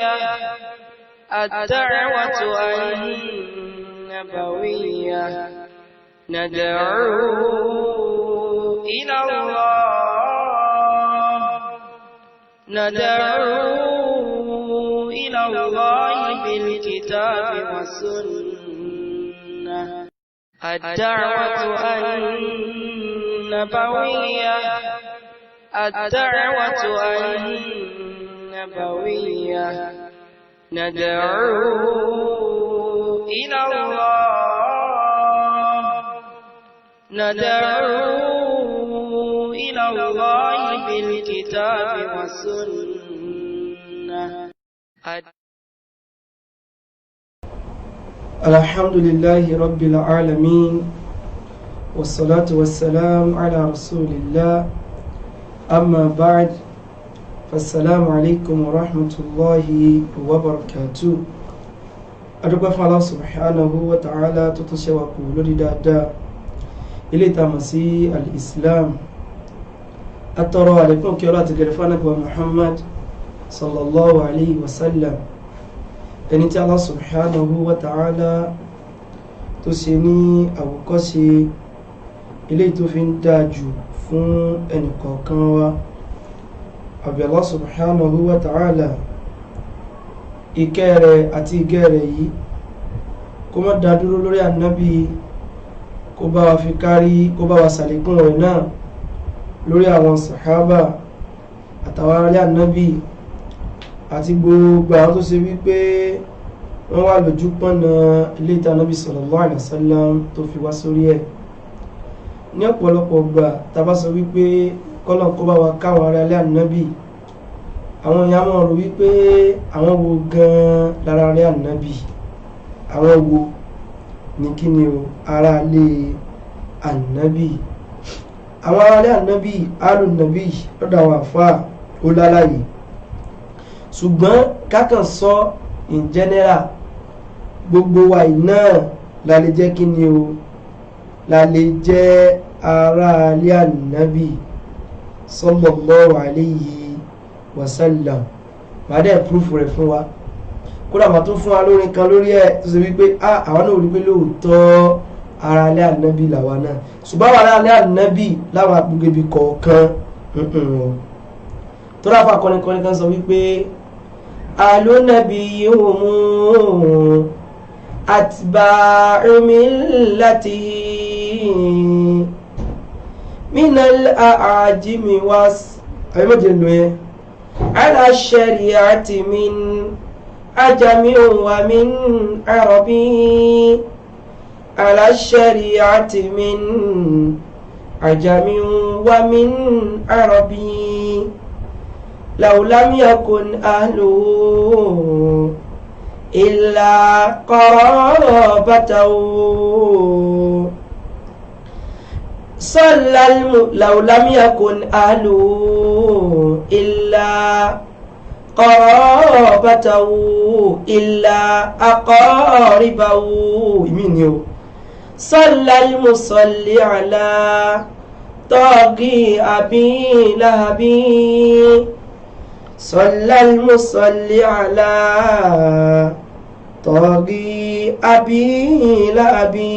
الدعوة النبوية ندعو إلى الله بالكتاب والسنة الدعوة النبوية ندعو إلى الله بالكتاب والسنة. الحمد لله رب العالمين والصلاة والسلام على رسول الله أما بعد فالسلام عليكم ورحمة الله وبركاته. adúpẹ́ fún Allah subhanahu wa ta'ala tó tún ṣe wá kù lórí dáadáa ilé ìtàmà sí al-Islam. atọrọ àlékún kí ọlá ti gẹ̀rẹ̀ fún Ànábì Muhammad sallallahu alayhi wa sallam, ẹni tí Allah subhanahu wa ta'ala tó ṣe ní àwòkọ́ṣe ilé tó fi ń dájú fún ẹnìkọ̀ọ̀kan wa. àbí Allah subhanahu wa ta'ala ìkẹ́ rẹ̀ àti ìgẹ́ rẹ̀ yìí kó má dá dúró lórí ànábì, kó bá wa fi kárí, kó bá wa sàlékún rẹ̀ náà lórí àwọn sàhábà àtàwọn aráalé ànábì àti gbogbo àwọn tó ṣe wípé wọ́n wà lójú pọ́nà ilé ìta ànábì sallallahu alaihi wasallam tó fi wá sórí ẹ̀. ní ọ̀pọ̀lọpọ̀ gbà tá bá sọ wípé kọ́lọ̀ kó bá wa káwọn aráalé ànábì, àwọn èèyàn máa rò wípé àwọn wo gan lára rẹ̀ ànábì, àwọn wo ní kí ni o aráalé ànábì. àwọn aráalé ànábì alùnàbì lọ́dọ̀ àwọn àfáà ó lálàyé, ṣùgbọ́n kákan sọ in general gbogbo wa náà la lè jẹ́ kí ni o la lè jẹ́ aráalé ànábì sallallahu alayhi wasallam. máa dẹ̀ proof rẹ̀ fún wa, kódà máa tún fún wa lórin kan lórí ẹ̀ tó ṣe wípé àwọn náà rí pé lóòótọ́ aráalé ànábì làwa náà, ṣùgbọ́n àwọn aráalé ànábì láwọn agbègbè kọ̀ọ̀kan tó ráfà kọ́nikọ́ni kan sọ wípé alónàbíyuhumu atba'u millatihi minal a'ajimi was àbímọ̀jẹ̀ lò yẹn ala shari'ati min ajami wa min arabi ala shari'ati min ajami wa min arabi law lam yakun ahluhu illa qarabatahu law lam yakun ahluhu illa qarabatahu illa aqaribahu. ìmí ni o sallal musalli ala taghi abi lahabi sallal musalli ala taghi abi lahabi.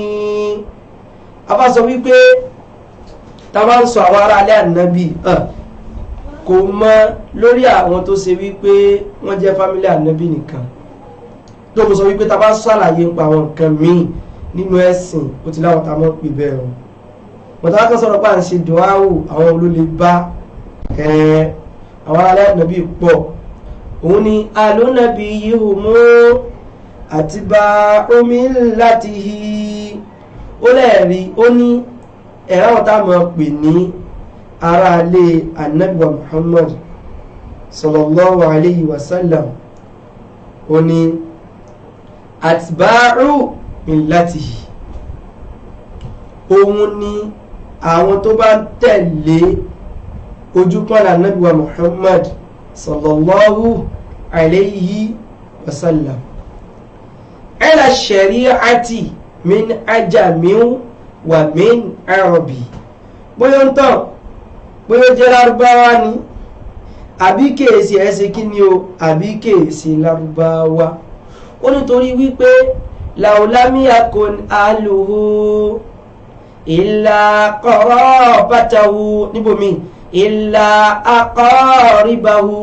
a bá sọ wípé ta bá ń sọ àwọn aráalé ànábì kò mọ lórí àwọn tó ṣe wípé wọ́n jẹ́ fámílì ànábì nìkan, tó mọ̀ sọ wípé ta bá ṣàlàyé pa àwọn nǹkan míì nínú ẹ̀sìn ó ti láwọn ta mọ́ pè bẹ́ẹ̀ o. mọ̀tàwá kan sọ̀rọ̀ pé à ń ṣe dùáwù àwọn olólè bá àwọn aráalé ànábì pọ̀. òun ni alónàbíyuhumu atba'u millatihi, ó lẹ́ẹ̀rí ó ní ẹ̀rọ àwọn tá a máa pè ní aráalé ànábì Muhammad sallallahu alayhi wa sallam, ó ní atba'u millatihi, òun ni àwọn tó bá tẹ̀lé ojúpọ̀nà ànábì Muhammad sallallahu alayhi wa sallam ala shari'ati min ajamin wa min arabi. bóyá ń tàn bóyá jẹ́ lárúbáwá ni àbí kèèsì ẹ̀ẹ́sẹ̀ kí ni o àbí kèèsì lárúbáwá ó nítorí wípé làwùlámíyàkùn àlùhù ìlà qarabatahu níbòmí ìlà aqaribahu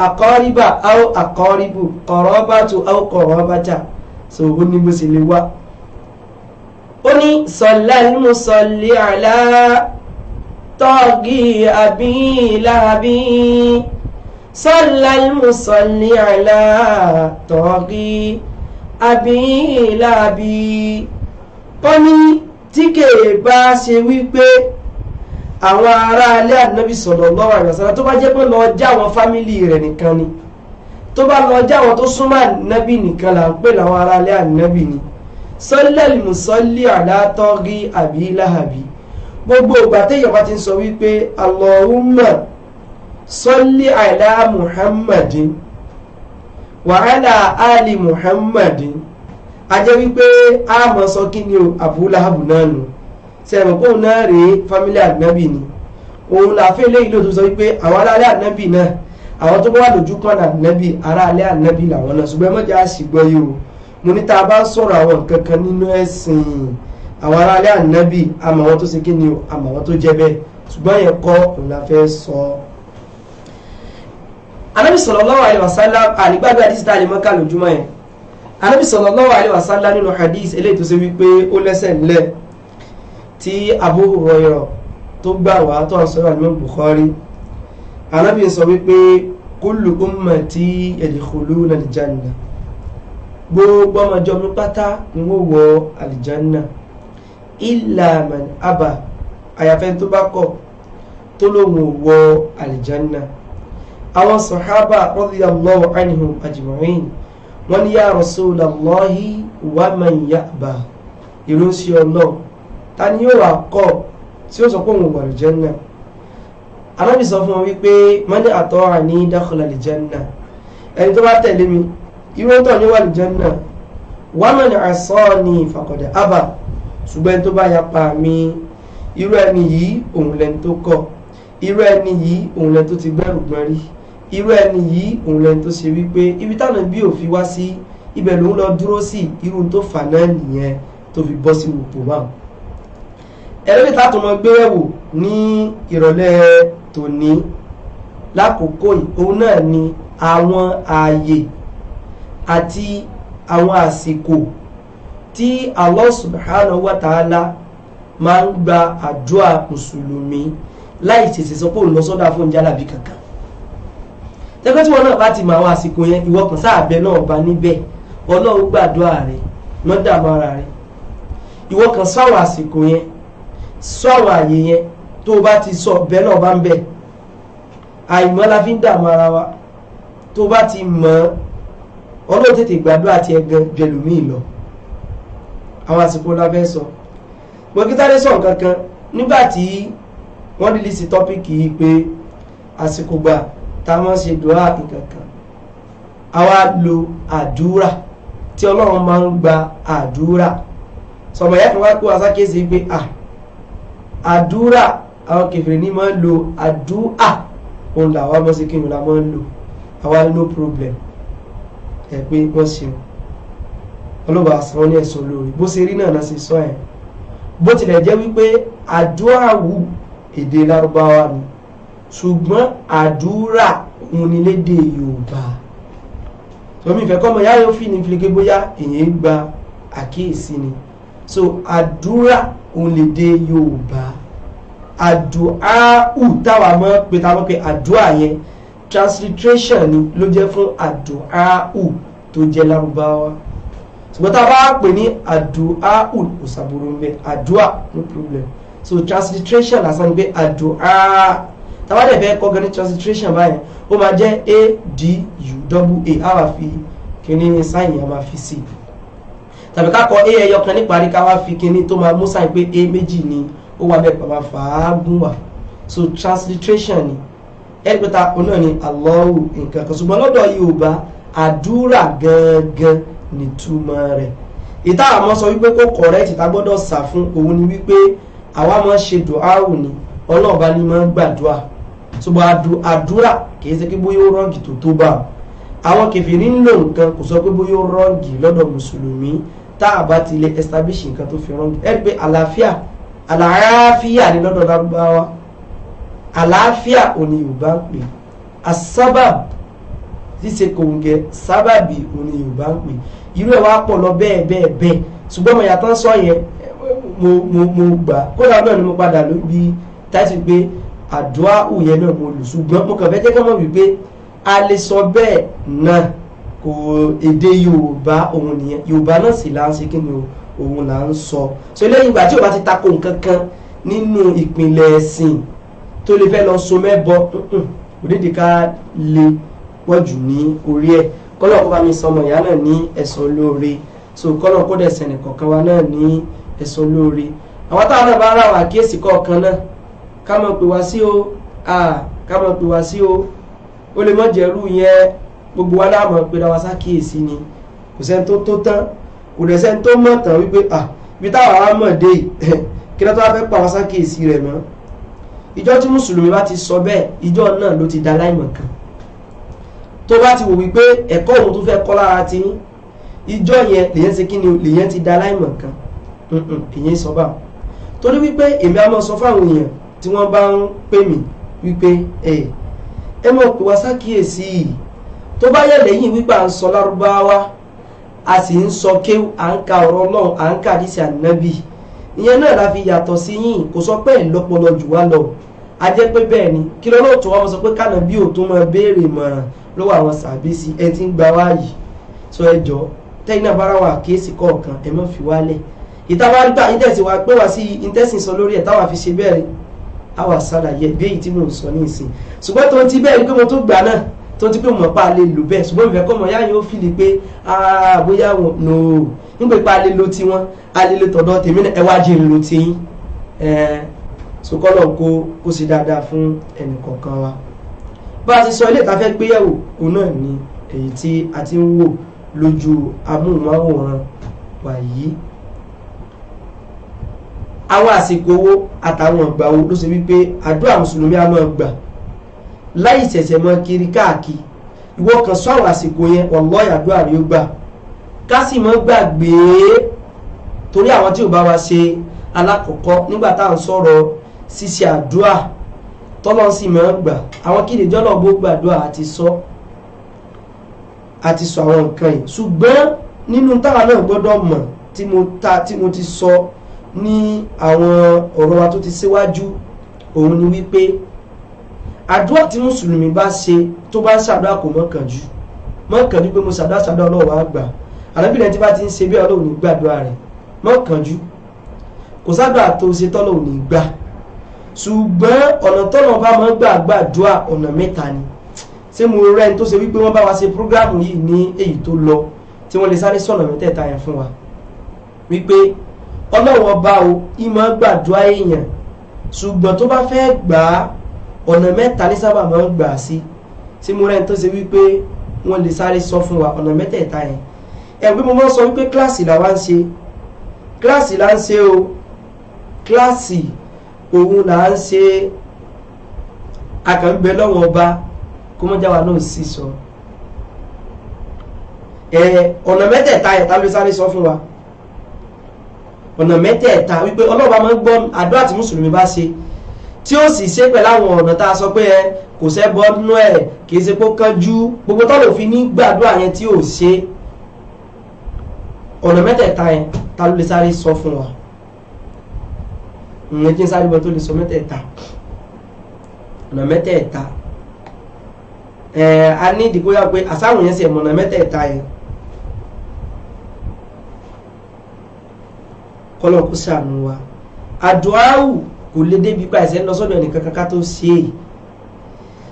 aqariba aw aqaribu qarabatu aw qarabata so ó ní bó sì lè wá ó ní sallal musalli ala tọ́gì àbí láàbí sallal musalli ala tọ́gì àbí láàbí ó ní tí kèé bá ṣe wípé àwọn ará alẹ́ ànábì sallallahu alaihi wasallam tó bá jẹ́ pé lọ já àwọn fámílì rẹ̀ nìkan ni tó bá lọ já àwọn tó súnmọ́ ànábì nìkan là ń pè láwọn ará alẹ́ ànábì ni sallal musalli ala tọ́gì àbí láàbí gbogbo ìgbà téèyàn bá ti ń sọ wípé Allahumma salli ala Muhammadin wa ala ali Muhammadin a jẹ́ wípé a mọ̀ sọ kí ni o Abu Lahab náà nù sẹ́wọ̀n kóun náà rèé fámílì ànábì ni òun làáfẹ́ eléyìí ló tó sọ wípé àwọn aráalé ànábì náà àwọn tó bá wà lójú kan ànábì aráalé ànábì làwọn náà ṣùgbọ́n mọ́jà àṣìgbọ́ yìí o mo ní tá a bá ń sọ̀rọ̀ àwọn nǹkan kan nínú ẹ̀sìn àwọn aráalé ànábì àmọ́ àwọn tó ṣe kí ni o àmọ́ àwọn tó jẹ́ bẹ́ẹ̀ ṣùgbọ́n yẹn kọ́ òun la fẹ́ sọ. Ànábì sallallahu alaihi wasallam ànígbàgbé àdìsí tá a lè mọ́ ká lójúmọ́ yẹn Ànábì sallallahu alaihi wasallam nínú hadith eléyìí tó ṣe wípé ó lẹ́sẹ̀ ńlẹ̀ tí Abu Hurairah tó gbà wá tó ń sọ̀rọ̀ Imam Bukhari Ànábì sọ wípé kullu ummati yadkhuluna al-janna gbogbo ọmọjọ́ mi pátá ni wọ́n wọ alìjánná illa man aba àyàfẹ́ tó bá kọ̀ tó lóhun wọ alìjánná àwọn sàhábà radiyallahu anhum ajma'in wọ́n ní ya rasulallahi wa man ya'ba ìrúnsí ọlọ́run ta ni yóò wà kọ̀ tí ó sọ pé òun wọ alìjánná Ànábì sọ fún wọn wípé man ata'ani dakhala alìjánná ẹni tó bá tẹ̀lé mi irú tó ní wà alìjánná wa man asani faqad aba ṣùgbọ́n tó bá yapa mi irú ẹni yìí òun lẹni tó kọ̀ irú ẹni yìí òun lẹni tó ti gbẹ́rù gbọ́n rí irú ẹni yìí òun lẹni tó ṣe wípé ibi táwọn bí ò fi wá sí ibẹ̀ lòun lọ dúró sí irú tó fà náà nìyẹn tó fi bọ́ sí wòpò báwọn. ẹlẹ́bí tá a tó mọ gbé ẹ̀wò ní ìrọ̀lẹ́ tòní lákòókò yìí òun náà ni àwọn ààyè àti àwọn àsìkò tí Allah subhanahu wa ta'ala máa ń gba àdúrà mùsùlùmí láì tètè sọ pé òun lọ sọ́dọ̀ fún jálàbí kankan tẹ́gbẹ́ tí wọn náà bá ti mọ àwọn àsìkò yẹn ìwọ kan sáàbẹ̀ náà bá níbẹ̀ Ọlọ́run gbàdúrà rẹ̀ mọ́ dààmú ara rẹ̀ ìwọ kan sọ àwọn àsìkò yẹn sọ àwọn àyè yẹn tó o bá ti sọ bẹ́ẹ̀ náà bá ń bẹ̀ àìmọ́ la fi ń dààmú ara wa tó o bá ti mọ̀ Ọlọ́run tètè gbàdúrà tiẹ̀ gan jẹlùmíì lọ àwọn àsìkò la fẹ́ sọ gbọ́gítàdé sọ nǹkan kan nígbà tí wọ́n dìlí sí tọ́pìkì yìí pé àsìkò gbà tá a máa ṣe dùá nǹkan kan àwa lo àdúrà tí Ọlọ́run máa ń gba àdúrà sọmọ ìyá kan wá kó asákèsí pé àdúrà àwọn kèfèrè ní máa ń lo àdúà òun làwa mọ́ sí kí n la máa ń lò àwa no problem ẹ̀ pé wọ́n ṣeun ọlọ́ba àsán ní ẹ̀sùn lórí bó ṣe rí náà náà ṣe sọ ẹ̀ bó tilẹ̀ jẹ́ wípé àdúrà wù èdè lárúbáwá ni ṣùgbọ́n àdúrà òun ni lédè Yorùbá tọ́mí ìfẹ́ kọ́mọ yá yóò fi ní fi lè bóyá èyàn gba àkíyèsí ni so àdúrà òun lédè Yorùbá àdúà ù táwa mọ́ pé táwọn pé àdúrà yẹn transliteration ni ló jẹ́ fún àdúà ù tó jẹ́ lárúbáwá ṣùgbọ́n tá a bá pè ní àdúà ù kò sàbúrò ń bẹ àdúà no problem so transliteration lásán ni pé àdúà tàbá dẹ̀ fẹ́ kọ́ gan ní transliteration báyìí ó máa jẹ́ ADUA a wà fi kíní sáyìn a máa fi sí tàbí ká kọ a ẹyọ kan níparí ká wá fi kíní tó máa mú sáyìn pé a méjì ni ó wà bẹ́ẹ̀ pàmò fàágùn wà so transliteration ni ẹgbẹ́ta onáà ni Allahu nǹkan kan ṣùgbọ́n lọ́dọ̀ Yorùbá àdúrà gangan nìtumọ̀ rẹ̀ ìta àmọ́ sọ wípé kó correct ìta gbọ́dọ̀ sà fún òun ni wípé àwa máa ṣe dùáwù ni ọlọ́ọ̀bá ni máa ń gbàdúrà ṣùgbọ́n àdúrà kìí ṣe pé bóyá ó rọ́ǹgì tó bá àwọn kèfèrí nílò nǹkan kò sọ pé bóyá ó rọ́ǹgì lọ́dọ̀ mùsùlùmí tá a bá ti lè establish nǹkan tó fi rọ́ǹgì ẹ rí pé àlàáfíà ni lọ́dọ̀ lárúbáwá àlàáfíà òní Yorùbá ń pè asábàb ṣíṣe kòǹgẹ́ sábàbí òní Yorùbá ń pè irú ẹ̀ wá pọ̀ lọ bẹ́ẹ̀ ṣùgbọ́n mo yàtọ̀ sọ yẹn mo gbà kódà náà ni mo padà ló bí táìsì pé àdúrà òye náà mo lò ṣùgbọ́n mo kàn fẹ́ jẹ́ kí wọ́n wípé a lè sọ bẹ́ẹ̀ náà kò èdè Yorùbá òun nìyẹn Yorùbá náà sì là ń ṣe kí ni òun là ń sọ so lẹ́yìn ìgbà tí o bá ti tako nǹkan kan nínú ìpìlẹ̀ ẹ̀sìn tó lè fẹ́ lọ so mẹ́bọ òdìdí ká lè pọ̀jù ní orí ẹ̀ kọ́lọ̀ kó bá mi sọmọ ìyá náà ní ẹ̀san olóore so kọ́lọ̀ kó dẹ̀ sẹ̀nì kọ̀ọ̀kan wa náà ní ẹ̀san olóore àwọn táwọn náà bá ara wà kíyèsí kọ̀ọ̀kan náà ká mọ̀ pé wá sí o ká mọ̀ pé wá sí o ó lè mọ̀ jẹ́rú yẹn gbogbo wa náà mọ̀ pé ra wa sá kíyèsí ni kò sẹ́ni tó tán kò dẹ̀ sẹ́ni tó mọ̀ tán wípé ibi táwọn wa mọ̀ dé kí ló tó wá fẹ́ pa wá sá kíyèsí rẹ̀ mọ́ ìjọ tí mùsùlùmí bá ti sọ bẹ́ẹ̀ ìjọ náà ló ti da láìmọ̀kan tó bá ti wò wípé ẹ̀kọ́ òun tó fẹ́ kọ́ lára ti ìjọ yẹn lèyẹn ṣe kí ni lèyẹn ti da láìmọ̀kan ìyẹn sọ bá torí wípé èmi á máa sọ fáwọn èèyàn tí wọ́n bá ń pè mí wípé ẹ mọ̀ pé wá sákìyèsí tó bá yẹ lẹ́yìn wípé à ń sọ lárúbáwá a sì ń sọ kéwù à ń ka ọ̀rọ̀ Ọlọ́run à ń ka àdìsí ànábì ìyẹn náà la fi yàtọ̀ sí yín kò sọ pé ìlọ́pọlọ jù wá lọ a jẹ́ pé bẹ́ẹ̀ ni kí lọ́nà tó wọ́n sọ pé kánà bí òtún máa béèrè mọ̀ràn lọ́wọ́ àwọn sàbísí ẹ ti ń gba wáyì sọ ẹjọ́ tẹ́yìn náà bára wà kéèsì kọ̀ọ̀kan ẹ má fi wálẹ̀ ìtawárígbà ìtẹ̀sí wa pé wá sí ìtẹ̀sìn sọ lórí ẹ̀ táwa fi ṣe bẹ́ẹ̀ àwa ṣàlàyé bí èyí tí mò ń sọ ní ìsìn ṣùgbọ́n tó ti bẹ́ẹ̀ pé mo tó gbà náà tó ti pé mọ̀ pa lè lò bẹ́ẹ̀ ṣùgbọ́n ìfẹ́ kọ́ mọ̀ yá yóò fìlì pé bóyá wọn no nígbà pa lè lo tiwọn a lè lo tọ̀dọ̀ tèmi náà ẹ wá jẹ́ lo tiyín sokọ́lọ̀ kó sì dáadáa fún ẹnì kọ̀ọ̀kan wa bá a ti sọ ilé ìtafẹ́ gbéyẹ̀wò òun náà ni èyí tí a ti ń wò lójú amóhùnmáwòrán wa yìí àwọn àsìkò owó àtàwọn ìgbà wo ló ṣe wípé àdúrà mùsùlùmí a máa gbà láì ṣẹ̀ṣẹ̀ mọ́ kiri káàkiri ìwọ kan sọ àwọn àsìkò yẹn wallahi àdúrà rí ó gbà ká sì mọ́ gbàgbé torí àwọn tí ò bá wa ṣe alákọ̀ọ́kọ́ nígbà tá à ń sọ̀rọ̀ ṣíṣe àdúrà tọ́lọ́ sì máa ń gbà àwọn kí ìdíjọ́ náà bó gbàdúrà àti sọ àwọn nǹkan yìí ṣùgbọ́n nínú táwa náà gbọ́dọ̀ mọ̀ tí mo ti sọ ní àwọn ọ̀rọ̀ wa tó ti síwájú òun ni wípé àdúrà tí mùsùlùmí bá ṣe tó bá ń ṣàdúrà kò mọ́kànjú pé mo ṣàdúrà Ọlọ́run wá gbà àlábìlẹ̀ tí bá ti ń ṣe bí Ọlọ́run ní gbàdúrà rẹ̀ mọ́kànjú kò sádùá tó ṣe tọ́lọ́run ní gbà ṣùgbọ́n ọ̀nà tọ́lọ̀ bá máa ń gbàdúrà ọ̀nà mẹ́ta ni ṣé mo rẹ́ ní tó ṣe wípé wọ́n bá wa ṣe prógráàmù yìí ní èyí tó lọ tí wọ́n lè sáré sọ̀nà mẹ́tẹ̀ẹ̀ta yẹn fún wa wípé Ọlọ́run ọba o ìmọ̀ gbàdúrà èèyàn ṣùgbọ́n tó bá fẹ́ gbà á ọ̀nà mẹ́ta ní sábà máa ń gbà á sí tí mo rẹ́ ní tó ṣe wípé wọ́n lè sáré sọ fún wa ọ̀nà mẹ́tẹ̀ẹ̀ta yẹn ẹ̀gbẹ́ mo máa ń sọ wípé kíláàsì là ń ṣe o kíláàsì òun là ń ṣe àkànbẹ lọ́wọ́ ọba kó mọ́ jáwa náà sì sọ ọ̀nà mẹ́tẹ̀ẹ̀ta ẹ̀ta ló sáré sọ fún wa ọ̀nà mẹ́tẹ̀ẹ̀ta wípé ọlọ́ọ̀bá máa ń gbọ́ àdúrà tí mùsùlùmí bá ṣe tí ó sì ṣe pẹ̀lú àwọn ọ̀nà tá a sọ pé kò sẹ́bọ̀ nínú ẹ̀ kì í ṣe pé ó kánjú gbogbo tọ́lọ̀ fi ní gbàdúrà yẹn tí ò ṣe ọ̀nà mẹ́tẹ̀ẹ̀ta yẹn ta ló lè sáré sọ fún wa ìyẹn kí n sáré bọ́ tó lè sọ mẹ́tẹ̀ẹ̀ta ọ̀nà mẹ́tẹ̀ẹ̀ta a ní ìdíkó yá pé àsáwọn yẹn sì ẹ̀mọ̀ ọ̀nà mẹ́tẹ̀ẹ̀ta yẹn kọ́lọ̀ kó ṣàánú wa àdúàwù kò lè débi pa ẹ̀sẹ̀ lọ sọ́dọ̀ ẹnìkan kankan tó ṣe é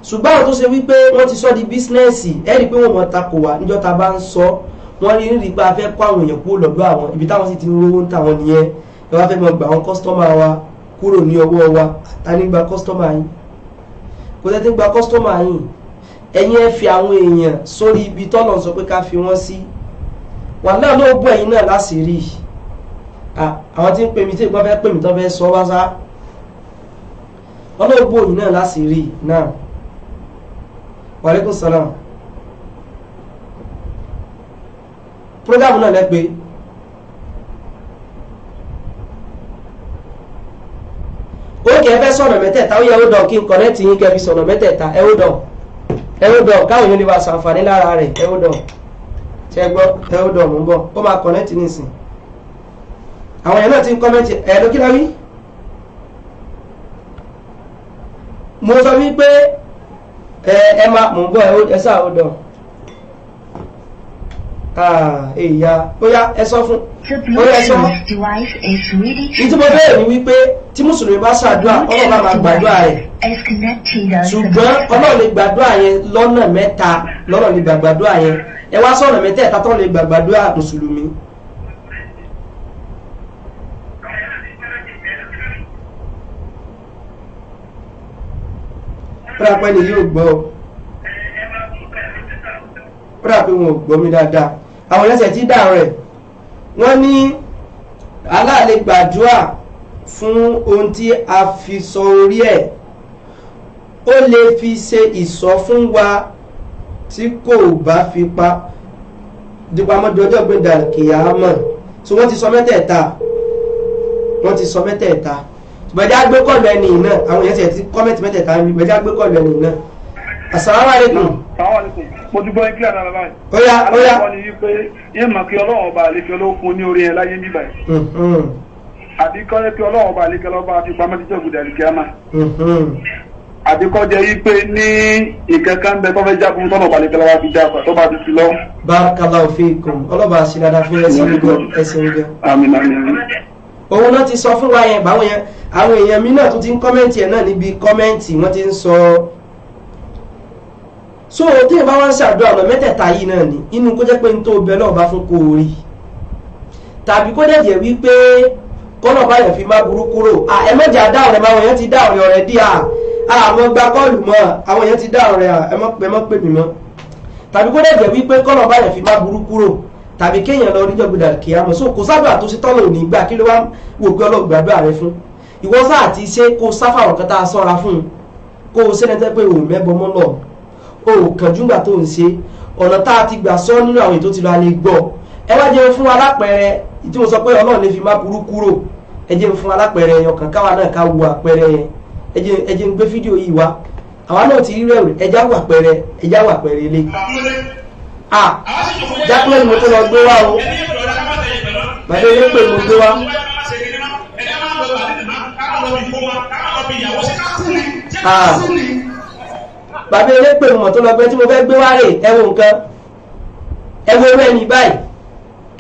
ṣùgbọ́n àwọn tó ṣe wípé wọ́n ti sọ di bísínẹ́sì ẹ̀rí pé wọ́n mọ̀ takò wá níjọ́ ta bá ń sọ wọ́n rí rí pé a fẹ́ kó àwọn èèyàn kúrò lọ́dọ̀ àwọn ibi táwọn sì ti ń rówó ń tàwọn nìyẹn ẹ wá fẹ́ mọ gbà àwọn kọ́sítọ́mà wa kúrò ní ọwọ́ wa àtàní gba kọ́sítọ́mà yín kò tẹ́ tí ń gba kọ́sítọ́mà yín ẹ̀yin ẹ fi àwọn èèyàn sórí ibi tọ́lọ̀ sọ pé ká fi wọ́n sí wàhálà ló bú ẹ̀yin náà láṣìírí àwọn tí ń pè mí tí ìgbọ́n fẹ́ pè mí tó fẹ́ sọ wá sá ọlọ́gbò yìí náà láti rí náà. Wa alaikum salam. Prógámù náà lẹ́pẹ́ ókè ẹfẹ́ sọ̀nà mẹ́tẹ̀ẹ̀ta ó yẹ ó dọ̀ kí n kọ̀nẹ́tì yín kẹfì sọ̀nà mẹ́tẹ̀ẹ̀ta ẹwọ́dọ̀ káwọn yóò lè wá sàǹfààní lára rẹ̀ ẹwọ́dọ̀ ṣẹgbọ́ ẹwọ́dọ̀ mú bọ̀ ó máa kọ̀nẹ́tì nìsín àwọn èèyàn náà ti ń kọ́mẹ́ntì ẹ̀ẹ́dọ́ kí láwí mo sọ wípé ẹ máa mú bọ̀ ẹsà ẹwọ́dọ̀ èyà bóyá ẹ sọ fún bóyá ẹ sọ ìtumọ̀ bẹ́ẹ̀ ni wípé tí mùsùlùmí bá ṣàdúrà Ọlọ́run bá máa gbàdúrà rẹ̀ ṣùgbọ́n Ọlọ́run lè gbàdúrà yẹn lọ́nà mẹ́ta lọ́nà lè gbàdúrà yẹn ẹ wá sọ̀rọ̀ mẹ́tẹ̀ẹ̀ta tó lè gbàdúrà mùsùlùmí. pẹ́ẹ́pẹ́ ni yóò gbọ́ pẹ́ẹ́pẹ́ wọn ò gbọ́ mi dáadáa àwọn ẹlẹ́sẹ̀ tí dà rẹ̀ wọ́n ní Allah lè gbàdúrà fún ohun tí a fi sọ orí ẹ̀ ó lè fi ṣe ìsọ fún wa tí kò bá fi pa dípamọ́dé ọjọ́ gbẹ̀dà kìyàmọ̀ tí wọ́n ti sọ mẹ́tẹ̀ẹ̀ta gbẹ̀dá gbé kọ̀lù ẹni náà àwọn èèyàn ti kọ́mẹ́ntì mẹ́tẹ̀ẹ̀ta ní gbẹ̀dá gbé kọ̀lù ẹni náà. Assalamu alaikum. Mo ti gbọ́ ikú àdára báyìí. Óyá. Wọ́n ní wípé yẹn mọ̀ kí Ọlọ́run ọba àlékẹ́ olókun ní orí ẹ láyé níbà yìí. Àbí kọ́ jẹ́ kí Ọlọ́run ọba àlékẹ́ lọ́ba àti pamọ́ títí ògùdà àlékẹ́ àmà. Àbí kọ́ jẹ́ wípé ní ìkẹ́kẹ́ ń bẹ tó fẹ́ jágun tọ́nà ọba àlékẹ́ lọ́ba fi jápa tó bá ti fi lọ. Barakallahu fiikum ọlọ́ba àṣìlára fún ẹsẹ̀ ń gẹ. Àmín. Òun náà ti sọ fún wa yẹn báwọn yẹn àwọn èèyàn mi náà tún ti ń kọ́mẹ́ǹtì ẹ̀ náà níbi kọ́mẹ́ǹtì wọ́n ti ń sọ so tí ìbá wọn ṣàdúrà ọ̀nà mẹ́tẹ̀ẹ̀ta yìí náà ni inú kó jẹ́ pé ní tó bẹ náà bá fún kó rí tàbí kó dẹ̀ jẹ́ wípé kọ́nà bá yẹn fi má burú kúrò ẹ̀mẹ́jà dá ọ̀rẹ́ máa wọ̀n yẹn ti dá ọ̀rẹ́ dí àwọn gba kọ́ọ̀lù mọ́ àwọn yẹn ti dá ọ̀rẹ́ ẹ̀mọ́ pè mí mọ́ tàbí kó dẹ̀ jẹ́ wípé kọ́nà bá yẹn fi má burú kúrò tàbí kéèyàn lọ ríjọ́ gbọdọ̀ kíyámọ̀ so kò sábà tó ṣe tọ́lọ̀ òní gbà kí ló wá wò pé ọlọ́gbàdúrà rẹ fún ìwọ sáà ti ṣe kó sáfà ọ̀kan tá a sọ́ra fún kó o sẹ́nẹ́tẹ́ pé òun mẹ́bọ mọ́ lọ o kànjú gbà tó ń ṣe ọ̀nà tá a ti gbà sọ nínú àwọn ètò tí lọ alẹ́ gbọ́ ẹ wá jẹun fún alápẹ̀rẹ̀ tí mo sọ pé Ọlọ́run lè fi má burú kúrò ẹ jẹun fún alápẹ̀rẹ̀ ọkàn káwa náà ká wo àpẹẹrẹ yẹn ẹ jẹun gbé fídíò yìí wá àwa náà ti rí rẹ̀ ẹjá wà pẹ̀rẹ̀ ilé jákúmẹ́ni mo tó lọ gbé wá o màdé ilé pè mo gbé wá. Bàbá ilé pè mọ̀ tó lọ gbé tí mo fẹ́ gbé wá rè ẹwọ nǹkan ẹwọ ewé ẹni báyìí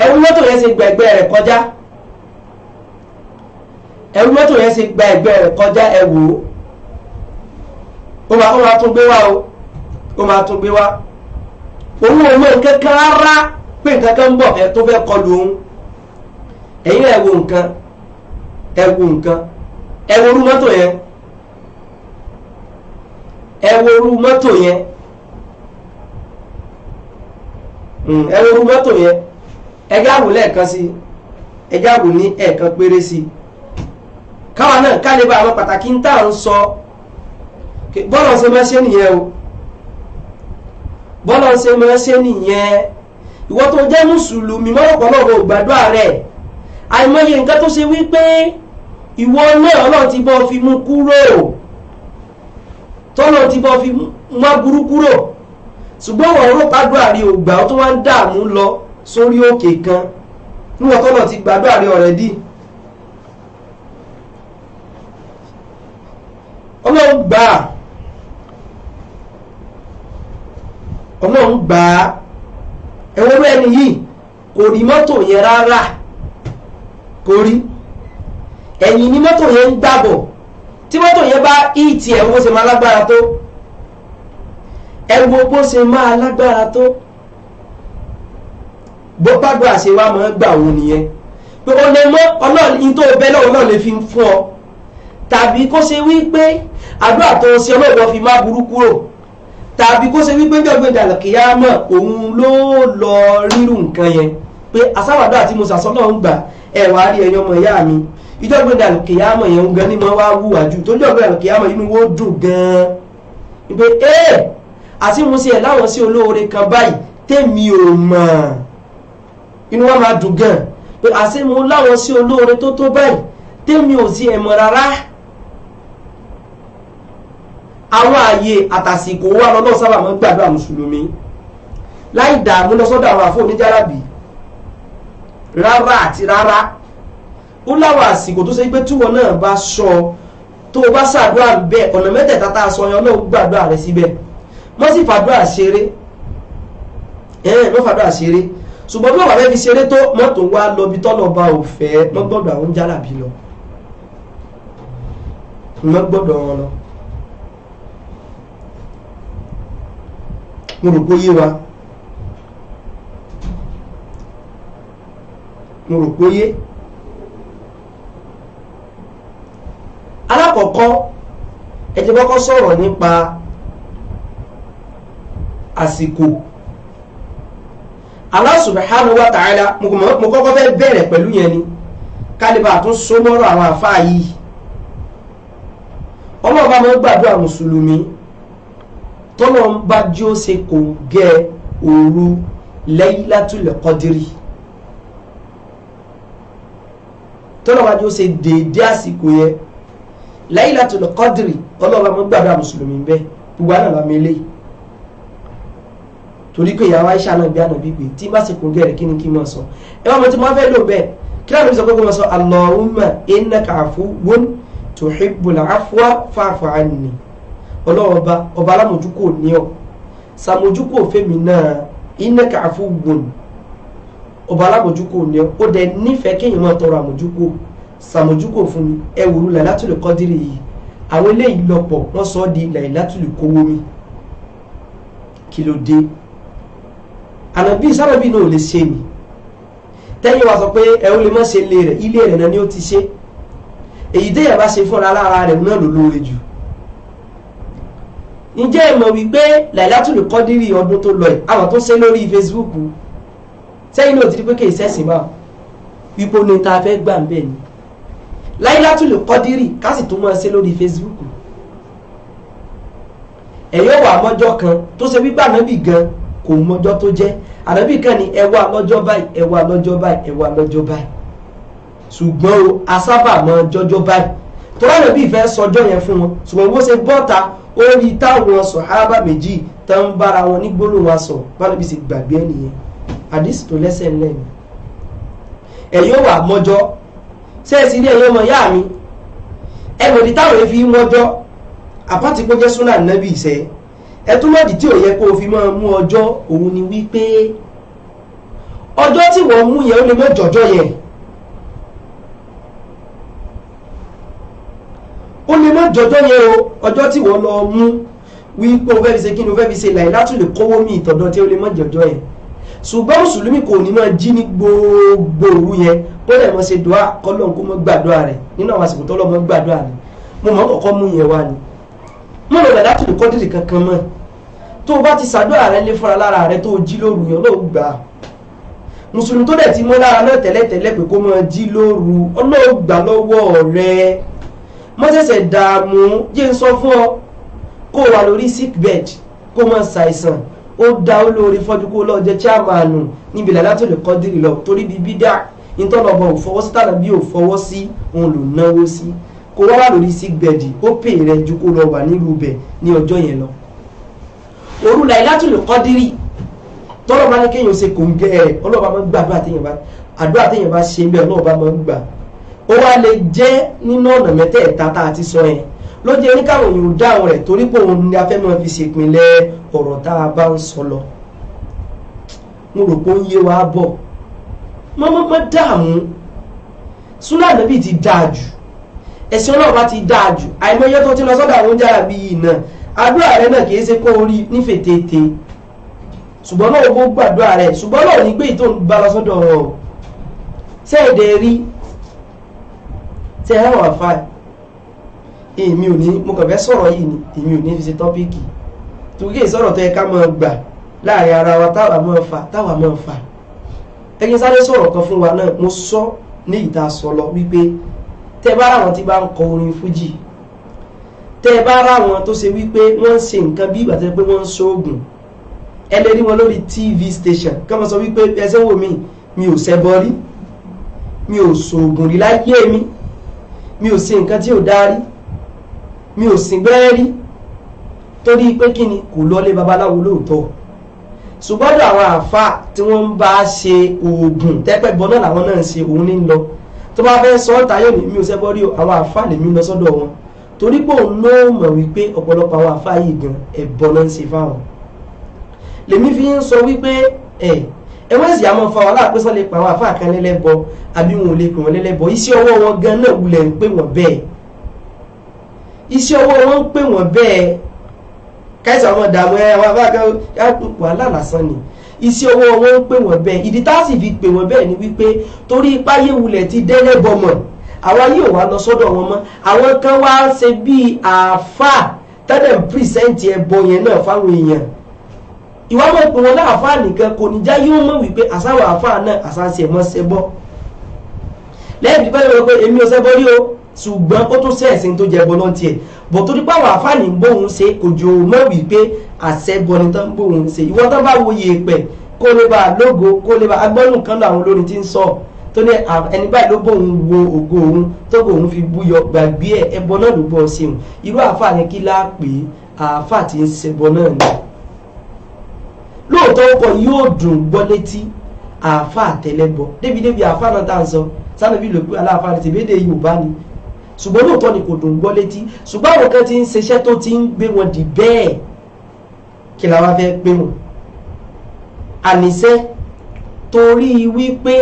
ẹwọ mọ́tò yẹn ṣe gba ẹgbẹ́ rẹ̀ kọjá ẹwọ mọ́tò yẹn ṣe gba ẹgbẹ́ rẹ̀ kọjá ẹwọ ó máa tún gbé wá o ó máa tún gbé wá òun ò mọ nǹkan kan rárá pé nǹkan kan ń bọ̀ tó fẹ́ kọlu òun ẹ̀yin náà ẹwọ nǹkan ẹwọ orú mọ́tò yẹn ẹwọ́rú mọ́tò yẹn ẹgbẹ́ àwò lẹ́ẹ̀kan sí ẹgbẹ́ àwò ní ẹ̀ẹ̀kan péré sí káwa náà ká lè bá àwọn pàtàkì ń tà ń sọ bọ́lọ̀ ṣe máa ṣe nìyẹn o bọ́lọ̀ ṣe máa ṣe nìyẹn ìwọ tó jẹ́ mùsùlùmí mọ́lọ́pọ̀lọ́pọ̀ gbàdúrà rẹ̀ àìmọye nǹkan tó ṣe wípé ìwọ náà Ọlọ́run ti bọ́ fi mú kúrò tọ́lọ̀ ti bọ́ fi má burú kúrò ṣùgbọ́n wọ́n rò pàdúrà rí ògbà tó wá ń dààmú lọ sórí òkè kan níwọ̀n tọ́lọ̀ ti gbàdúrà rí already Ọlọ́run gbà ẹwọ́n ẹni yìí kò rí mọ́tò yẹn rárá kò rí ẹ̀yìn ní mọ́tò yẹn ń gbàbọ̀ tí mọ́tò yẹn bá ìtì ẹ̀wọ́ bó ṣe máa lágbára tó ẹ̀wọ́ bó ṣe máa lágbára tó bó gbàgbọ́ àṣẹ wa máa gbà wọn nìyẹn pé o lè mọ Ọlọ́run tó bẹ́ lọ́wọ́ náà lè fi fún ọ tàbí kó ṣe wí pé àdúrà tó ṣe Ọlọ́run fi má burú kúrò tàbí kó ṣe wí pé gbẹ̀gbẹ̀ dàlọ́kìyámọ̀ òun ló lọ rírù nǹkan yẹn pé àsáwàdà tí mo ṣàṣọ náà ń gbà ẹ̀wà rí ẹ̀yọ́ ọmọ ìyá mi ìjọba al-qiyamah yẹn gan ni mo wá wúwájú tó jọba al-qiyamah inú wo dùn gan pé àti mo ṣe ẹ̀ láwọn sí olóore kan báyìí tèmi ò mọ̀ inú wa máa dùn gan pé àti mo láwọn sí olóore tó báyìí tèmi ò sí ẹ̀ mọ̀ rárá. àwọn ààyè àtàsìkò wà lọ́nà sábà máa ń gbàdúrà mùsùlùmí láì dààmú lọ sọ́dọ̀ àwọn àfọ oníjàlábì rárá àti rárá. ó láwọn àsìkò tó ṣe pé túwọ náà bá sọ tó o bá ṣàdúrà bẹ́ẹ̀ ọ̀nà mẹ́tẹ̀ẹ̀ta tá a sọ yẹn náà gbàdúrà rẹ síbẹ̀ wọ́n sì fàdúrà ṣeré wọ́n fàdúrà ṣeré ṣùgbọ́n bí wọ́n bá fẹ́ fi ṣeré tó mọ́tò wá lọ bí tọ́lọ̀ bá ò fẹ́ wọ́n gbọ́dọ̀ àwọn jálàbí lọ wọ́n gbọ́dọ̀ wọn lọ. mo rò pé yé wa mo rò pé yé. alákọ̀ọ́kọ́ ẹ ti kọ́kọ́ sọ̀rọ̀ nípa àsìkò. Allah subhanahu wa ta'ala mo kọ́kọ́ fẹ́ bẹ̀rẹ̀ pẹ̀lú yẹn ni kálíbà tún so mọ́rọ̀ àwọn àfáà yìí. ọlọ́ọ̀bá máa ń gbàdúrà mùsùlùmí tọ́lọ́ ń bá jí ó ṣe kò gẹ́ òru Laylatul Qadri tọ́lọ́ bá jí ó ṣe déédé àsìkò yẹn Laylatul Qadri ọlọ́ọ̀bá máa ń gbàdúrà mùsùlùmí bẹ́ẹ̀ gbogbo àná la mẹ́lẹ́ torí pé ìyàwó Aisha náà bí ànábì pé tí bá ṣe kò gẹ́ rẹ̀ kí ni kí n máa sọ ẹ wá mo ti máa fẹ́ lò bẹ́ẹ̀ kí láti sọ pé kó máa sọ Allahumma innaka afuwwun tuhibbul afwa fa'fu anni ọlọ́ọ̀ba ọba alámójúkò ní ọ sàmójúkò fẹ́mi náà innaka afuwwun ọba alámójúkò ní ọ ó dẹ nífẹ̀ẹ́ kéèyàn máa tọrọ àmójúkò sàmójúkò fún mi ẹ wòrú Laylatul Qadri yìí àwọn eléyìí lọ́pọ̀ wọ́n sọ ọ́ di Laylatul Qawmi kí ló dé ànàbí sábàbí náà ò lè ṣe ni tẹ́yìn wa sọ pé ẹ ó lè má ṣe ilé rẹ̀ náà ni ó ti ṣe èyí déyà bá ṣe fúnra lára rẹ̀ náà ló lóore jù. ǹjẹ́ ẹ mọ̀ wípé Laylatul Qadri ọdún tó lọ ẹ̀ àwọn tó ṣe lórí Facebook sẹ́yìn náà ti di pé kì í ṣẹ̀sìn bá wípé ní ta fẹ́ gbà ń bẹ̀ ni Laylatul Qadri ká sì tún máa ṣe lórí Facebook ẹ̀yọ́ wà mọ́jọ́ kan tó ṣe wípé ànábì gan kò mọ́jọ́ tó jẹ́ ànábì kan ní ẹ wá lọ́jọ́ báyìí ẹ wá lọ́jọ́ báyìí ẹ wá lọ́jọ́ báyìí ṣùgbọ́n o asábà mọ́ jọjọ́ báyìí tó láyọ̀ bí ìfẹ́ sọjọ́ yẹn fún wọn ṣùgbọ́n bó ṣe bọ́ta ó rí táwọn sàhábà méjì tó ń bára wọn ní gbólóhùn wa sọ báwo bí ṣe gbàgbé ẹ nìyẹn àdìsí tó lẹ́sẹ̀ ńlẹ̀ ni ẹ̀yọ́ wà mọ́jọ́ sẹ́ẹ̀sì ilé ẹ̀yọ́ ọmọ ìyá mi ẹ̀mọ̀dí táwọn fi mọ́jọ́ àpáti kó jẹ́ súnà nábì ìṣẹ́ ẹ̀túnmọ̀dí tí ò yẹ kó o fi máa mú ọjọ́ òun ni wípé ọjọ́ tí wọ́n mú yẹn ó lè mọ́ jọjọ́ yẹn ó lè mọ́ jọjọ́ yẹn o ọjọ́ tí wọ́n lọ mú wípé o fẹ́ fi ṣe kí ni o fẹ́ fi ṣe Laylatul Qawmi ìtọ̀dọ̀ tí ó lè mọ́ jọjọ́ yẹn ṣùgbọ́n mùsùlùmí kò ní máa jí ní gbogbo òru yẹn tó lè mọ́ ṣe dùá kọ́lọ́n kó mọ́ gbàdúrà rẹ̀ nínú àwọn àsìkò tó lọ́ mọ́ gbàdúrà rẹ̀ mo mọ́ kọ́kọ́ mú yẹn wá ni mo lọ Laylatul Qadri kankan mọ́ tó o bá ti ṣàdúrà rẹ lé fúnra lára rẹ tó o jí lóru yẹn ló gbà á mùsùlùmí tó dẹ̀ ti mọ́ lára náà tẹ́lẹ̀tẹ́lẹ̀ pé kó máa jí lóru Ọlọ́run gbà lọ́wọ́ rẹ mọ́ ṣẹ̀ṣẹ̀ dààmú jẹ́ ń sọ fún ọ kó o wà lórí sick bed kó máa ṣàìsàn ó dá olórí fọ́jú kó lọ́ọ́ jẹ́ chairman níbi Laylatul Qadri lọ torí bíi bídà ìtọ́nàbọ̀ ò fọwọ́ sí tàbí bí ò fọwọ́ sí òun ló náwó sí kó wá lórí sick bed ó pè rẹ ju kó lọ wà nílùú bẹ̀ ní ọjọ́ yẹn lọ. òru Laylatul Qadri tọ́lọ́ bá ní kéèyàn ṣe kò ń gẹ́ ẹ̀ ọlọ́ọ̀bá máa ń gbà àdúrà téèyàn bá ṣe ń bẹ́ẹ̀ ọlọ́ọ̀bá máa ń gbà ó wá lè jẹ́ nínú ọ̀nà mẹ́tẹ̀ẹ̀ta tá a ti sọ yẹn ló jẹ́ ní káwọn èèyàn dáhùn rẹ̀ torí pé òun ni a fẹ́ máa fi ṣèpínlẹ̀ ọ̀rọ̀ tá a bá ń sọ lọ. mo rò pé ó ń yé wa bọ̀ mọ́ dààmú súnà nàbì ti dáa jù ẹ̀sìn ọlọ́ọ̀bá ti dáa jù àìmọye tó ti lọ sọ́dọ̀ àwọn oúnjẹ àbí yìí náà àdúrà rẹ̀ náà kìí ṣe kó orí nífẹ̀ẹ́ tètè ṣùgbọ́n náà ó gbàdúrà rẹ̀ ṣùgbọ́n náà ní gbé ìtò ń bá lọ sọ́dọ̀ ọ̀ sẹ́ẹ̀dẹ̀ rí tẹ́ ẹ wà fà èmi ò ní mo kàn fẹ́ sọ̀rọ̀ yìí ni èmi ò ní fi ṣe tọ́píìkì tòkè sọ̀rọ̀ tó yẹ ká máa gbà láàrin ara wa táwa máa fà ẹgbẹ́ sáré sọ̀rọ̀ kan fún wa náà mo sọ ní ìta sọ lọ wípé tẹ́ bá ra wọn tí bá ń kọ orin fújì tẹ́ bá ra wọn tó ṣe wípé wọ́n ń ṣe nǹkan bí ìgbà tẹ́ pé wọ́n ń ṣoògùn ẹ lè rí wọn lórí TV station kí wọ́n sọ wípé ẹsẹ̀ wò mi ò ṣẹbọ rí mi ò ṣoògùn rí láyé mi ò ṣe nǹkan tí ò dárí mi ò sìn gbẹ́rẹ́ rí torí pé kí ni kò lọlé babaláwo lóòótọ́ ṣùgbọ́n àwọn àáfà tí wọ́n ń bá ṣe oògùn tẹ́pẹ́ bọ́ náà làwọn náà ń ṣe òun ní lọ tó bá fẹ́ sọ ọ́ta yóò ní mi ò ṣẹbọ rí àwọn àáfà lèmi lọ sọ́dọ̀ wọn torí pé òun ló mọ̀ wípé ọ̀pọ̀lọpọ̀ àwọn àáfà yìí gan ẹ̀bọ náà ń ṣe fáwọn lèmi fi ń sọ wípé ẹ wọ́n sì àmọ́ fa wàhálà pé sọ́ lè pa àwọn àáfà kan lẹ́lẹ́bọ àbí wọn ò lè pè wọ́n lẹ́lẹ́bọ iṣẹ́ ọwọ́ wọn gan náà wulẹ̀ ń pè wọ́n bẹ́ẹ̀ iṣẹ́ ọwọ́ wọn ń pè wọ́n bẹ́ẹ̀ káìsàn ọmọ ìdààmú àwọn afáàkẹ́ wàhálà lásán ni iṣẹ́ ọwọ́ wọn ń pè wọ́n bẹ́ẹ̀ ìdí tá a sì fi pè wọ́n bẹ́ẹ̀ ni wípé torí ipáyé wulẹ̀ ti dẹ́rẹ́bọ mọ̀ àwa yóò wá lọ sọ́dọ̀ wọn mọ́ àwọn kan wá ṣe bíi àáfà tẹ́lẹ̀ ń pírísẹ́ǹtì ẹbọ yẹn náà fáwọn èèyàn ìwà mọ̀ pé wọn láàfáà nìkan kò ní já yóò mọ̀ wípé àsáwọ̀ àáfáà náà àsáṣe ẹ̀mọ́ ṣẹbọ lẹ́yìn tí báyìí wọ́n pé èmi ò ṣẹbọ rí o ṣùgbọ́n ó tún sẹ́ẹ̀sìn tó jẹ́ bọ́lọ́ tiẹ̀ bọ̀ torí páwọn àfáàní ń bóun ṣe kò jò mọ́ wípé àṣẹbọ ni tán ń bóun ṣe ìwọ tán bá wo iye pẹ̀ kó lè bá lógo kó lè bá agbọ́nù kan lọ àwọn olórin tí ń sọ tó ní ẹni báyìí ló bóun wo ògo òun tó bóun fi búyọ gbàgbé ẹ ẹbọ náà ló bọ́ ṣeun irú àfáàní kí láà pé àáfáà tí ń ṣẹbọ náà ni lóòótọ́ ọkọ̀ yóò dùn gbọ́ létí àáfáà tẹ́lẹ́bọ débi àáfáà náà tá à ń sọ sanabi ló pé aláàfáà rẹ̀ tìbédè Yorùbá ni ṣùgbọ́n lóòótọ́ ni kò dùn gbọ́ létí ṣùgbọ́n àwọn kan ti ń ṣiṣẹ́ tó ti ń gbé wọn dì bẹ́ẹ̀ kí la wá fẹ́ pé wọn àníṣe torí wípé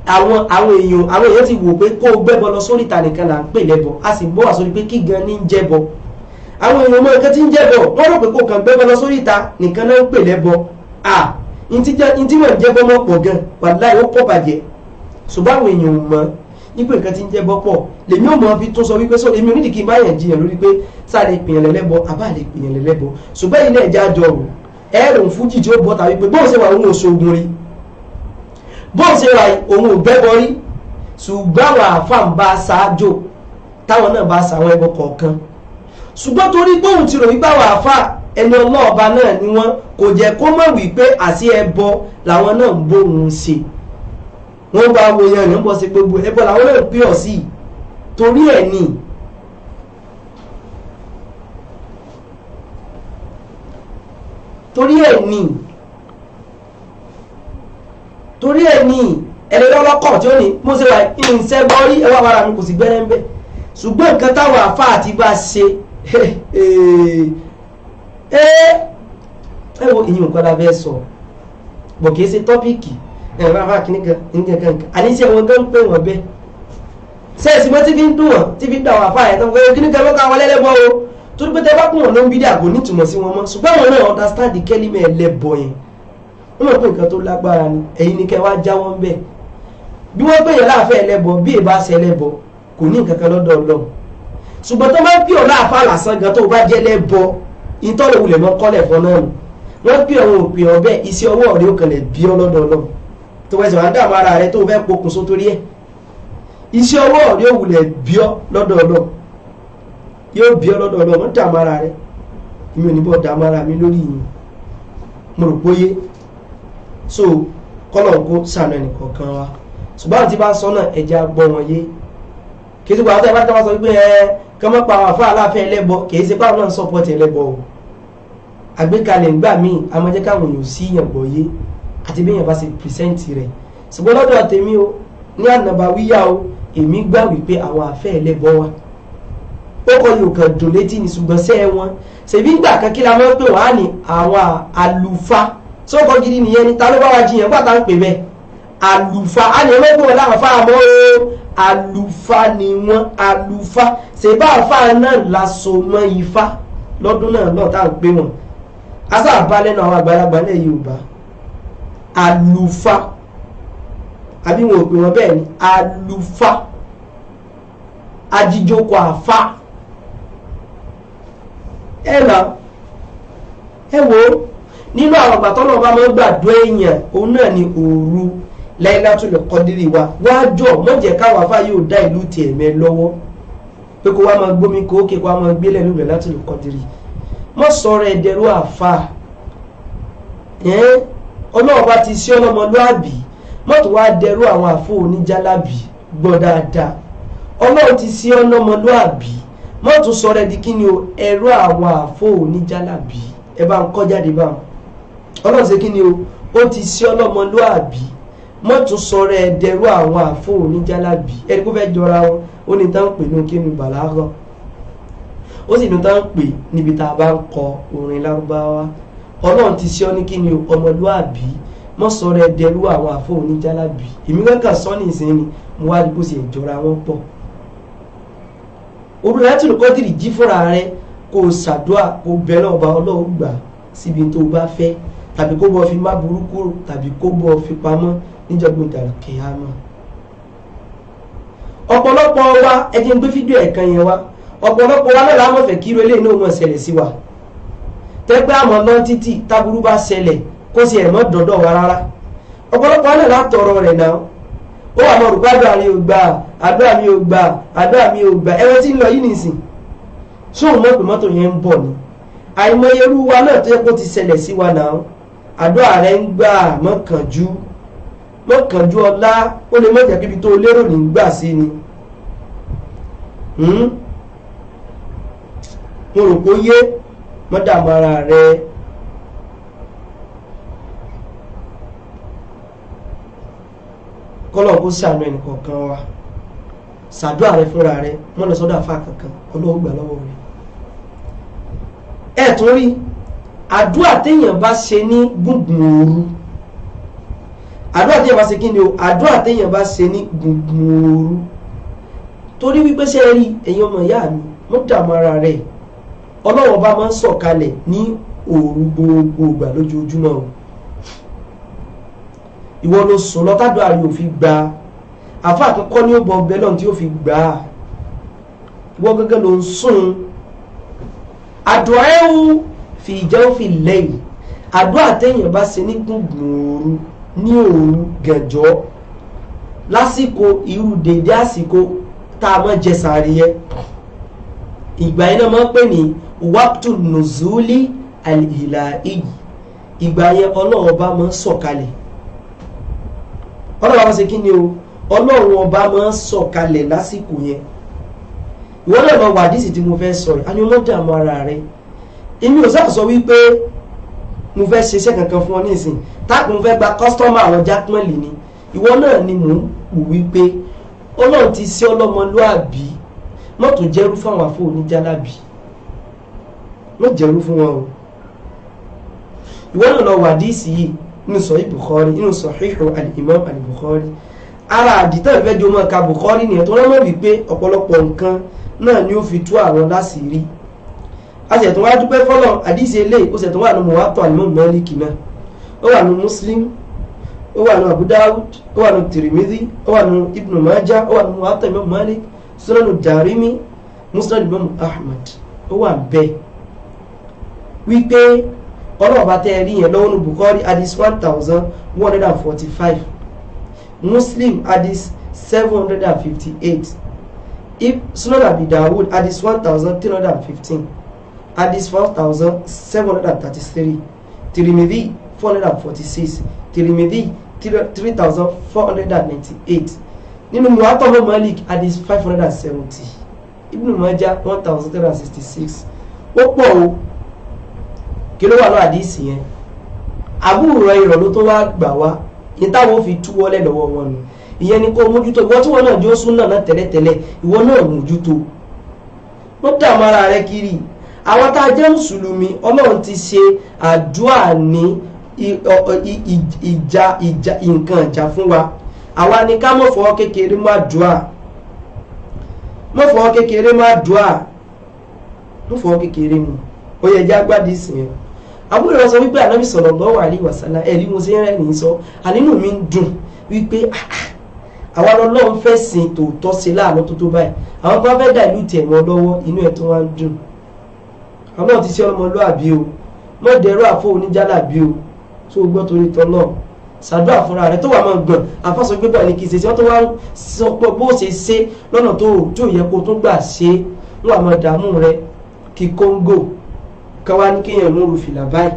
àwọn èèyàn ti wò pé kó o gbẹ́bọ lọ sórí ìta nìkan là ń pè lẹ́bọ a sì bọ́ wá sórí pé kí gan ní ń jẹ́bọ àwọn èèyàn mọ nǹkan tí ń jẹ́bọ wọ́n rò pé kó kàn gbẹ́bọ lọ sórí ìta nìkan náà ń pè lẹ́bọ ntí wọ́n jẹ́bọ mọ́ pọ̀ gan wàláhì ó pọ̀ bàjẹ́ ṣùgbọ́n àwọn èèyàn ò mọ̀ nípa nǹkan tí ń jẹ́bọ pọ̀ lèmi ò mọ̀ fi tún sọ wípé èmi ò nídìí kí n bá yàn jiyàn lórí pé sáà lè pèèyàn lẹ́lẹ́bọ àbá lè pèèyàn lẹ́lẹ́bọ ṣùgbọ́n ilé ẹ̀já jọ rò ẹ̀rùn fújì tí ó bọ́ tàbí pé bóun ṣe wà òun ò ṣoògùn rí bóun ṣe wà òun ò gbẹ́bọ rí ṣùgbọ́n àwọn àáfàá ń bá ṣáájò táwọn náà bá ṣàwọn ẹbọ kọ̀ọ̀kan ṣùgbọ́n torí bóun ti rò wípé àwọn àáfàá ẹni ọlọ́ọ̀ba náà ni wọ́n kò jẹ́ kó mọ̀ wípé àṣì ẹbọ làwọn náà ń bóun ṣe wọ́n bá wo yẹn ní bọ́ sí gbogbo ẹbọ làwọn náà pè ọ́ sí torí ẹ̀ ní ẹni lọ́lọ́kọ̀ tí ó ní mo ṣe wà ìṣẹ́ gbọ́rí ẹwà wàrà mi kò sì gbẹ́rẹ́ ń bẹ́ ṣùgbọ́n nǹkan táwọn àfáà àti bá ṣe ẹ wo ìyẹn nǹkan la fẹ́ sọ bọ̀ kìí ṣe tọ́pìkì ẹ̀rọ àfáà kìnnìkan àníṣe wọn gan pé wọn bẹ́ẹ̀ sẹ́ẹ̀sì mọ́ tí fi ń dùn wọn tí fi ń dà wọn àfáà ẹ̀ tán fẹ́ kìnnìkan ló ká wọn lẹ́lẹ́bọ o torí pé tẹ́ bá kún wọn ló ń bí dàgò nítumọ̀ sí wọn mọ́ ṣùgbọ́n wọn náà understand kẹ́límẹ̀ ẹlẹ́bọ yẹn wọ́n mọ̀ pé nǹkan tó lágbára ni ẹ̀yin ni kẹ́ wá jáwọ́ ń bẹ̀ bí wọ́n gbẹ̀yàn láàfẹ́ ẹlẹ́bọ bí èbá ṣe ẹlẹ́bọ kò ní nǹkan kan lọ́dọ̀ Ọlọ́run ṣùgbọ́n tó máa ń pè ọ́ láàfà lásán gan tó bá jẹ́ lẹ́bọ ìtọ́lẹ̀ wulẹ̀ mọ́ kọ́lẹ̀ fọ́ náà nù wọ́n pè ọ́ òpè ọ́ bẹ́ẹ̀ iṣẹ́ ọwọ́ rẹ̀ ó kànlẹ̀ bí ọ́ lọ́dọ̀ Ọlọ́run tó wẹ́sẹ̀ wá ń dààmú ara rẹ̀ tó fẹ́ pokùnso torí ẹ̀ iṣẹ́ ọwọ́ rẹ̀ ó wulẹ̀ bí ọ́ lọ́dọ̀ Ọlọ́run yóò bí ọ́ lọ́dọ̀ Ọlọ́run dààmú ara rẹ̀ mi ò ní bọ́ dààmú ara mi lórí yìí mo rò póyé so kọ́lọ̀ kó sànù ẹnì kọ̀ọ̀kan wa ṣùgbọ́n àti bá sọ náà ẹja gbọ́ wọn yé kì í ṣe pé àwọn tẹ́lẹ̀ bá tẹ́lẹ̀ sọ pé kí wọ́n pa àwọn àfáà aláfẹ́ ẹlẹ́bọ kì í ṣe pé àwọn náà sọ́pọ̀tì ẹlẹ́bọ o àgbékalẹ̀ ńgbà míì a máa jẹ́ káwọn èèyàn sí yàn gbọ́ yé àti bí èèyàn bá ṣe pìrìsẹ́ǹtì rẹ̀ ṣùgbọ́n lọ́dọ̀ tèmi o ní ànàbáwíyá o èmi gbà wípé àwọn àfẹ́ ẹlẹ́bọ wa ó kọ́ yóò kàn dùn létí ní ṣùgbọ́n sẹ́ wọn ṣèbí ńgbà kan kí la máa ń pè wọ́n á ní àwọn àlùfáà sọ́kọ̀ gidi nìyẹn ni ta ló bá wa jiyàn gbà tá ń pè bẹ́ẹ̀ àlùfáà á ní ẹgbẹ́ wọn láwọn fáà mọ́ o àlùfáà ni wọ́n àlùfáà ṣèbá àfáà náà láso mọ́ ifá lọ́dún náà náà tá à ń pè wọ́n asá àbálẹ́ náà àwọn àgbàlagbà lẹ́ Yorùbá àlùfáà àbí wọn ò pè wọ́n bẹ́ẹ̀ ni àlùfáà ajíjókòó àfá ẹ wo nínú àwọn àgbà tọ́lọ̀ bá máa ń gbàdúrà èèyàn òun náà ni òru Laylatul Qadri wa wájọ́ mọ́jẹ̀ káwọn afá yóò dá ìlú tiẹ̀ mẹ́ lọ́wọ́ pé kó wá máa gbómi kókè kó wá máa gbélé ìlú Laylatul Qadri mọ́ sọ̀rọ̀ ẹ̀dẹ̀rú àfà ọlọ́run bá ti sí ọlọ́mọlúàbí mọ́tò wá dẹrú àwọn àfọ oníjàlábì gbọ́ dáadáa ọlọ́run ti sí ọlọ́mọlúàbí mọ́tò sọ̀rọ̀ ẹ̀dí kí ni o ẹ̀rọ àwọn àfọ oníjàlábì ẹ bá ń kọ́ jáde báwọn ọlọ́run ṣe kí ni o ó ti sí ọlọ́mọlúàbí mọ́tò sọ̀rọ̀ ẹ̀dẹ̀rú àwọn àfọ oníjàlábì ẹ̀rí kó fẹ́ jọra wọn ó ní tán pè ní kí ni bàlágà ó sì ní tán pè níbi tá a bá ń kọ orin lárúbáwá ọlọ́run ti sí ọ ní kí ni o ọmọlúàbí mọ́ sọ̀rọ̀ ẹ̀dẹ̀rú àwọn àfọ oníjàlábì èmi kankan sọ ní ìsinmi mo wá rí bó ṣe ìjọra wọn pọ̀ òru Laylatul Qadri jí fúnra rẹ kó o ṣàdúà kó o bẹ̀rẹ̀ ọba ọlọ́run gbà síbi tó o bá fẹ́ tàbí kó bọ́ fi má burúkú tàbí kó bọ́ fi pamọ́ níjọ́gbọ̀n dàrúkẹ́yàmọ́. ọ̀pọ̀lọpọ̀ wa ẹ jẹ́ n gbé fídíò ẹ̀kan yẹn wá ọ̀pọ̀lọpọ̀ wa náà láwọn fẹ́ kí irú eléyìí náà mọ̀ ṣẹlẹ̀ sí wa tẹ́gbẹ́ àmọ́ lọ títì táburú bá ṣẹlẹ̀ kó sì ẹ̀ mọ́ dọ̀dọ̀ wa rárá ọ̀pọ̀lọpọ̀ wa náà látọ̀rọ̀ rẹ̀ náà ó wà mọ̀ rúgbà àdúrà mi ò gbà àdúrà mi ò gbà àdúrà mi ò gbà ẹ̀rọ tí ń lọ yìí nìsín sóun mọ̀ pé mọ́tò yẹn ń bọ̀ ni àìmọye irú wa náà tó yẹ kó ti ṣẹlẹ̀ sí wa náà àdúrà rẹ̀ ń gbà mọ́kànjú ọlá ó lè mọ̀jẹ̀ kíbi tó lérò ní gbà sí ni mo rò pé ó yé mọ́dàmú ara rẹ̀ kọ́lọ̀ kó ṣàánú ẹnì kọ̀ọ̀kan wa ṣàdúrà rẹ fúnra rẹ mọ́ lọ sọ́dọ̀ àfáà kankan Ọlọ́run gbà lọ́wọ́ rẹ. ẹ tún rí àdúrà téèyàn bá ṣe ní gbùngbùn òru àdúrà téèyàn bá ṣe kí ni o àdúrà téèyàn bá ṣe ní gbùngbùn òru torí wípé ṣe rí ẹ̀yin ọmọ ìyá mi mọ́ dààmú ara rẹ̀ Ọlọ́run bá máa ń sọ̀kalẹ̀ ní òru gbogbo ìgbà lójoojúmọ́ o ìwọ ló sùn lọ́tàdúrà rẹ̀ ò fi gbà àfáà àkọ́kọ́ ní ó bọ ọbẹ̀ lọ́n tí ó fi gbà á ìwọ gẹ́gẹ́ ló ń sùn àdúrà ẹ̀hún fi ìjẹ́ ó fi lẹ́yìn àdúrà téèyàn bá ṣe ní gbùngbùn òru ní òru gẹ̀jọ́ lásìkò irú dèdé àsìkò tá a máa jẹ sàárì yẹ ìgbà yẹn náà máa ń pè ní waqtu nuzuli al-ilahi ìgbà yẹn Ọlọ́run ọba máa ń sọ̀kalẹ̀ Ọlọ́run ọba ṣe kí ni o Ọlọ́run ọba máa ń sọ̀kalẹ̀ lásìkò yẹn ìwọ náà lọ wà dísì tí mo fẹ́ sọ yìí àyàn mọ́ dààmú ara rẹ èmi ò sáà sọ wípé mo fẹ́ ṣe iṣẹ́ kankan fún ọ nísìn táàkì mo fẹ́ gba kọ́sítọ́mà àwọn jákmọ́lì ni ìwọ náà ni mò ń wù wípé Ọlọ́run ti ṣe ọlọ́mọlúàbí mọ́tò jẹ́rú fún àwọn àfọ oníjàlábì mọ́ jẹ́rú fún wọn o ìwọ náà lọ wà dísì yìí nínú Sahih Bukhari nínú Sahihu al-Imam al-Bukhari ara àdìtàn ìfẹ́jọ́ mọ́ ka Bukhari nìyẹn tó rọ́mọ́ wípé ọ̀pọ̀lọpọ̀ nǹkan náà ni ó fi tú àwọn láṣìírí a sì ẹ̀tún wá dúpẹ́ fọ́lọ̀ àdìsí eléyìí ó sì ẹ̀tún wà ní Muwatta al-Imam Maliki náà ó wà ní Muslim ó wà ní Abu Dawud ó wà ní Tirmidhi ó wà ní Ibn Majah ó wà ní Muwatta Imam Malik Sunan Darimi Musnad Imam Ahmad ó wà bẹ́ẹ̀ wípé ọlọ́ọ̀bá tẹ́ rí yẹn lọ́wọ́ ní Bukhari hadith 1145 Muslim hadith 758 Sunan Abi Dawud hadith 1315 hadith 4733 Tirmidhi 446 Tirmidhi 3498 nínú Muwatta Imam Malik hadith 570 Ibn Majah 1366 ó pọ̀ o kí ló wà lọ àdìsí yẹn Abu Hurairah ló tó wá gbà wá yẹn táwọn fi tú wọlé lọ́wọ́ wọn nù ìyẹn ni kó mójútó ìwọ tí wọn náà jó sún náà tẹ́lẹ̀tẹ́lẹ̀ ìwọ náà mójútó wọ́n dààmú ara rẹ kiri àwọn tá a jẹ́ mùsùlùmí Ọlọ́run ti ṣe àdúà ní ìjà nǹkan ìjà fún wa àwa ni ká mọ̀ fọwọ́ kékeré má dùà mọ̀ fọwọ́ kékeré má dùà mọ̀ fọwọ́ kékeré mu ó yẹ jẹ́ agbádìí sí yẹn àbúrò rẹ sọ wípé Ànábì sallallahu alaihi wasallam ẹ̀rí mo ṣe ń rẹ́ ní sọ ànínú mi ń dùn wípé àwọn Ọlọ́run fẹ́ sìn tòótọ́ sí láàánú tó tó báyìí àwọn kan fẹ́ dà ìlú tiẹ̀ mọ́ lọ́wọ́ inú ẹ̀ tó wá ń dùn àwọn ti ṣe ọmọlúàbí o mọ́ dẹ̀rọ àfọ oníjàlábí o tó gbọ́ torí tọ́lọ́ ṣàdúrà fúnra rẹ̀ tó wà máa gbọ̀n àfàsọ gbé bọ̀ ní kì í ṣe tí wọ́n tó wá ń sọ pé bó ṣe ṣe lọ́nà tó yẹ kó tó gbà ṣe ń wà máa dààmú rẹ̀ kí kóńgò káwá ní kéèyàn mú irú fìlà báyìí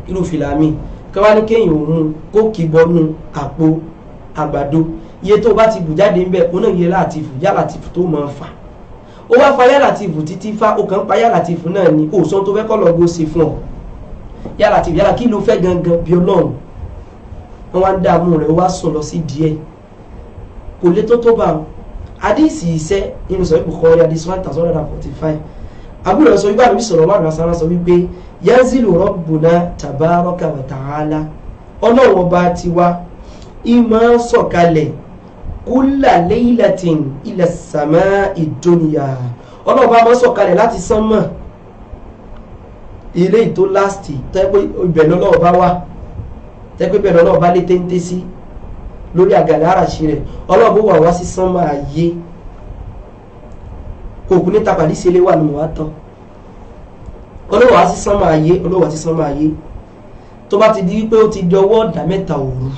irú fìlà mi káwá ní kéèyàn mú kó kì bọnú àpò àgbàdo iye tó bá ti bù jáde ńbẹ òun náà yẹ látìfù yá látìfù tó máa fà ó wá fa yá látìfù títí fa ó kàn pa yá látìfù náà ní òòsàn tó fẹ́ kọ́ lọ́gbó ṣe fún ọ yá látìfù yálà kí ló fẹ́ gangan bí ọlọ́run wọn wá ń dààmú rẹ̀ wá sùn lọ sí díẹ̀ kò lè tó bá wọn àdìsí iṣẹ́ nínú sọ Bukhari àdìsí 1045 àbúrò sọ wípé àdìsí sọ̀rọ̀ wà lásán sọ wípé yanzilu rabbuna tabaraka wa ta'ala ọlọ́run ọba tiwa ìmọ̀ sọ̀kalẹ̀ kulla laylatin ila sama'i dunya ọlọ́run ọba máa sọ̀kalẹ̀ láti sánmọ̀ ilé ìtò lástì tẹ́ pé ìbẹ̀rẹ̀ ọlọ́run ọba wà tẹ́ pé ìbẹ̀rẹ̀ ọlọ́run ọba lé téńté sí lórí àgàlẹ̀ àràṣì rẹ̀ ọlọ́run bó wà wá sí sánmọ̀ ayé òkú ní tapàdé sí ilé wà ní wà tán olówó wá sí sánmọ̀ ayé olówó wá sí sánmọ̀ ayé tó bá ti di wípé ó ti di ọwọ́ ọ̀dà mẹ́ta òru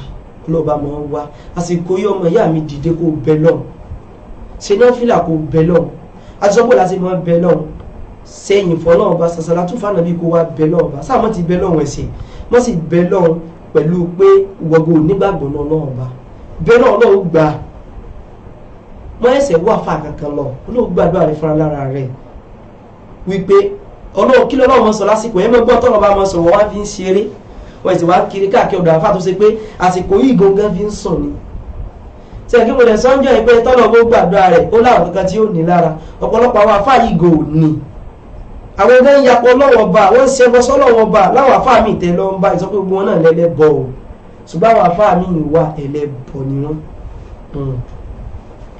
olóòbá máa ń wá àsìkò yí ọmọ ìyá mi dìde kó bẹ lọ́hùn ṣe náà fìlà kó bẹ lọ́hùn àtisọ́pọ̀ láti máa bẹ lọ́hùn sẹ́yìn fọ́ náà bá sàṣàlá tún fànà bí kó wá bẹ lọ́hùn bá sáà mọ́ ti bẹ lọ́hùn ẹ̀sìn mọ́ sì bẹ lọ́hùn pẹ̀lú pé wọ́gbọ́ onígbàgbọ́ náà lọ́hùn bá bẹ náà lọ́hùn gbà mọ́ ẹ̀sẹ̀ wà fà kankan lọ olóògbé gbàdúrà rẹ̀ fúnra lára rẹ̀ wípé ọlọ́run kí lọ́lọ́run sọ lásìkò yẹn mọ́ gbọ́ tọ́lọ́ bá mọ́ sọ̀rọ̀ wá fi ń ṣeré wọ́n ti wá kiri káàkiri ọ̀dọ̀ àfáà tó ṣe pé àsìkò yìí gangan fi ń sùn ni tí ẹ̀kí mo lè sọ́njọ́ yìí pé tọ́lọ́ bó gbàdúrà rẹ̀ ó láwọn kankan tí ó ní lára ọ̀pọ̀lọpọ̀ àwọn àfáà yìí gò ní àwọn ẹgbẹ́ ń yapọ̀ lọ́wọ́ bá wọ́n ń ṣe ẹbọ sọ́lọ́wọ́ bá láwọn àfáà mi tẹ̀ lọ́ ń bá ìsọ pé gbogbo wọn náà lẹ́lẹ́bọ o ṣùgbọ́n àwọn àfáà mi wà ẹlẹ́bọ ni wọ́n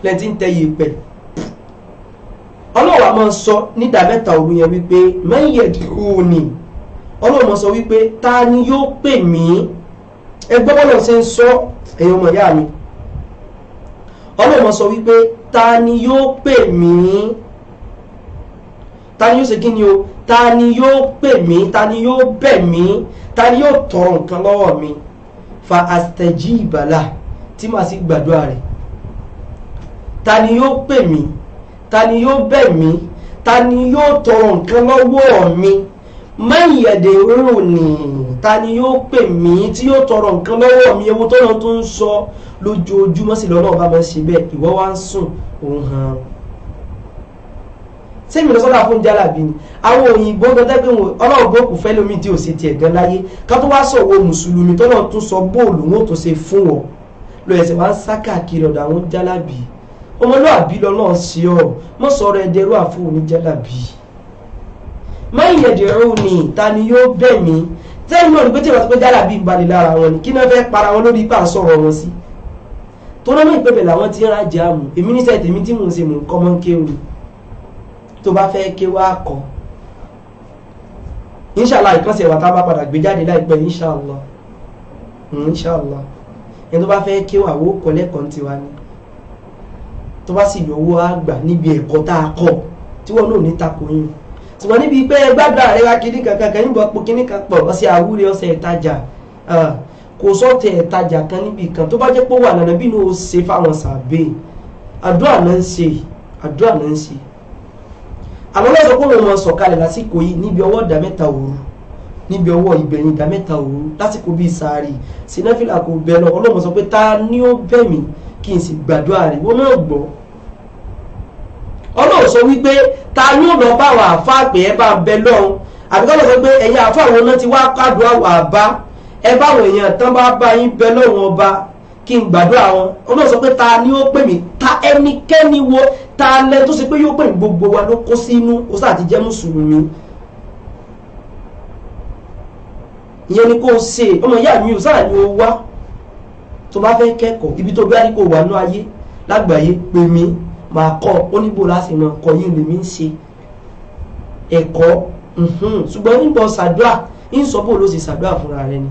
lẹ́tí ń tẹ́ yìí pẹ̀ ọlọ́wà máa ń sọ nídà mẹ́ta òru yẹn wípé mẹ́yẹ̀dúrónì ọlọ́wà sọ wípé ta ni yóò pè mí ẹgbẹ́ bọ́lọ̀ ṣe ń sọ ẹ̀yin ọmọ ìyá mi ọlọ́wà sọ wípé ta ni yóò pè mí ta ni yóò ṣe kí ni o ta ni yóò pè mí ta ni yóò bẹ̀ mí ta ni yóò tọrọ nǹkan lọ́wọ́ mi fa astajiba lah tí màá sì gbàdúrà rẹ̀ ta ni yóò pè mí ta ni yóò bẹ̀ mí ta ni yóò tọrọ nǹkan lọ́wọ́ mi mẹ́yẹ̀dẹ̀ rò ní ta ni yóò pè mí tí yóò tọrọ nǹkan lọ́wọ́ mi ewu tọ́nà tó ń sọ lójoojúmọ́ sí lọ́nà ọba máa ń ṣe bẹ́ẹ̀ ìwọ wá ń sùn òun hàn sẹ́mi lọ sọ́dọ̀ fún jálàbí ni àwọn òyìnbó gẹ́gẹ́ pé ọlọ́run bó kù fẹ́ lómi tí ò ṣe tiẹ̀ gan láyé ká tó wá sọ̀wọ́ mùsùlùmí tọ́nà tó sọ bóòlù wọn tó ṣe fún wọn lọ ẹ̀sẹ̀ wá ń sá káàkiri ọ̀dọ̀ àwọn jálàbí ọmọlúwàbí lọ́nà sí ọ mọ́ sọ̀rọ̀ ẹ̀dẹ̀rú àfún ní jálàbí mẹ́yìn ẹ̀dẹ̀rú ni ta ni yóò bẹ̀ mí tẹ́lẹ̀ náà ní pé tí ìwà tó pé jálàbí ń balẹ̀ lára wọn ni kí náà fẹ́ para wọn lórí ipá sọ̀rọ̀ wọn sí tó náà mọ̀ ìpẹ́bẹ̀ làwọn ti ń rájà mù èmi níṣẹ́ tèmi tí mò ń ṣe mò ń kọ́ mọ́ ń kéwù tó bá fẹ́ ké wá kọ́ inṣàlá ìkànsẹ̀ wà tá a bá padà gbé jáde láìpẹ́ inṣàlá ẹni tó bá fẹ́ ké wà wó kọ́ lẹ́kọ̀ọ́ tiwa ni tó bá sì lówó àgbà níbi ẹ̀kọ́ tá a kọ́ tí wọ́n náà ní tako yín ṣùgbọ́n níbi pé gbàgbà rẹ̀ wá kiri kankan kan níbo pọ̀ kíní kan pọ̀ ọ̀sẹ̀ àwúrẹ́ ọ̀sẹ̀ ìtajà kò sọ́ọ̀tẹ̀ ìtajà kan níbi kan tó bá jẹ́ pé wà lànà bí ní o ṣe fáwọn sàbẹ̀ àdúrà náà ń ṣe àmọ́ lọ́sọ̀ pé wọ́n sọ̀kalẹ̀ lásìkò yìí níbi ọwọ́ ìdá mẹ́ta òru níbi ọwọ́ ìgbẹ̀yìn ìdá mẹ́ta òru lásìkò bíi sàárì sinafila kò bẹ̀ lọ ọlọ́mọ sọ pé ta ni ó bẹ̀ mí kí n sì gbàdúrà rẹ̀ wọ́n náà gbọ́ ọlọ́run sọ wípé ta ni ó lọ bá wà àfáà pé ẹ bá bẹ lọ́hùn àbíkọ́ lọ sọ pé ẹ̀yin àfáà wọn náà ti wá kádùá wà bá ẹ báwọn èèyàn tán bá yín bẹ lọ́hùn ọba kí n gbàdúrà wọn ọlọ́run sọ pé ta ni ó pè mí ta ẹnikẹ́ni wo ta lẹ tó ṣe pé yóò pè mí gbogbo wa ló kó sínú ó sáà ti jẹ́ mùsùlùmí ìyẹn ni kò ṣe ọmọ ìyá mi ò sáà ni ó wá tó bá fẹ́ kẹ́kọ̀ọ́ ibi tó bí wá ní kò wà ní ayé lágbàáyé pè mí máa kọ́ oníbò láti mọ̀ kọ́ yín lèmi ń ṣe ẹ̀kọ́ ṣùgbọ́n nígbà ṣàdúrà ń sọ bó ló ṣe ṣàdúrà fúnra rẹ ni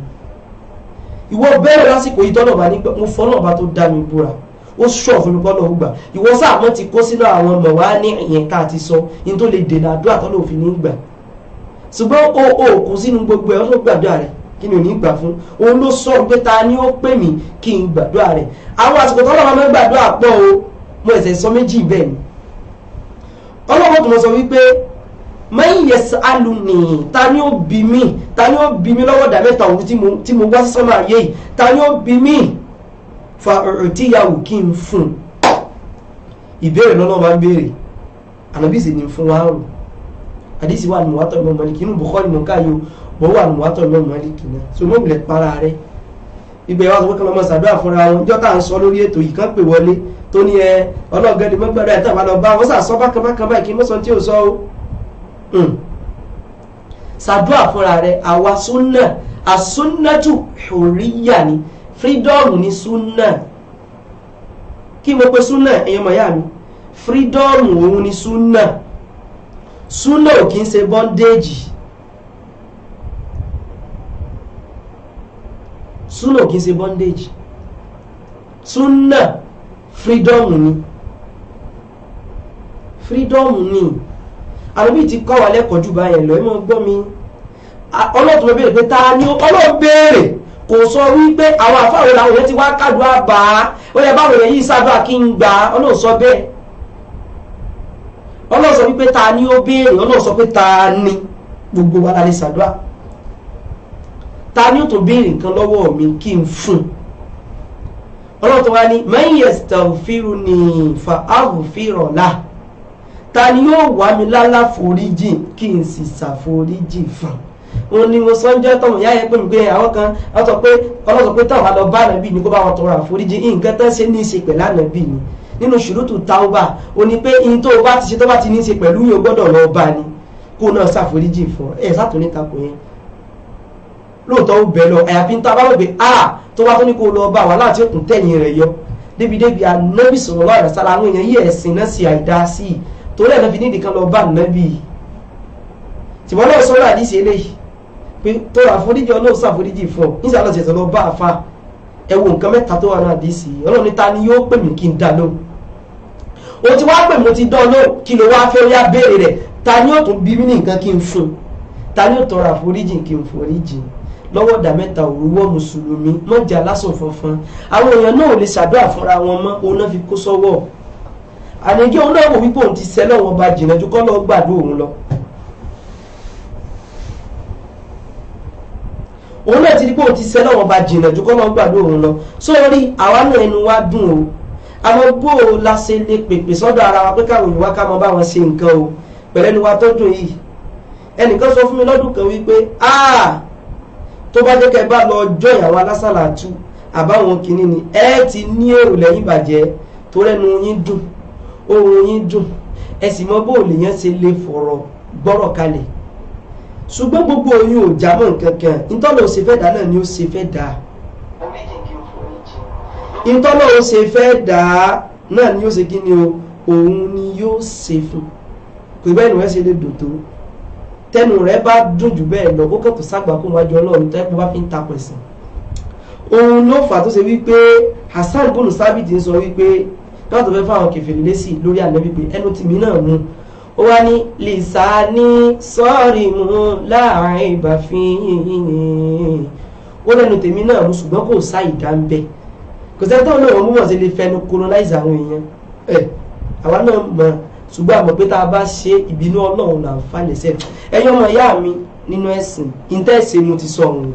ìwọ bẹ̀rẹ̀ lásìkò yìí tọ́nà bá nígbà mo fọ́ náà bá tó dá mi búra ó ṣọ̀ fún mi kọ́ lọ́wọ́ gbà ìwọ sáà mọ́ ti kó sínú àwọn ọmọ wa ní ìyẹn ká ti sọ ní tó lè dènà àdúrà tọ́nà òfin ní gbà ṣùgbọ́n o kò sínú gbogbo ẹ̀ ọ́ tó gbàdúrà rẹ̀ kí ni ò ní gbà fún òun ló sọ pé ta ni ó pè mí kí n gbàdúrà rẹ̀ àwọn àsìkò tó lọ́wọ́ máa ń gbàdúrà pọ̀ o mo ẹ̀sẹ̀ sọ méjì bẹ́ẹ̀ ni ọlọ́wọ́ tó mọ̀ sọ wípé man yas'aluni ta ni ó bi mí lọ́wọ́ dà mẹ́ta òun tí mo wá sí sọ́mọ́ ayé yìí ta ni ó bi mí fa u'tiyahu kí n fún ìbéèrè lọ́nà máa ń béèrè ànábì sì ní fún wa rò àdìsí wà nínú wàtọ̀ Imam Malik inú Bukhari mọ̀ káyọ̀ bọ̀ wà nínú wàtọ̀ Imam Malik náà so mọ̀ wulẹ̀ para rẹ̀ ibẹ̀ wá sọ pé kí wọ́n máa ṣàdúrà fúnra wọn jọ́ tá à ń sọ lórí ètò yìí kán pè wọlé tó ní ọlọ́ọ̀gẹ́dì mọ́gbàdúrà ẹ̀ tàbá lọ bá wọn sàsọ bákan báyìí kí mọ́sán tí ò sọ o ṣàdúrà fúnra rẹ̀ àwa súnà àsúnnàtù hurriya ni freedom ni súnà kí mo pe súnà ẹ̀yàn mọ̀yá mi freedom òun ni súnà súnà ò kí ń ṣe bondage súnà ò kí ń ṣe bondage súnà freedom ni àrùbí ti kọ́ wa lẹ́kọ̀ọ́ jù báyẹn lọ ẹ mọ́ gbọ́ mi ọlọ́tún ló béèrè pé ta ni ọlọ́run béèrè kò sọ wípé àwọn àfáwọn làwọn yẹn ti wá kádùá bá a ó yẹ báwọn yẹn yìí sábà kí n gbà ọlọ́run sọ bẹ́ẹ̀ ọlọ́run sọ wípé ta ni ó béèrè ọlọ́run sọ pé ta ni gbogbo wa la lè ṣàdúrà ta ni ó tún béèrè nǹkan lọ́wọ́ mi kí n fún ọlọ́run tó wá ní man yastaghfiruni fa aghfira lahu ta ni yóò wá mi lálá foríjì kí n sì ṣàforíjì fún òun ni mo sọ́njẹ́ tọ̀hún ìyá yẹn pé mi pé àwọn kan ọlọ́sọ pé táwọn àlọ́ bá ànábì ni kó bá wọn tọrọ àforíjì nǹkan tán ṣe ní í ṣe pẹ̀lú ànábì ni nínú ṣùrùtù tauba ó ní pé ihun tó o bá ti ṣe tó bá ti ní í ṣe pẹ̀lú yóò gbọ́dọ̀ lọ bá ni kó náà ṣàforíjì fún ẹ̀ sátúní takò yẹn lóòótọ́ ó bẹ̀ lọ àyàfi ń ta bá wọ̀ pé tó bá tó ní kó lọ bá wà láti òkun tẹ̀yìn rẹ̀ yọ débi ànábì sallallahu alaihi wasallam àwọn èèyàn yí ẹ̀sìn náà sí àìdá sí i torí ẹ̀ náà fi nídìí kan lọ bá ànábì tìmọ́ náà sọ́rọ̀ àdìsí eléyìí pé tó ra àforíjì ọlọ́run ṣàforíjì fún ọ níṣẹ́ àlọ́ ṣẹ̀ṣẹ̀ lọ bá àfa ẹ wo nǹkan mẹ́ta tó wà náà àdìsí ọlọ́run níta ni yóò pè mí kí n dá lóhùn o ti wá pè mí o ti dán lóhùn kí ló wá fẹ́ yá béèrè rẹ̀ ta ni yóò tún bí mí ní nǹkan kí n fún ta ni yóò tọrọ àforíjì kí n foríjì lọ́wọ́ ìdá mẹ́ta òwúwọ́ mùsùlùmí mọ́jà lásán fọnfọn àwọn èèyàn náà ò lè ṣàdúrà fúnra wọn mọ́ òun náà fi kó sọ́wọ́ àníjẹ́ òun náà wò wípé òun ti sẹ́lẹ̀ wọn ba jìnnà ju kọ́ lọ́ọ́ gbàdúrà òun lọ. òun náà ti di pé òun ti sẹ́lẹ̀ wọn ba jìnnà ju kọ́ lọ́ọ́ gbàdúrà òun lọ sórí àwa náà ẹnu wa dùn o àmọ́ bó o la ṣe lè pèpè sọ́dọ̀ ara wa pé káwọn òyìnbó ká mọ bá wọn ṣe nǹkan o pẹ̀lú ẹnu wa tó dùn yìí ẹnìkan sọ fún mi lọ́dún kan wípé tó bá jẹ́ kẹ́ bá lọ jọ ìyàwó alásàlátù àbáwọn kìíní ni ẹ ti ní èrò lẹ́yìn ìbàjẹ́ tó rẹ́nu yín dùn ohun yín dùn ẹ sì mọ bó lè yẹn ṣe lè fọ̀rọ̀ gbọ́rọ̀ kalẹ̀ ṣùgbọ́n gbogbo oyún ò já mọ́ nǹkan kan ìtọ́lọ̀ ṣe fẹ́ dá náà ni ó ṣe fẹ́ dá ìtọ́lọ̀ ó ṣe fẹ́ dá náà ni ó ṣe kí ni o òun ni yóò ṣe fún kò bẹ́ẹ̀ ni wọ́n ṣe lè dùn tó tẹnu rẹ̀ bá dùn jù bẹ́ẹ̀ lọ kó kẹ́tù ságbà kó wájú ọlọ́run tẹ́kùn bá fi ń tapọ̀ ẹ̀sìn òun ló fà tó ṣe wípé Hasan bonu Sabit ń sọ wípé káwọn tó fẹ́ fáwọn kèfèrí lésì lórí ànábì pé ẹnu tìmí náà mú ó wá ní lisani sọ́ọ̀rì mú láàrin ìbàfihàn ó lẹ́nu tèmi náà mú ṣùgbọ́n kò sá ìdá ń bẹ kò sẹ́ni tó náà mú wọ́n ṣe lè fẹnu colonize àwọn èèyàn àwa náà mọ̀ ṣùgbọ́n àmọ́ pé tá a bá ṣe ìbínú ọlọ́run là ń fà lẹ́sẹ̀ ẹ̀yin ọmọ ìyá mi nínú ẹ̀sìn ìtẹ́ẹ̀sẹ̀ mo ti sọ ọ̀hún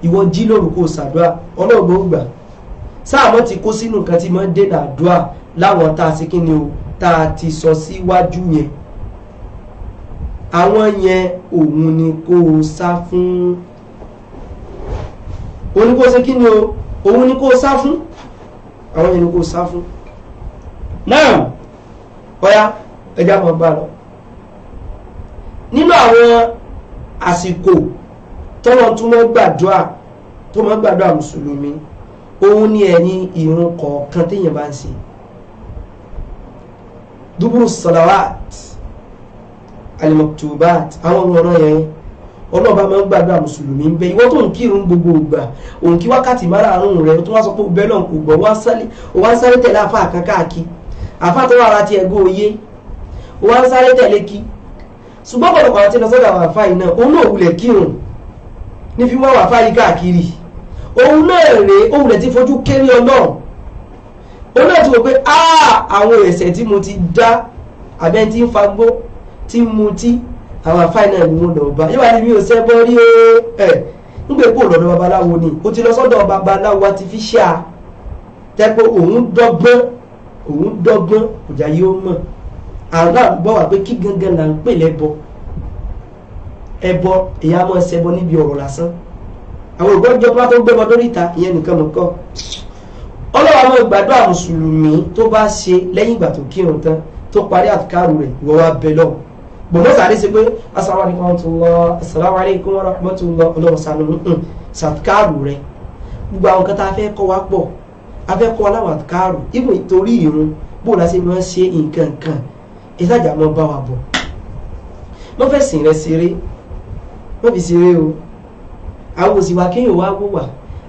ìwọ jí lóru kó ṣàdúrà ọlọ́run ó gbà sáàmọ́ ti kó sínú nǹkan tí máa ń dènà àdúrà láwọn tá a ṣe kí ni o tá a ti sọ síwájú yẹn àwọn yẹn òun ni kó o sá fún òun ni kó o ṣe kí ni o òun ni kó o sá fún àwọn yẹn ni kó o sá fún náà ọ̀yá ẹja kan bá lọ nínú àwọn àsìkò tọ́wọ́n tún mọ́ gbàdúrà tó mọ́ gbàdúrà mùsùlùmí òun ni ẹ̀yìn ìrun kọ̀ọ̀kan téèyàn bá ń ṣe dúbúrú salawat alimaktubat àwọn ọ̀rọ̀ yẹn ọlọ́ọ̀bá máa ń gbàdúrà mùsùlùmí ń bẹ ìwọ tó ń kírun gbogbo ìgbà òun kí wákàtí márààrún rẹ tó wá sọ pé bẹ́ẹ̀ náà kò gbọ́ wá ń sáré tẹ̀lé àfa àkàkàkí àfa tó wà láti ẹ̀gbọ́ òye wá ń sáré tẹ̀lé kí ṣùgbọ́n ọ̀pọ̀lọpọ̀ àti lọ sọ́dọ̀ àwọn àfa yìí náà òun náà wulẹ̀ kírun ní fi wọ́n wà fáyí káàkiri òun náà rèé òun rẹ̀ ti fojú kéré Ọlọ́run òun náà ti wò pé àwọn ẹ̀ṣẹ̀ tí mo ti dá àbẹ́ tí ń fagbó tí ń mutí àwọn àfáì náà ni wọ́n lọ bá yíwá ni mi ò ṣẹbọ rí o nígbè kó lọ́dọ̀ babaláwo ni ó ti lọ sọ́dọ̀ babaláwo artificial tẹ́ pé òun dọ́gbọ́n kò já yóò mọ̀ àwọn náà gbọ́ wà pé kí gangan là ń pè lẹ́bọ ẹbọ èyí mọ́ ṣẹbọ níbi ọ̀rọ̀ lásán àwọn ògbọ́njọ́ tó bá tó gbẹ́bọ lórí ìta ìyẹn nìkan mọ̀ kọ́ Ọlọ́run àwọn gbàdúrà mùsùlùmí tó bá ṣe lẹ́yìn ìgbà tó kírun tán tó parí àtikárù rẹ̀ ìwọ wá bẹ lọ́wọ́ bọ̀mọ́ sáré sí pé assalamu alaikum wa rahmatullah Ọlọ́run sànú sàtikárù rẹ̀ gbogbo àwọn kan tá a fẹ́ kọ́ wá pọ̀ a fẹ́ kọ́ aláwọ̀ àtikárù ìwò ìtorí ìrun bó la ṣe máa ń ṣe nǹkan kan ìtajà mọ́ bá wa bọ̀ wọ́n fẹ́ sìn rẹ̀ ṣeré wọ́n fi ṣeré o àwọn òsì wa kéèyàn wá wò wà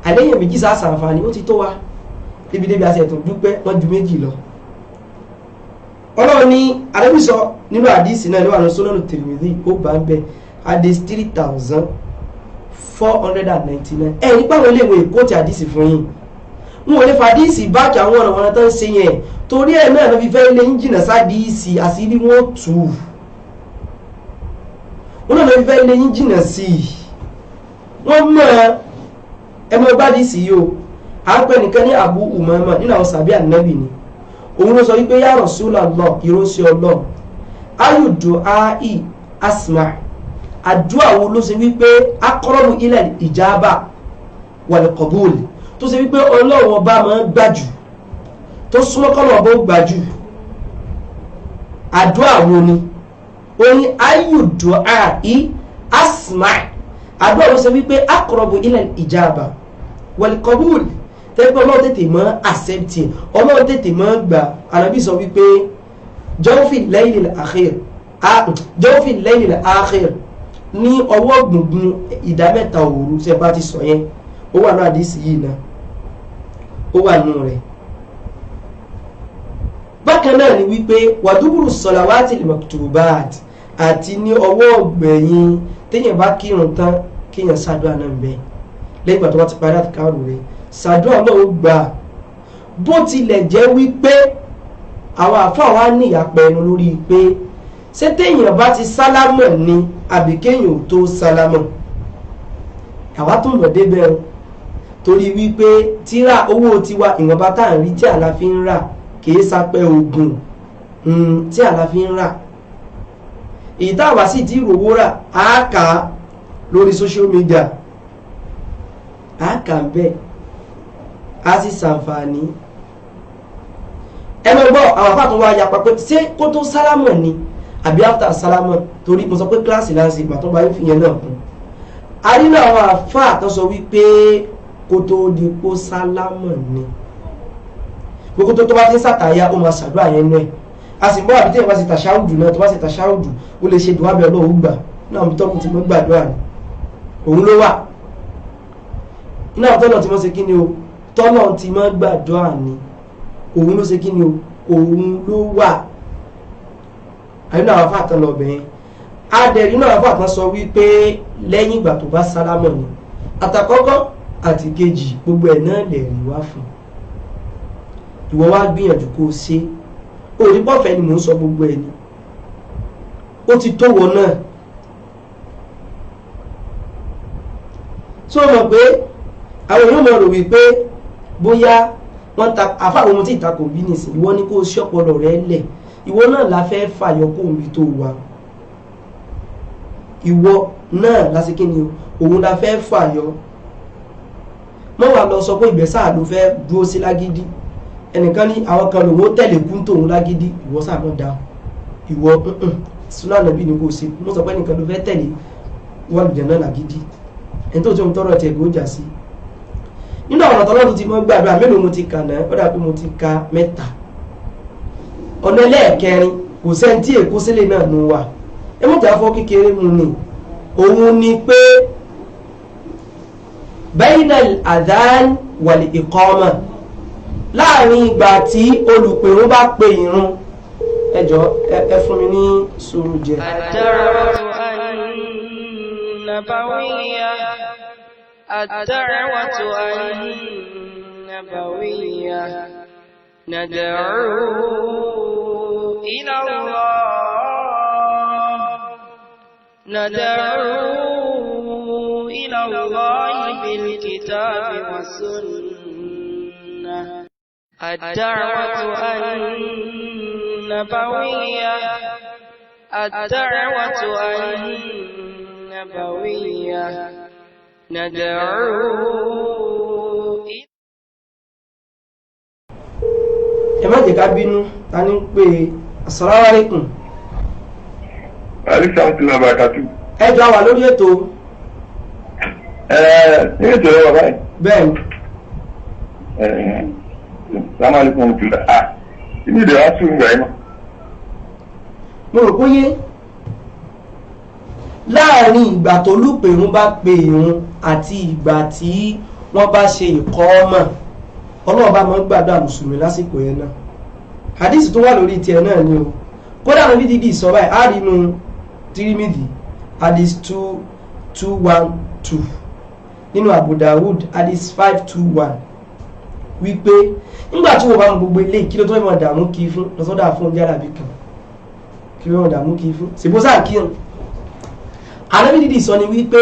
àléyàn méjì sá sàǹfààní ó ti tó wa débi àṣẹ tó dúpẹ́ wọ́n ju méjì lọ Ọlọ́run ní àdébísọ nínú àdísì náà níwà ní Sunan Tirmidhi ó bá ń bẹ àdís 3499 nípa àwọn iléèwé èkó ti àdísì fún yín wọn ò lè fàdísì báàkì àwọn ọ̀nà wọn tó ń ṣe yẹn torí ẹ̀ náà ló fi fẹ́ ilé ń jìnà sádìísì àṣírí wọn tù wọn náà ló fi fẹ́ ilé ń jìnà sí i wọ́n mọ̀ ẹmọ gbádìísì yìí o à ń pẹ́ nìkan ní Abu Umama nínú àwọn sàbí ànábì ni òun ló sọ wípé ya Rasulullah ìrọsí Ọlọ́run ayùdù áì asma àdúrà wo ló ṣe wípé aqrabu ila ìjábà wal qabul tó ṣe wípé Ọlọ́run ọba máa ń gbàjù tó súnmọ́ kọ́lọ̀ ọba ó gbàjù àdúrà wo ni ó ní ayùdù áì asma àdúrà ló ṣe wípé aqrabu ila ìjábà wal qabul tẹ́gbẹ́ Ọlọ́run tètè mọ́ accept ẹ̀ Ọlọ́run tètè mọ́ gbà Ànábì sọ wípé jawfil laylil akhir ní ọwọ́ gbùngbùn ìdámẹ́ta òru ṣe bá ti sọ yẹn ó wà náà àdísì yìí náà ó wà nù rẹ̀ bákan náà ni wípé wàdúbùrù salawatil maktubat àti ní ọwọ́ ọ̀gbẹ̀yìn téèyàn bá kírun tán kéèyàn ṣàdúrà náà ń bẹ lẹ́yìn ìgbà tó bá ti parí àtikárù rẹ̀ ṣàdúrà náà ó gbà bó tilẹ̀ jẹ́ wípé àwọn àfáà wá ní ìyàpẹ̀ ẹnu lórí pé ṣé téèyàn bá ti sálámọ̀ ni àbí kéèyàn ò tó sálámọ̀ àwa tó mọ̀ débẹ̀ o torí wípé tíra owó tiwa ìwọ̀nba tá à ń rí tí àlà fi ń rà kìí sapẹ́ ogun tí àlà fi ń rà èyí táwa sì ti rówó rà á kà á lórí social media á kà ń bẹ́ẹ̀ a sì sàǹfààní ẹnu gbọ́ àwọn àfáà tó wá yapa pé ṣé kó tó sálámọ̀ ni àbí after sálámọ̀ torí mo sọ pé kíláàsì láǹsì ìgbà tó bá ń fi yẹn náà kún a rí náà àwọn àfáà tó sọ wípé kó tó di kó sálámọ̀ ni gbogbo tó bá ti ń sàtàyà ó máa ṣàdúrà yẹn náà a sì mọ́ àbí tí èèyàn bá ṣe tàṣáhùdù náà tó bá ṣe tàṣáhùdù ó lè ṣe dùn ábẹ́ Ọlọ́run gbà náà mi tọ́kùn tí mo gbàdúrà ni òun ló wà náà tọ́nà tí mo ṣe kí ni o tọ́nà tí mo gbàdúrà ni òun ló ṣe kí ni o òun ló wà àyínú àwọn afáàtàn lọ́bẹ̀ẹ́ adẹ̀rí náà afáàtàn sọ wípé lẹ́yìn ìgbà tó bá sálámọ̀ ni àtàkọ́kọ́ àti kejì gbogbo ẹ̀ náà lè rí wá fún ìwọ wá gbìyànjú kó o ṣe òní pọ̀fẹ́ ni mò ń sọ gbogbo ẹ̀ ni ó ti tó wọ náà tó mọ̀ pé àwọn èèyàn mọ̀ rò wípé bóyá wọ́n ta àfáwọn ohun tí ìtakò bí nìsín ìwọ ní kó o ṣí ọpọlọ rẹ lẹ̀ ìwọ náà la fẹ́ fàyọ kó omi tó wà ìwọ náà lásìkò ni òun la fẹ́ fàyọ mọ́ wà lọ sọ pé ìgbésà ló fẹ́ dúró sí lágídí ẹnìkan ní àwọn kan lòun ó tẹ̀lé kún tóun lágídí ìwọ sàmọ́ da ìwọ súnà nàbí ni kò sí mo sọ pé ẹnìkan ló fẹ́ tẹ̀lé wọ́n lùjẹ̀ náà lágídí ẹni tó ń tọrọ tiẹ̀ kó jà sí nínú àwọn ọ̀tọ́lọ́dún ti mọ́ gbàdúrà mélòó mo ti kà náà ó dà pé mo ti ka 3 ọ̀nà ẹlẹ́ẹ̀kẹrin kò sẹ́ni tí èkó sílẹ̀ náà ló wà ẹ mọ̀tà fọ́ kékeré mu ni òun ni pé bainal adhan wal iqama láàrin ìgbà tí olùpèrún bá pe ìrun ẹjọ́ ẹ fún mi ní sùúrù jẹ. الدعوة النبوية الدعوة النبوية ندعو إلى الله بالكتاب والسنة الدعوة النبوية ندعو. ẹ má jẹ́ ká bínú ta ní pé assalamu alaikum. aleykum barakatu. ẹ jọ wà lórí ètò. ní ètò rẹ bàbá yìí. bẹ́ẹ̀ ni. salamu aleykum tula inú ìdè wá sùn ìgbà yìí mọ́. mo rò bóyé láàrin ìgbà tó lùpẹ̀rún bá pe ìrun àti ìgbà tí wọ́n bá ṣe ìkọ́mọ̀ ọlọ́run bá máa ń gbàdúrà mùsùlùmí lásìkò yẹn náà hadith tó wà lórí tiẹ̀ náà ni o kódà lórí dídì sọ báyìí á rí inú Tirmidhi hadith 2212 nínú Abu Dawud hadith 521 wípé nígbà tí wọ́n bá mú gbogbo ilé kí ló tó fẹ́ mọ̀ dààmú kí fún lọ́sọ́dà fún jálàbí kan kí ló mọ̀ dààmú kí fún ṣèbósà kírun ànábì dídì sọ ni wípé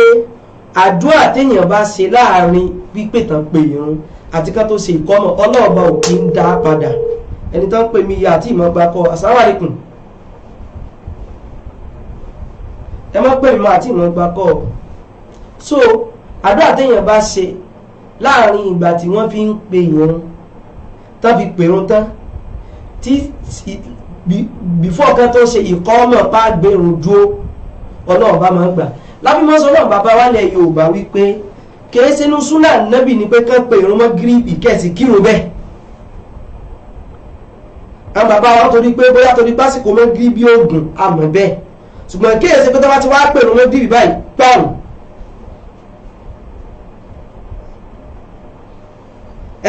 àdúrà téèyàn bá ṣe láàrin pípé tán pé ìrun àti ká tó ṣe ìkọ́mọ̀ ọlọ́ọ̀bá ò kí ń dá padà ẹni tán pè mí ya àti ìmọ̀ gba kọ́ assalamu alaikum ẹ mọ́ pè mí àti ìmọ̀ gba kọ́ so àdúrà téèyàn bá ṣe láàrin ìgbà tí wọ́n fi ń pe ìrun tán fi pèrun tán tí before kan tó ṣe ìkọ́mọ̀ pa gbèrún dúró ọlọ́ọ̀bá máa ń gbà lábímọ́ sọ náà bàbá wálẹ̀ Yorùbá wípé kìí sínú súnà nábì ní pé kán pè ìrun mọ́ gírípì kẹ̀sì kírun bẹ́ẹ̀ àwọn bàbá wa torí pé bóyá torí pásìkò mọ́ gírípì oògùn àmọ́ bẹ́ẹ̀ ṣùgbọ́n kìí ṣe pé tó bá ti wá pè ìrun mọ́ gírípì báyìí pààrùn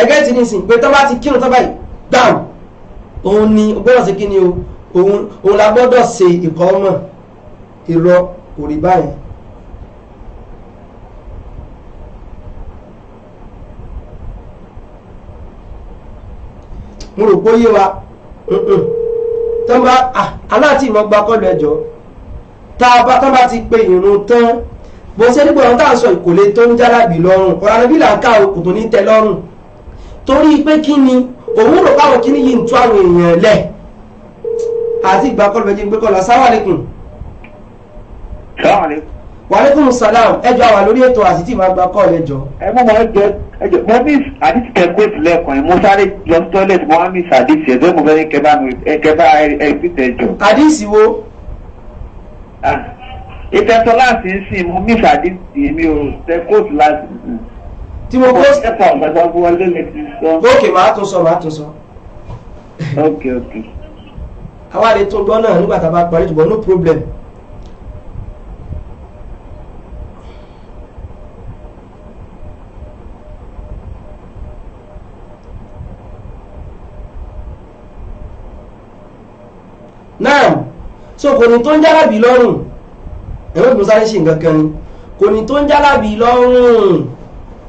ẹgẹ́ ti ní sìn pé tó bá ti kírun tó báyìí gbàùn òun ni gbọ́dọ̀ sí kí ni o òun la gbọ́dọ̀ ṣe ìkọ́mọ̀ irọ́ kò rí báyìí mo rò pé ó yé wa tán bá aláàtì ìmọ̀ gba kọ́lù ẹjọ́ tán bá ti pe ìrun tán bó ṣe nígbà wọn tá à ń sọ ìkòlé tó ń jálàbì lọ́rùn ọ̀rọ̀ àbí là ń ká òkú tó ní tẹ lọ́rùn torí pé kí ni òun rò káwọn kí ni yìí ń tú àwọn èèyàn lẹ̀ àti ìgbà kọ́lù ẹjọ́ gbé kọ́lù assalamu alaikum. Wàlékùn sàlám ẹjọ́ àwà lórí ètò àti tí ma gba kọ́ ẹjọ́. Ẹgbọ́n mọ̀ ẹjọ́ mo miss àdìsí tẹ̀kọ́tì lẹ́ẹ̀kan yìí mo sáré lọ sí toilet mo wá miss àdìsí ẹ̀dọ́ mo fẹ́ kẹba ẹ̀ẹ́dì ẹjọ́. Àdìsí wo? Ìtẹ̀sọ́ láti ń sìn mo miss àdìsí mi ò tẹ̀kọ́tì láti. Tí mo kó. Ẹ̀fọ̀ ọ̀gbẹ̀dọ̀ fún wọlé lè ti sọ. Ókè máa tún sọ. Ok. Àwa lè tún gbọ́ náà nígbà tá a bá parí ṣùgbọ́n no problem. náà so kò ní tó ń jálàbí lọ́rùn ẹ̀rọ ìgbésáré ṣe nǹkan kan ni kò ní tó ń jálàbí lọ́rùn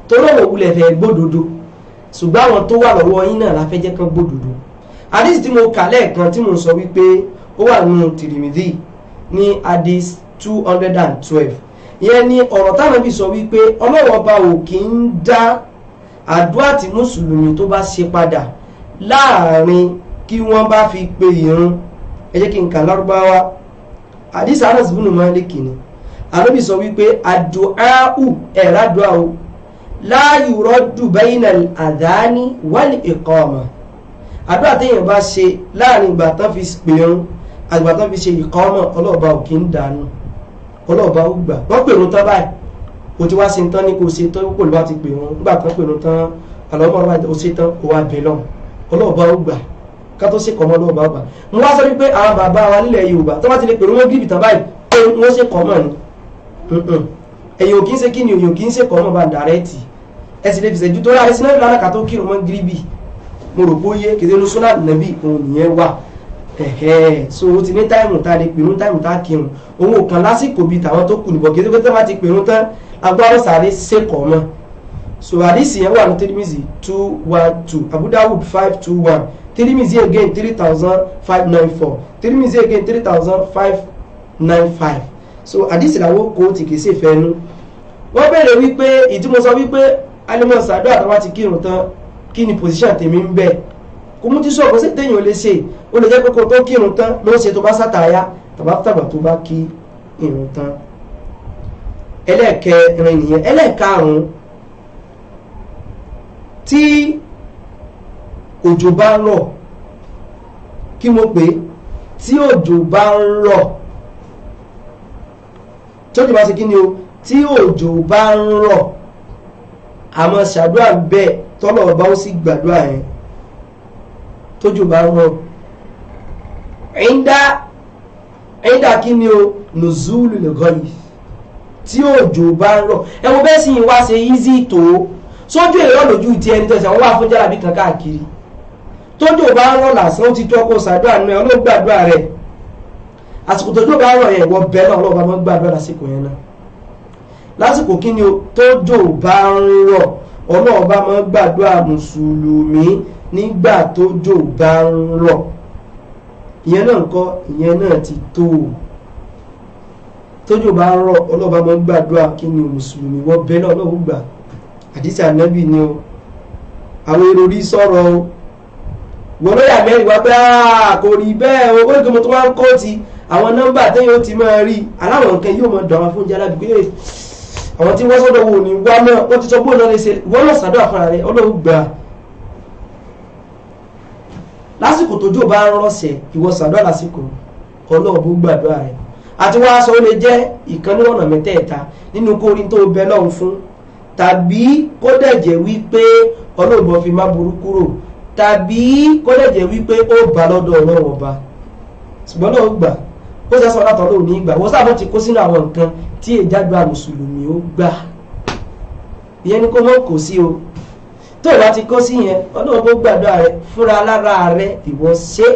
tó lọ́wọ́ wulẹ̀ fẹ́ gbódodo ṣùgbọ́n àwọn tó wà lọ́wọ́ yín náà la fẹ́ jẹ́ kán gbódodo hadith tí mo kà lẹ́ẹ̀kan tí mo sọ wípé ó wà nínú Tirmidhi ní hadith 212 ìyẹn ni ọ̀rọ̀ táwọn bí sọ wípé ọlọ́wọ́ bá ò kì í dá àdúrà tí mùsùlùmí tó bá ṣe padà láàrin kí wọ́n bá fi pe ìrun ẹ jẹ́ kí n kà lárúbáwá hadith Anas ibn Malik ni Ànábì sọ wípé àdúàù ẹ̀rádùá o la yuraddu bayna al-adhani wal-iqama àdúrà téèyàn bá ṣe láàrin ìgbà tán fi pèrún àgbà tán fi ṣe ìqama ọlọ́ọ̀bá ò kí ń dànù ọlọ́ọ̀bá ó gbà wọ́n pèrún tán báyìí o ti wá ṣe tán ní kò ṣe tán kò lè bá ti pèrún nígbà tán pèrún tán àlọ́mọ́ ọlọ́ọ̀bá ó ṣe tán kò wá bẹ̀ lọ́hùn ọlọ́ọ̀bá ó gbà ká tó ṣe kọ́ mọ́ ọlọ́ọ̀bá ó gbà mo wá sọ wípé àwọn bàbá wa nílẹ̀ Yorùbá tó bá ti lè pèrún wọn gíríbì tán báyìí pé wọ́n ṣe kọ́ mọ́ ni ẹ̀yìn ò kí ń ṣe kí ni òyìn ò kí ń ṣe kọ́ mọ́ bá dàrẹ́tì ẹ sì lè fi ṣẹ́jú tó rà ẹ̀sìn náà lánàá ká tó kírun mọ́ gíríbì mo rò pé ó yé kìí ṣe sọ́nà nàbí òun nìyẹn wà so o ti ní táìmù tá a lè pèrún táìmù tá a kírun òun ò kàn lásìkò bíi tàwọn tó kù nìbọn kìí ṣe pé tó bá ti pèrún tán agbára sáré ṣèkọ́ mọ́ so hadisi yẹn wà ní Tirmidhi 212, Abu Dawud 521, Tirmidhi again 3594, Tirmidhi again 3595. so hadisi làwọn kò tí kìí ṣe fẹ́nu. wọ́n bẹ̀rẹ̀ wípé ìdímọ̀ sọ wípé alimọ̀ sàdó àtàwọn ti kírun tán kí ni position tèmi ń bẹ̀ kò mú tí sọ kò sí téèyàn ò lè ṣe ó lè jẹ́ pé kó tó kírun tán ló ń ṣe tó bá sátàyà tàbá tó bá kí irun tán. ẹlẹ́ẹ̀kẹrin nìyẹn. ẹlẹ́ẹ̀karùn-ún tí òjò bá ń rọ̀ kí mo pè tí òjò bá ń rọ̀ tí òjò bá ṣe kí ni o tí òjò bá ń rọ̀ àmọ́ ṣàdúrà bẹ́ẹ̀ tọ́lọ̀ bá ó sì gbàdúrà yẹn tójò bá ń rọ̀ ẹ̀ńdà kí ni o nùzúlù lẹ́gọ́yì tí òjò bá ń rọ̀ ẹ̀wọ̀n bẹ́ẹ̀ sì wá ṣe easy tó sójú èrò lójú ti ẹni tẹ̀sán wọ́n wá fún jálàbí kan káàkiri tójò bá ń rọ̀ lásán ó ti tó ọkọ̀ ṣàdúrà nù ẹ̀ ọlọ́gbàdúrà rẹ̀ àsìkò tójò bá ń rọ̀ yẹn wọ́n bẹ́ẹ̀ náà ọlọ́ba máa ń gbàdúrà lásìkò yẹn náà lásìkò kí ni o tójò bá ń rọ̀ ọlọ́ọ̀bá máa ń gbàdúrà mùsùlùmí nígbà tójò bá ń rọ̀ ìyẹn náà ńkọ́ ìyẹn náà ti tó o tójò bá ń rọ̀ ọlọ́ọ̀bá máa ń gbàdúrà kí ni mùsùlùmí wọ́n bẹ́ẹ̀ náà ọlọ́ọ̀ gbà àdìsí ànábì ni o àwọn èrò orí sọ̀rọ̀ o wọ́n ló yà mẹ́rin wá pé kò rí bẹ́ẹ̀ o ó ní kí mo tó máa ń kọ́ ti àwọn nọ́mbà téèyàn ó ti máa rí aláwọ̀ nǹkan yóò máa dàn wá fún jálàbí pé àwọn tí wọ́n sọ́dọ̀ wò ní wá náà wọ́n ti sọ bóun náà lè ṣe wọ́n lọ sàdọ̀ àfọ̀rà rẹ̀ ọlọ́run gbà lásìkò tójò bá ń rọ̀ṣẹ̀ ìwọ sàdọ̀ lásìkò ọlọ́run bó gbàdúrà rẹ̀ àti wọ́n aṣọ ó lè jẹ́ ìkan ní ọ̀nà mẹ́tẹ̀ẹ̀ta nínú kórí tó bẹ lọ́hùn fún tàbí kó dẹ̀ jẹ́ wípé ọlọ́run bọ́ fi má burú kúrò tàbí kó dẹ̀ jẹ́ wípé ó bá lọ́dọ̀ ọlọ́run ọba ṣùgbọ́n náà gbà ó sẹ́sọ́ látọ̀ lóò ní ìgbà wọ́n sábà ti kó sínú àwọn nǹkan tí ìjádùá mùsùlùmí ó gbà ìyẹn ni kó mọ́ kò sí o tó ìwà ti kó sí yẹn ọlọ́run bó gbàdúrà rẹ fúnra lára rẹ ìwọ ṣe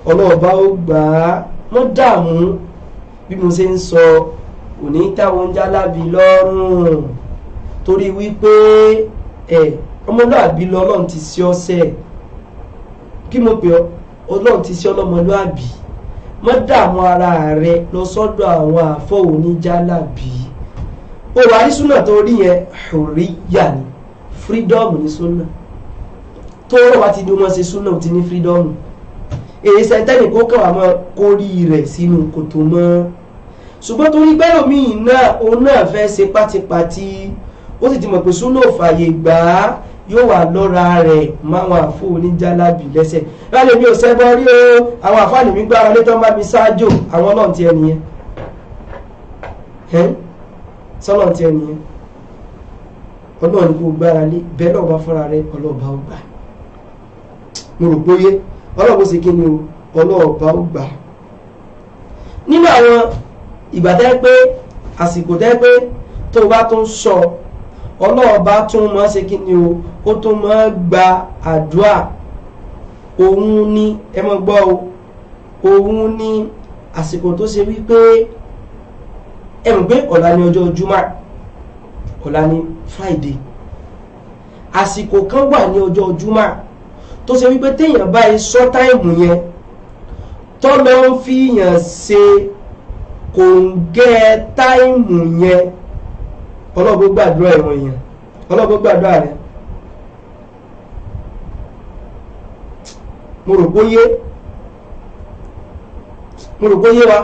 ọlọ́run bá ó gbà á mọ́ dààmú bí mo ṣe ń sọ òní táwọn ń jálábi lọ́rùn torí wípé ọmọlúàbí lọ́lọ́run ti ṣe ọ́sẹ̀ kí mo pè ọ́ ọlọ́run ti ṣe ọlọ́mọlúàbí mọ́ dààmú ara rẹ lọ sọ́dọ̀ àwọn àfọ́ oníjálàbí ó wà ní súnà tó rí yẹn hurriya ni freedom ní súnà tó rọ̀ wá ti di wọ́n ṣe súnà ti ní freedom èyí sẹ́ńtẹ́nì kó kàn wá mọ́ kórí rẹ̀ sínú kòtò mọ́ ṣùgbọ́n torí pẹ́lú míì náà òun náà fẹ́ ṣe pátipátí ó sì ti mọ̀ pé súnà ò fààyè gbà á yóò wà lọ́ra rẹ̀ máwọn àfọ oníjàlábì lẹ́sẹ̀ lálẹ́ mi ò sẹ́gbọ́ rí o àwọn àfáàní mi gbára létọ́ bá mi ṣáájò àwọn náà ti ẹni yẹn sọ́nà ti ẹni yẹn ọlọ́run ní kó gbára lé bẹ́ẹ̀ náà bá fúnra rẹ̀ ọlọ́ọ̀bá ó gbà mo rò bóyé ọlọ́ọ̀bá ó ṣe kí ni o ọlọ́ọ̀bá ó gbà nínú àwọn ìgbà tẹ́ pé àsìkò tẹ́ pé tó bá tún sọ ọlọ́ọ̀bá tún mọ́ ṣe kí ni o ó tún mọ́ gba àdúrà òun ní ẹ mọ́ gbọ́ o òun ní àsìkò tó ṣe wípé ẹ mọ̀ pé ọ̀la ní ọjọ́ Jímọ̀ ọ̀la ní Friday àsìkò kan wà ní ọjọ́ Jímọ̀ tó ṣe wípé téèyàn báyìí sọ táìmù yẹn tó lọ ń fi yàn ṣe kò ń gẹ́ táìmù yẹn ọlọ́gbó gbàdúrà ẹ̀wọ̀n yẹn ọlọ́gbó gbàdúrà rẹ̀ mo rò bóyé wa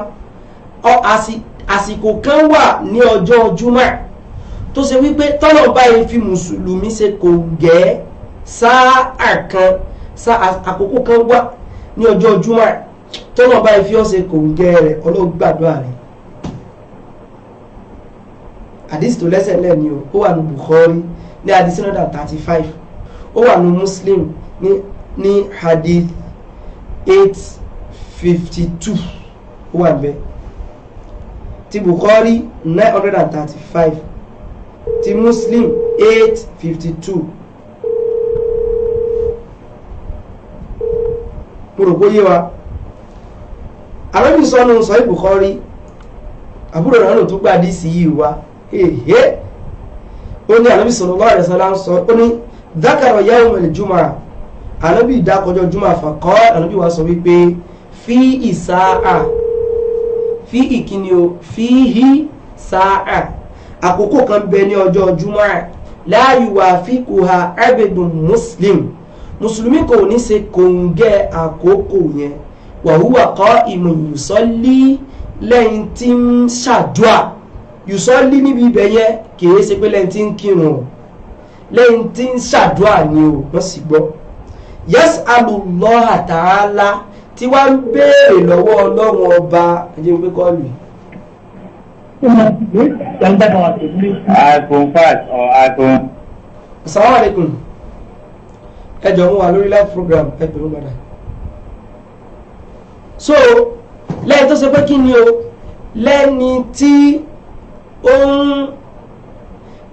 àsìkò kan wà ní ọjọ́ Jímọ̀ tó ṣe wípé tọ́lọ̀ báyìí fi mùsùlùmí ṣe kò gẹ́ sáà kan àkókò kan wà ní ọjọ́ Jímọ̀ tọ́lọ̀ báyìí fi ọ́ ṣe kò gẹ́ rẹ̀ ọlọ́gbó gbàdúrà rẹ̀ hadith tó lẹ́sẹ̀ lẹ́ ni o ó wà ní Bukhari ní hadith 135 ó wà ní Muslim ní hadith 852 ó wà bẹ́ẹ̀ ti Bukhari 935 ti Muslim 852 mo rò bóyé wa arábìnrin sọ́nù sọ Bukhari àbúrò rẹ̀ ló tó gbà dí sí yìí wa ó ní ànábì sallallahu alaihi wasallam sọ ó ní dhakara yawm al-jumu'ah ànábì ìdákọjọ́ jùmọ̀ faqala ànábì wa sọ wípé fi ìsáà fi ìkíni o fi hí sáà àkókò kan bẹ ní ọjọ́ jùmọ̀ la yuwafiquha abdun muslim mùsùlùmí kò ní ṣe kòǹgẹ́ àkókò yẹn wa huwa qa'imun yusalli lẹ́yìn tí ń ṣàdúà yusalli níbi ibẹ̀ yẹn kìí ṣe pé lẹ́yìn tí ń kírun lẹ́yìn tí ń ṣàdúà ni o wọ́n sì gbọ́ yas'alullaha ta'ala tí wá ń béèrè lọ́wọ́ ọlọ́run ọba ẹjẹ́ pé kọ́ọ̀lù iPhone 5 or iPhone. assalamu alaikum ẹjọ́ mú wa lórí live program ẹgbẹ̀rún padà so lẹ́yìn tó ṣe pé kí ni o lẹ́ni tí ó ń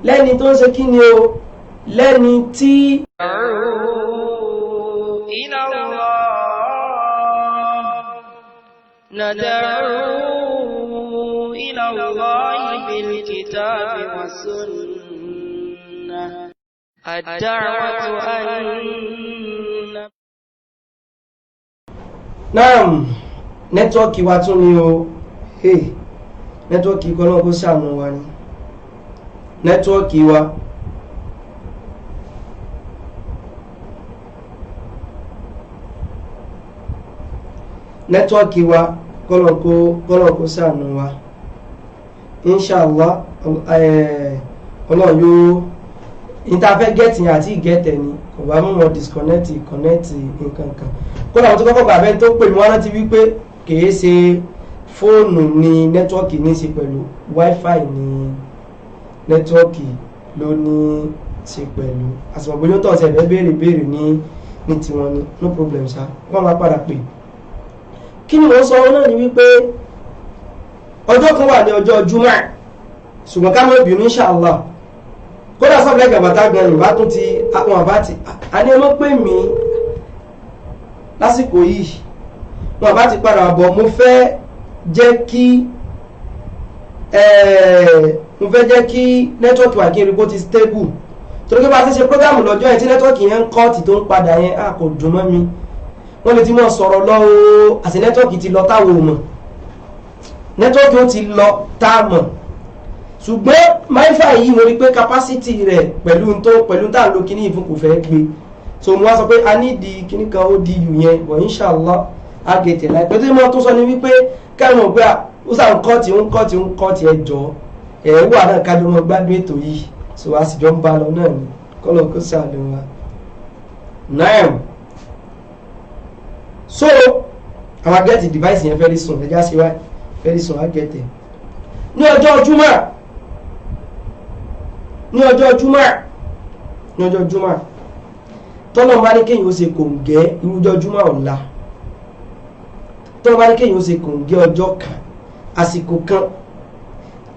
lẹ́ni tó ń ṣe kí ni o lẹ́ni tí ندعو إلى الله بالكتاب والسنة الدعوة أن naam nẹ́tíwọ́ọ̀kì wa tún ni o nẹ́tíwọ́ọ̀kì kan náà kó ṣàánú wa ni nẹ́tíwọ́ọ̀kì wa nẹ́tíwọ́ọ̀kì wa kọ́lọ̀ kó ṣàánú wa inshallah ọlọ́run yóò ìtafẹ́ gẹ́ẹ̀tì àti ìgẹ́tẹ̀ ni kò bá mú wọn disconnect nǹkan kan kọ́lọ̀ àwọn tó kọ́kọ́ gbàgbẹ́ tó pè mí wọ́n rántí wípé kìí ṣe fóònù ni nẹ́tíwọ́ọ̀kì ní ṣe pẹ̀lú wifi ni nẹ́tíwọ́ọ̀kì ló ní ṣe pẹ̀lú àsìmọ̀gbé yóò tọ̀ ṣẹ̀fẹ́ béèrè ní tiwọn ni no problem ṣá wọ́n máa padà pè kí ni mo sọ náà ni wípé ọjọ́ kan wà ní ọjọ́ jùmọ̀ ṣùgbọ́n ká mọ́ bínú inshallah kódà sọ́bìlẹ̀ gàbàtà gan ìbá tún ti àwọn àbá ti a ní ọmọ pè mí lásìkò yìí wọn àbá ti padà bọ̀ mo fẹ́ jẹ́ kí nẹ́tíwọ́ọ̀kì wà kí n rí bó ti stable torí pé bá ti ṣe prógámù lọ́jọ́ yẹn tí nẹ́tíwọ́ọ̀kì yẹn ń kọ́ọ̀tì tó ń padà yẹn a kò dùn mọ́ mi wọ́n lè ti mọ̀ sọ̀rọ̀ lọ́wọ́ àti nẹ́tíwọ́ọ̀kì ti lọ táwọn ò mọ̀ nẹ́tíwọ́ọ̀kì ó ti lọ táàmọ̀ ṣùgbọ́n máìfà yìí mo rí pé capacity rẹ̀ pẹ̀lú tá à ń lo kíní ìfún kò fẹ́ gbé so mo wá sọ pé a nídi kíní kan ó di yù yẹn but inshallah a gẹ̀tẹ̀ láìpẹ́ tó mọ́ tó sọ ní wípé káàmọ̀ pé ó sà ń kọ́ọ̀tì ẹjọ́ ẹ̀wà náà kájọ mọ́ gbádùn ètò yìí so a sì jọ ń ba lọ náà ni kọ́lọ̀ kó sàlẹ̀ wa náà so àwọn agẹ́tì device yẹn very soon ẹjá sí wáyé very soon agẹ́tẹ̀ ní ọjọ́ jùmọ̀ tọ́lọ̀ bá ní kéyìn ó ṣe kòǹgẹ́ irújọ́ jùmọ̀ ọ̀la tọ́lọ̀ bá ní kéyìn ó ṣe kòǹgẹ́ ọjọ́ kan àsìkò kan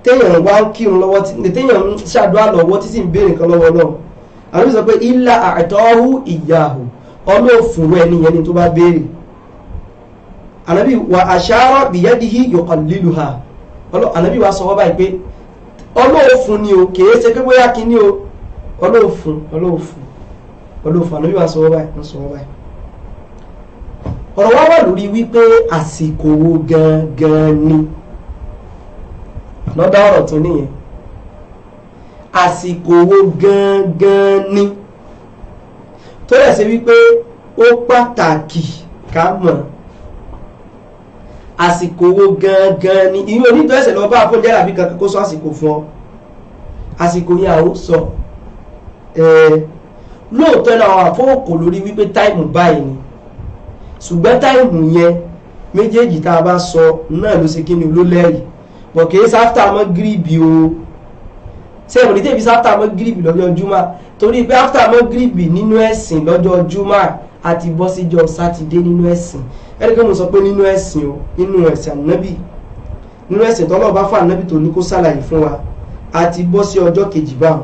téèyàn wá ń kírun lọ́wọ́ téèyàn ń ṣàdúrà lọ́wọ́ tí sì ń béèrè nǹkan lọ́wọ́ náà àwọn sọ pé ilà àtọ́hù ìyàhù ọlọ́ọ̀fùn ẹni yẹn ni tó bá béèrè ànábì wà àṣàrọ̀ bìyẹ́dìhì yuqalliluha ànábì wa sọ wọ́n báyìí pé ọlọ́ọ̀fùn ni o kìí ṣe pé bóyá kí ni o ọlọ́ọ̀fùn ànábì wa sọ wọ́n báyìí ọ̀rọ̀ wá wà lórí wípé àsìkò wo gangan ni lọ́dọ̀ ọ̀rọ̀ tó níyẹn àsìkò wo gangan ni tó rẹ̀ ṣe wípé ó pàtàkì ká mọ̀ àsìkò wo gangan ni ìyẹn onítọ̀ ẹ̀sẹ̀ lọ bá àfọ́njẹ́ àbí kankan kó sọ àsìkò fún ọ àsìkò yẹn àwọn sọ lóòótọ́ náà àwọn àfọwọ́kò lórí wípé táìmù báyìí ni ṣùgbọ́n táìmù yẹn méjèèjì tá a bá sọ náà ló ṣe kí ni ló lẹ́rìí bọ̀ kìí sáfítà mọ́ gíríbì o ṣé ìwọ̀n ní tèmi sáfítà mọ́ gíríbì lọ́jọ́ júmọ́ torí pé áfítà mọ́ gíríbì nínú ẹ̀sìn lọ́jọ́ júmọ́ àti bọ́ síjọ́ sátidé nínú ẹ̀sìn ẹni pé mo sọ pé nínú ẹ̀sìn o nínú ẹ̀sìn ànábì nínú ẹ̀sìn tọ́lọ́ bá fún ànábì tó ní kó sàlàyé fún wa àti bọ́ sí ọjọ́ kejì báwọn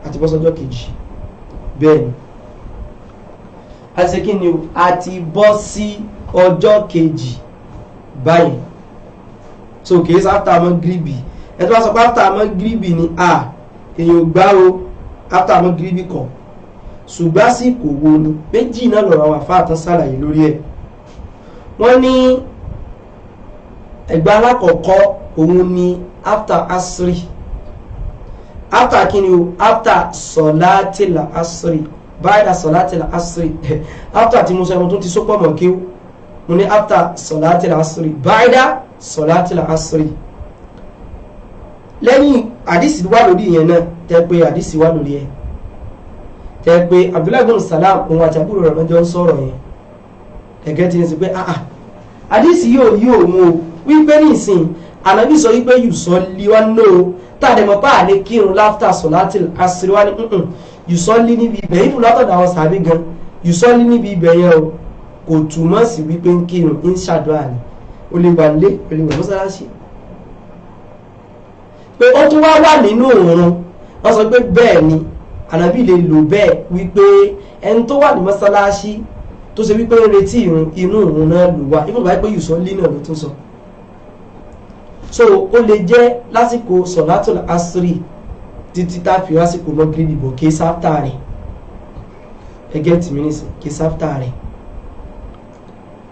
àti bọ́ sí ọjọ́ kejì bẹ́ẹ̀ ni àti ṣe kí ni o àti bọ́ sí ọjọ́ kejì báyìí so kìí sáfítà mọ́ gíríbì ẹ tó bá sọ pé áfítà mọ́ gíríbì ni èèyàn gbá o after Magribi kan ṣùgbọ́n àsìkò wo ni méjì náà lọ́rọ̀ àwọn àfáà tán ṣàlàyé lórí ẹ̀. wọ́n ní ẹgbẹ́ alákọ̀ọ́kọ́ òun ni after asri, after kini o after solatil asri, báyìí solatil asri after tí mo sọ ẹ̀mọ́ tó ti sọ́pọ̀ mọ̀ kí mo ní after solatil asri, báyìí solatil asri. lẹ́yìn àdìsí wà lórí ìyẹn náà tẹ́ pé àdìsí wà lórí ẹ̀ tẹ́ pé Abdullahi bin Salam òun àti àbúrò rẹ̀ lọ́jọ́ ń sọ̀rọ̀ yẹn ẹ̀gẹ́ ti ní sí pé àdìsí yóò yí òun o wípé ní ìsìn ànábì sọ wípé yùsọ lí wá náà tàdémọ̀ pa àlè kírun láftà sọ̀látìl àṣírí wá ní yùsọ lí níbi ibẹ̀ ìfún látọ̀dọ̀ àwọn sàbí gan yùsọ lí níbi ibẹ̀ yẹn o kò túmọ̀ sí wípé ń kírun ń ṣàdúrà ni o lè wà nílé o lè wà mọ́sálásí pé ó tún wá wà nínú òun wọ́n sọ pé bẹ́ẹ̀ ni ànábì lè lò bẹ́ẹ̀ wípé ẹni tó wà ní mọ́sálásí tó ṣe wípé ń retí inú òun náà lò wá ìfún báyìí pé yùsọ lí náà ló tún sọ. So ó lè jẹ́ lásìkò sọ̀látùl asri títí tá fi lásìkò Magribi bọ̀ kí sáftà rẹ̀ ẹgẹ́ tí mi nìsín kí sáftà rẹ̀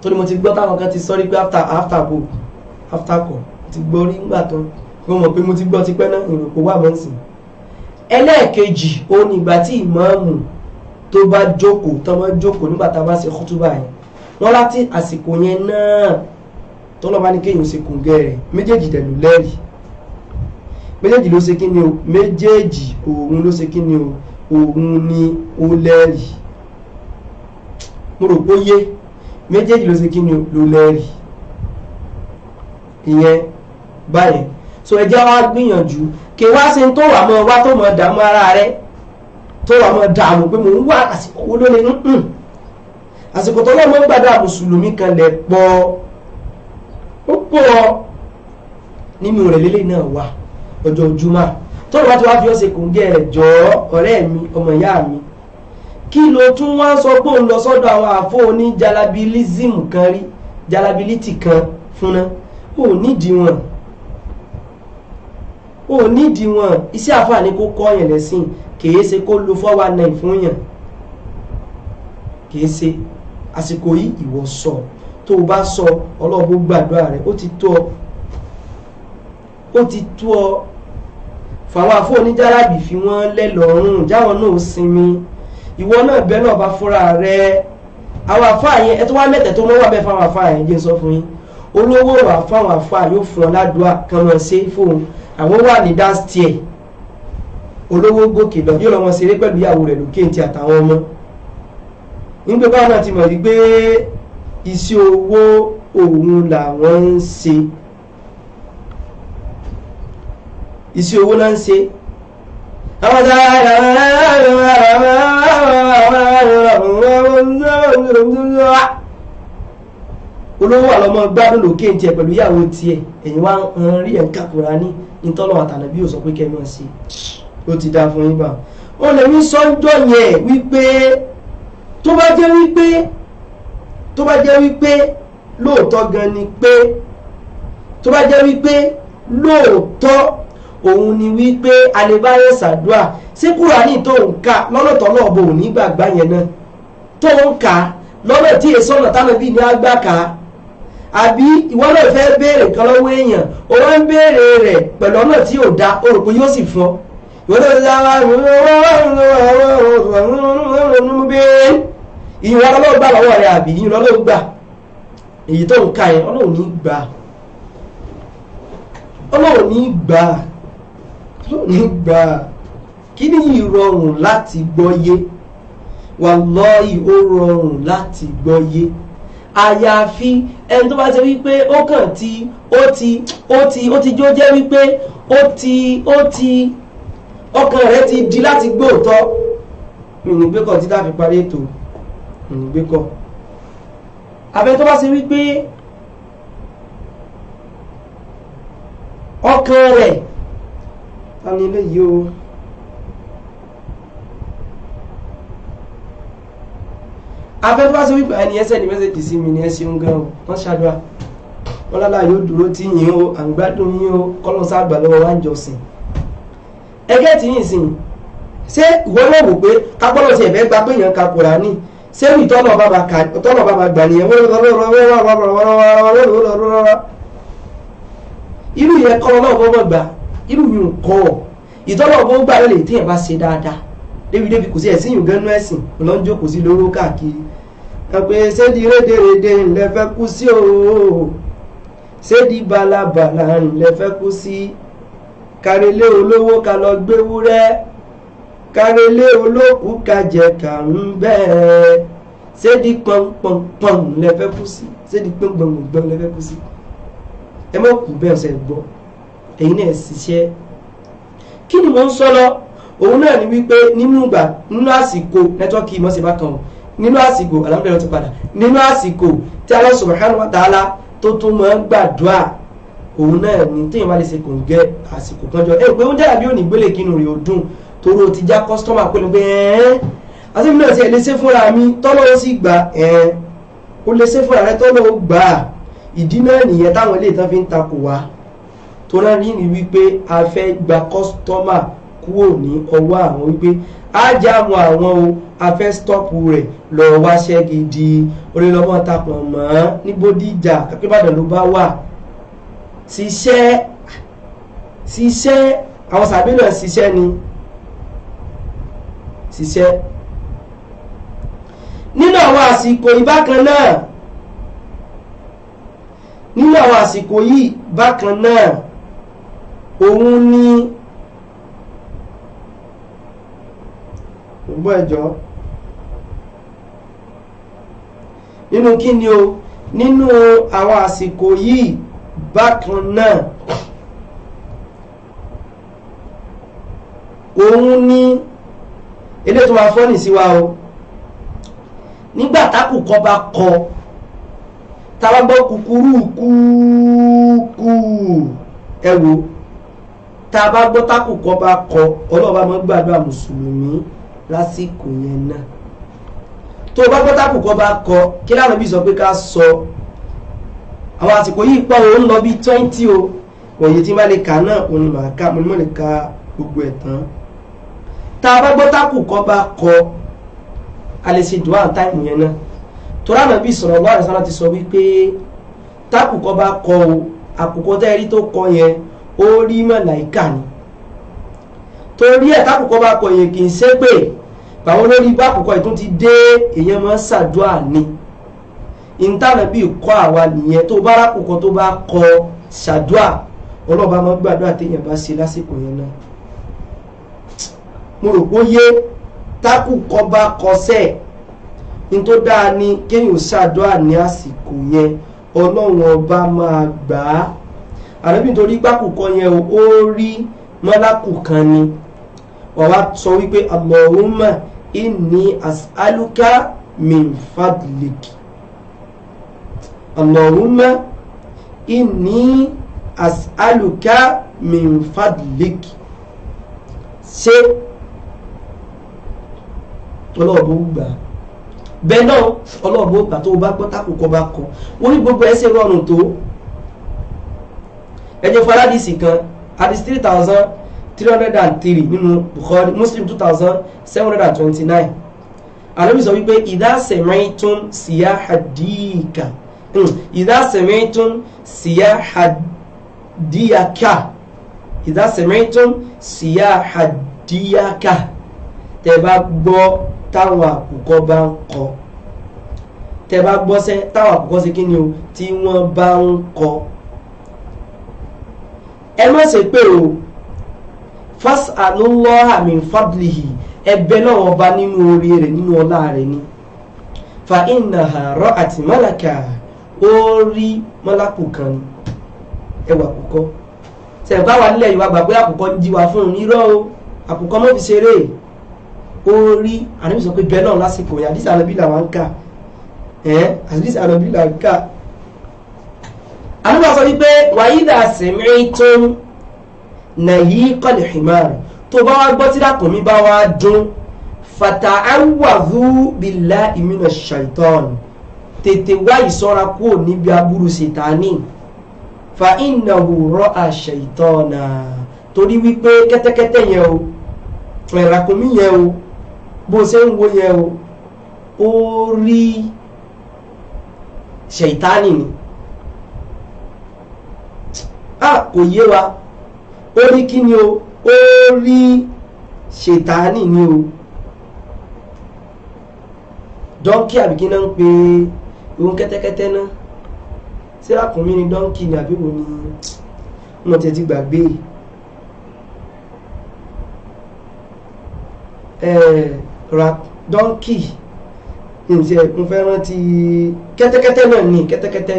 tó ní mo ti gbọ́ táwọn kan ti sọ́rí pé after kọ̀ ti gbọ́ rí ńgbà tó wọ́n mọ̀ pé mo ti gbọ́ ti pẹ́ náà ìròpò wà mọ́ sí. ẹlẹ́ẹ̀kejì ó ní ìgbà tí ìmáàmù tó bá jókòó tó bá jókòó nígbà tá a bá ṣe kútúbà yẹn wọ́n láti àsìkò yẹn náà tọ́lọ́ bá ní kéèyàn ṣe kùngẹ́ rẹ̀ méjèèjì dẹ̀ ló lẹ́rìí méjèèjì ló ṣe kí ni o méjèèjì òun ló ṣe kí ni o òun ni ó lẹ́rìí mo rò pé ó yé méjèèjì ló ṣe kí ni o ló lẹ́rìí ìyẹn báyẹn so ẹjẹ́ wa gbìyànjú kí wá sí tó wà mọ́ wá tó mọ́ dààmú ara rẹ̀ tó wà mọ́ dààmú pé mò ń wá àsìkò owó ló lè àsìkò tó lọ́mọ́ gbàdá mùsùlùmí kan lẹ̀ pọ̀ ó pọ̀ nínú rẹ̀ lélẹ̀ náà wà ọjọ́ Jímọ̀ tó wá tí wá fi ọ́sẹ̀ kòǹgẹ́ rẹ̀ jọ ọ̀rẹ́ mi ọmọ ìyá mi kí ló tún wá sọ pé òun lọ sọ́dọ̀ àwọn àfọ́ oní jalabilism kan rí jalability kan fúnná ò nídìí wọn iṣẹ́ àfáà ní kó kọ́ yẹn lẹ́sìn kìí ṣe kó lo 419 fún yàn kìí ṣe àsìkò yìí ìwọ sọ tó o bá sọ ọlọ́ọ̀bù gbàdúrà rẹ̀ ó ti tó ọ fàwọn àfọ́ oníjàlábì fi wọ́n lẹ́lọ́rùn jáwọn náà sinmi ìwọ náà bẹ́ẹ̀ náà bá fúnra rẹ̀ àwọn àfáà yẹn ẹ tó wá mẹ́tẹ̀ tó mọ́ wà bẹ́ẹ̀ fáwọn àfáà yẹn jẹ́ sọ fún yín olówó wà fáwọn àfáà yóò fún ọ ládùúà kan mọ̀ ṣe fóun àwọn wà ní dástìẹ̀ olówó gòkè lọ yóò lọ wọn ṣeré pẹ̀lú ìyàwó rẹ̀ lókè ntí àtàwọn ọmọ nígbà báwọn náà ti mọ̀ wípé iṣẹ́ owó òun làwọn ń ṣe iṣẹ́ owó náà ń ṣe àwọn olówó àlọ́mọ gbádùn lókè ntí ẹ̀ pẹ̀lú ìyàwó tiẹ̀ ẹ̀yìn wá ń rí ẹ̀ ń kàkúra ní ìtọ́lọ̀ àtànà bí ò sọ pé kẹ́mọ́ sí ó ti dá fún yín bá ó lè ní sọ́njọ́ yẹn wípé tó bá jẹ́ wípé lóòótọ́ gan ni pé tó bá jẹ́ wípé lóòótọ́ òun ni wípé alẹ́báyé sàdúà sí Kùránì tó ń kà lọ́nà tọ́lọ̀ ọ̀bọ̀ òní gbàgbá yẹn náà tó ń kà lọ́nà tí èso ọ̀nà táwọn bí ní àgbà kà àbí ìwọ náà fẹ́ béèrè kan lọ́wọ́ èèyàn ó wá ń béèrè rẹ̀ pẹ̀lú ọ̀nà tí ò dá o rò pé yóò sì fún ọ ìwọ náà ìyìn wọn lọ́wọ́ gbà lọ́wọ́ rẹ̀ àbí ìyìn lọ́wọ́ gbà èyí tó ń ka yẹn Ọlọ́run ní gbà kí ni ìrọ̀rùn láti gbọ́yé wàlọ́ọ̀hì ó rọrùn láti gbọ́yé àyàfi ẹni tó bá ṣe wípé ó kàn tí ó ti jó jẹ́ wípé ọkàn rẹ̀ ti di láti gbóòtọ́ ìnìgbékọ̀ tí dáfi parí ètò ìnìgbékọ̀ abẹ́ tó bá ṣe wípé ọkàn rẹ̀ tani ilé yìí o abẹ́ tó bá ṣe wípé ẹni ẹsẹ̀ ní mẹ́sẹ̀jì sí mi ní ẹ ṣeun gan wọ́n ṣàdúrà wọ́n lálá yóò dúró tí yín o àgbádùn yín o kọ́lọ́sá àgbà lọ́wọ́ wá ń jọsìn ẹgẹ́ tí yìí sìn ṣé ìwọ náà wò pé kápọ́lọ́ ti ẹ̀fẹ́ gba pé èèyàn ka Kùránì ṣé ìtọ́nà bàbá gbà nìyẹn irú yẹn kọ́ náà bọ́ gbà irú yìí ń kọ́ ìtọ́nà bọ́ gbà lè tí yẹn bá ṣe dáadáa débi kò sí ẹ̀sìn yìí gánú ẹ̀sìn lọ́njọ́ kò sí lóró káàkiri ẹ̀pẹ́ ṣédi rédèrèdè ńlẹ̀ fẹ́ kú sí o ṣédi balabala ńlẹ̀ fẹ́ kú sí kárẹ́lé olówó ká lọ gbé wúrẹ́ kárẹ́lé olókùú ká jẹ kàrún bẹ́ẹ̀ ṣédi pọ̀npọ̀npọ̀n ńlẹ̀ fẹ́ kú sí ṣédi pọ̀npọ̀npọ̀n ńlẹ̀ fẹ́ kú sí ẹ mọ̀ kú bẹ́ẹ̀ ṣe gbọ́ èyí náà ṣiṣẹ́ kí ni mo ń sọ lọ òun náà ni wípé nínú àsìkò nẹ́tọ́ọ̀kì ìmọ̀ọ́sẹ̀ bá kan nínú àsìkò alhamdulillah ti padà nínú àsìkò tí Allah subhanahu wa ta'ala tó tún máa ń gbàdúrà òun náà ni téèyàn bá lè ṣe kò ń gẹ àsìkò kan jọ pé ó dára bí ò ní gbélé kínú rẹ̀ ó dùn torí o ti já kọ́sítọ́mà pẹ̀lú pé àti mi náà ti ẹ̀ lè ṣe fúnra mi tọ́lọ́ ó sì gbà ó lè ṣe fúnra rẹ̀ tọ́lọ́ ó gbà ìdí náà nìyẹn táwọn ilé ìtàn fi ń takò wá tó náà rí ni wípé a fẹ́ gba kọ́sítọ́mà kúrò ní ọwọ́ àwọn wípé ájá àwọn o a fẹ́ stọ́pù rẹ̀ lọ wáṣẹ́ gidi orílọ́mọ́ tapọ̀ mọ́ ní Bódìjà kápẹ́bàdàn ló bá wà ṣiṣẹ́ àwọn sàbí náà ṣiṣẹ́ ni ṣiṣẹ́ nínú àwọn àsìkò yìí bákan náà òun ni gbọ́ ẹjọ́ nínú kí ni o nínú àwọn àsìkò yìí bákan náà òun ní ilé tó máa fọ́nì sí wa o nígbà tákùkọ bá kọ tàbá gbọ́ kúkúrú kúkú ẹwò tàbá gbọ́ tákùkọ bá kọ ọlọ́ọ̀bá mọ́ gbàdúrà mùsùlùmí lásìkò yẹn náà tó bá gbọ́ tákùkọ bá kọ kí lánàá bí sọ pé ká sọ àwọn àsìkò yìí pọ̀ ó ń lọ bí 20 o wọ̀nyí tí má lè kà náà òun ni màá ká mo ní mọ̀ lè ka gbogbo ẹ̀ tán tá a bá gbọ́ tákùkọ bá kọ a lè ṣe dùn táìmù yẹn náà tó lánàá bí sọ̀rọ̀ lọ́wọ́ àdìsánà ti sọ wípé tákùkọ bá kọ o àkùkọ tẹ́rí tó kọ yẹn ó rí màláíkà ni torí ẹ̀ tákùkọ bá kọ yẹn kì í ṣépè báwọn olórí bá àkùkọ ìtún ti dé èèyàn máa ń ṣàdúrà ni ìntànà bí kọ́ àwa nìyẹn tó bá rákùkọ tó bá kọ ṣàdúrà ọlọ́ba máa gbàdúrà téèyàn bá ṣe lásìkò yẹn náà mo rò pé yé tákùkọ bá kọsẹ̀ ní tó dáa ni kéèyàn ṣàdúrà ní àsìkò yẹn ọlọ́run ọba máa gbà á àrẹ́bí nítorí pákùkọ yẹn ó rí mọ́lákù kan ni wọ́n wá sọ wípé Allahumma inni as'aluka min fadlik Allahumma inni as'aluka min fadlik ṣe ọlọ́ọ̀bù gbà bẹ́ẹ̀ náà ọlọ́ọ̀bù gbà tó bá gbọ́ tákùkọ bá kọ wọ́n ní gbogbo ẹsẹ̀ rọrùn tó ẹjọ́ faradisi kan hadith 3303 nínú Bukhari Muslim 2729 Ànábì sọ wípé idha sami'tum siyahadika idha sami'tum siyahadiyaka idha sami'tum siyahadiyaka tẹ́ bá gbọ́ táwọn àkùkọ bá ń kọ tẹ́ bá gbọ́sẹ́ táwọn àkùkọ sí kíni o tí wọ́n bá ń kọ ẹ má ṣe pé o fas'alullaha min fadlihi ẹbẹ náà wọ́n bá nínú orí rẹ̀ nínú ọlá rẹ̀ ni fa innaha ra'at malaka ó rí mọ́lákù kan ni ẹwà àkùkọ sẹ̀ǹpá wà nílẹ̀ ìwà gbà pé àkùkọ ń jí wa fún un nírọ́ o àkùkọ mọ́ fi ṣeré ó rí Ànábì sọ pé bẹ́ẹ̀ náà lásìkò yẹn àdìsí Ànábì làwọn ń kà àdìsí Ànábì làwọn ń kà Ànábì sọ wípé wa idha sami'tum nayiqal himar tó bá wá gbọ́ tí ràkúnmí bá wá dún fata'awwadhu billahi minash shaitan tètè wá ìṣọ́ra kúrò níbi aburú Sítánì fa innahu ra'a shaitana torí wípé kẹ́tẹ́kẹ́tẹ́ yẹn o ràkúnmí yẹn o bó ṣe ń wo yẹn o ó rí ṣẹ̀tánì ni kò yé wa ó rí kí ni o ó rí ṣẹ̀tánì ni o dọ́ńkì àbí kí náà ń pe ohun kẹ́tẹ́kẹ́tẹ́ náà ṣé ràkúnmí ni dọ́ńkì ni àbí wo ni wọ́n ti gbàgbé dọ́ńkì ǹjẹ́ mo fẹ́ rántí kẹ́tẹ́kẹ́tẹ́ náà ni kẹ́tẹ́kẹ́tẹ́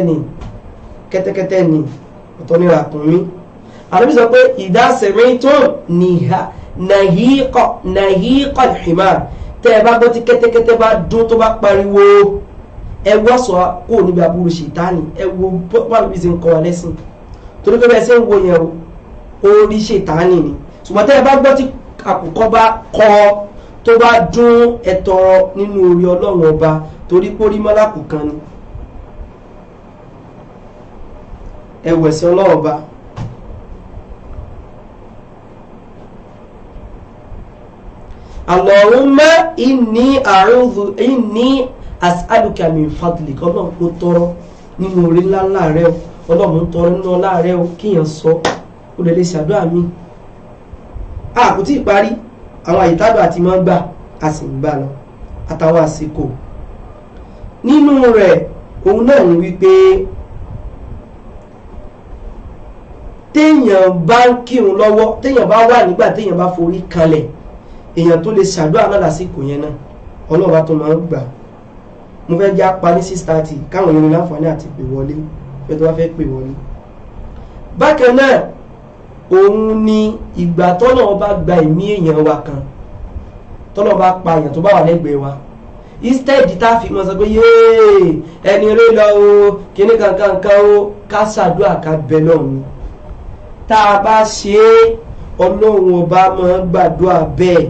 ni ọ̀tọ̀ ní ràkúnmí. Ànábì sọ pé idha sami'tum nahiqa al-himar tẹ́ ẹ bá gbọ́ tí kẹ́tẹ́kẹ́tẹ́ bá dún tó bá pariwo ẹ wọ́sọ̀ kó níbi aburú ṣètánì ẹ wo báwo bí ṣe ń kọ́ wa lẹ́sìn torí pé bẹ́ẹ̀ ṣe ń wo yẹn o rí ṣètánì ni ṣùgbọ́n tẹ́ ẹ bá gbọ́ tí àkùkọ bá kọ́ tó bá dún ẹ̀tọ́ nínú orí Ọlọ́run ọba torí pé orí mọ́lákù kan ni ẹ̀wẹ̀sẹ̀ Ọlọ́run ọba. Allahumma inni as'aluka min fadlik Ọlọ́run kò tọrọ nínú orí ńláńlá rẹ o Ọlọ́run tọrọ nínú ọlá rẹ o kíyàn sọ ó lè ṣàdúrà mi. Kò tí ì parí àwọn àyítádọ̀ àti mọ́ gbà a sì ń gbà lọ àtàwọn àsìkò nínú rẹ̀ òun náà ń wípé téèyàn bá ń kírun lọ́wọ́ téèyàn bá wà nígbà téèyàn bá forí kanlẹ̀ èèyàn tó lè ṣàdúrà náà lásìkò yẹn náà Ọlọ́run bá tó máa ń gbà. Mo fẹ́ jẹ́ apá ní 6:30 káwọn èèyàn ní láǹfààní àti pè wọlé fẹ́ tó bá fẹ́ pè wọlé. Bákan náà òun ni ìgbà tọ́lọ́run bá gba ẹ̀mí èèyàn wa kan tọ́lọ́run bá pa èèyàn tó bá wà lẹ́gbẹ̀ẹ́ wa instead tá a fi mọ̀ sọ pé yéé ẹni eré lọ o kíní kankan o ká ṣàdúrà ká bẹ lọ́run tá a bá ṣe é Ọlọ́run ọba máa ń gbàdúrà bẹ́ẹ̀.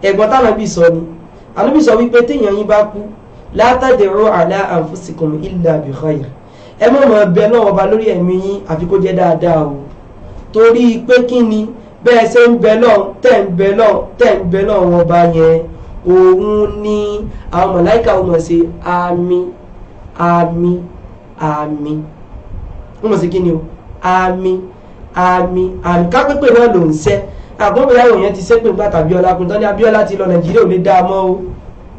Ẹ̀gbọ́n táwọn ẹbí sọ ni Ànábì sọ wípé téèyàn yín bá kú la tad'u ala anfusikum illa bi khair ẹ má máa bẹ lọ́wọ́ ọba lórí ẹ̀mí yín àfi kó jẹ́ dáadáa o torí pé kí ni bẹ́ẹ̀ ṣe ń bẹ lọ́wọ́ tẹ̀ ń bẹ lọ́wọ́ ọba yẹn òun ni àwọn màláíkà ó máa ṣe àmín àmín àmín wọ́n máa ṣe kí ni o àmín àmín àmín kápẹ́pẹ́ náà ló ń ṣẹ́ àbọ̀n bẹ́ẹ̀ àwọn yẹn ti ṣépè nígbà tàbí Abíọ́lá kun tán ní Abíọ́lá ti lọ Nàìjíríà ò lè dá a mọ́ o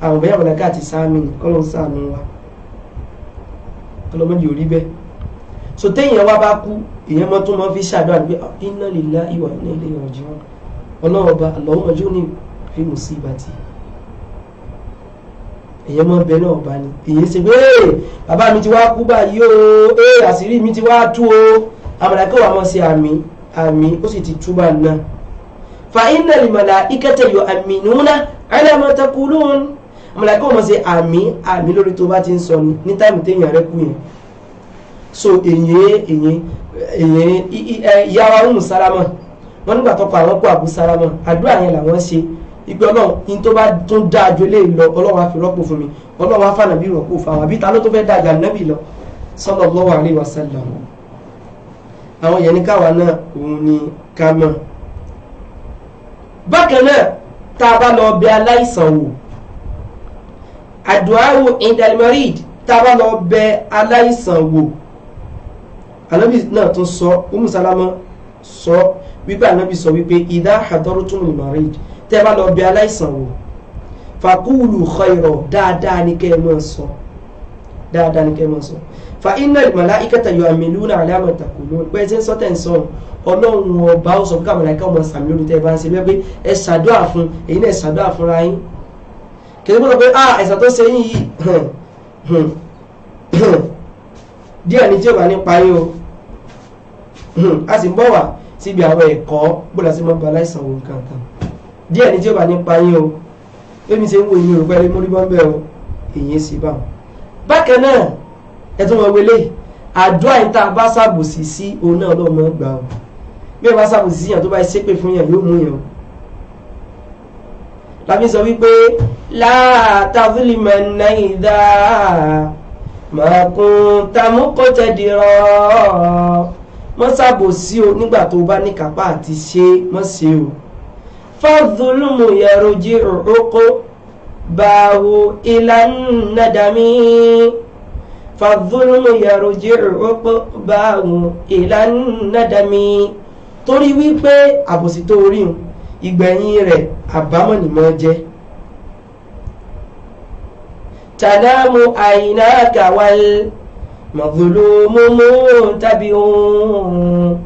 àwọn bẹ́ẹ̀ màláíkà ti sáàmì kọ́lọ́ ń sàánú wa ọlọ́mọdé ò rí bẹ́ẹ̀. So téèyàn wá bá kú èèyàn mọ́ tó mọ́ fi ṣàdúrà pé inna lillahi wa inna ilayhi raji'un Ọlọ́run ọba Allahumma ajurni fi musibati èèyàn mọ́ bẹ́ẹ̀ náà bá ní èèyàn ṣe pé bàbá mi ti wá kú báyìí o àṣírí mi ti wá tú o àmàlàkẹ́ wà mọ́ sí àmì ó sì ti túbà náà. Fa innal malaikata yu'minuna ala ma taqulun àmàlàkẹ́ wà mọ́ sí àmì lórí tó bá ti ń sọ ní táìmù téèyàn rẹ kú yẹn. So èyàn ìyá wa Umu Salama wọn nígbà tó pa àwọn kó Abu Salama àdúrà yẹn làwọn ṣe ìgbẹ́ Ọlọ́run ní tó bá tún dáa ju eléyìí lọ Ọlọ́run á fi rọ́pò fún mi Ọlọ́run á fànà bí rọ́pò fún àwọn àbí ta ló tó fẹ́ dáa jà nábì lọ sallallahu alaihi wasallam. Àwọn yẹn ní káwa náà òun ni ká mọ̀. Bákan náà tá a bá lọ bẹ̀ aláìsàn wò àdúà indal marid tá a bá lọ bẹ̀ aláìsàn wò Ànábì náà tún sọ Umu Salama sọ wípé Ànábì sọ wípé idha hadartumul marid tẹ́ bá lọ bẹ̀ aláìsàn wò faqulu khayra dáadáa ní kẹ́ mọ́ sọ dáadáa ní kẹ́ mọ́ sọ fa innal malaikata yu'minuna ala ma taqulun pé ṣe ń sọ tẹ́ ń sọ Ọlọ́run ọba ó sọ pé káwọn màláíkà ọmọ sàmì lórí tẹ́ bá ń ṣe wípé ẹ ṣàdúrà fún èyí náà ṣàdúrà fúnra yín kì í gbọ́dọ̀ pé ẹ̀sà tó ṣe yín yìí díẹ̀ ní tí ó bá nípa yín o a sì ń bọ̀ wá síbi àwọn ẹ̀kọ́ bóla sí mọ́ bá aláìsàn òun kankan díẹ̀ ní tí ó bá nípa yín o èmi ṣe ń wo ìyẹn òrùpẹ́ lé mórí bọ́m̀bẹ́ o èyí sì bá wọn. Bákan náà ẹ̀tún wọn wọlé àdúrà yìí tá a bá ṣàbòsí sí òun náà lọ́ọ́ mọ́ gbà o bí ẹ bá ṣàbòsí sí yàn tó bá ṣépè fún yàn yóò mú yàn o. láfi sọ wípé la tazlimanna idha ma kunta muqtadira mọ́ ṣàbòsí o nígbà tó bá ní kápá àti ṣe mọ́ ṣe o. fadhulumu yarji'u uqbahu ila nadami fadhulumu yarji'u uqbahu ila nadami torí wípé àbòsí tó rí un ìgbẹ̀yìn rẹ̀ àbámọ̀ ni mọ́ jẹ́. tanamu aynaka wal mazlumu muntabi'un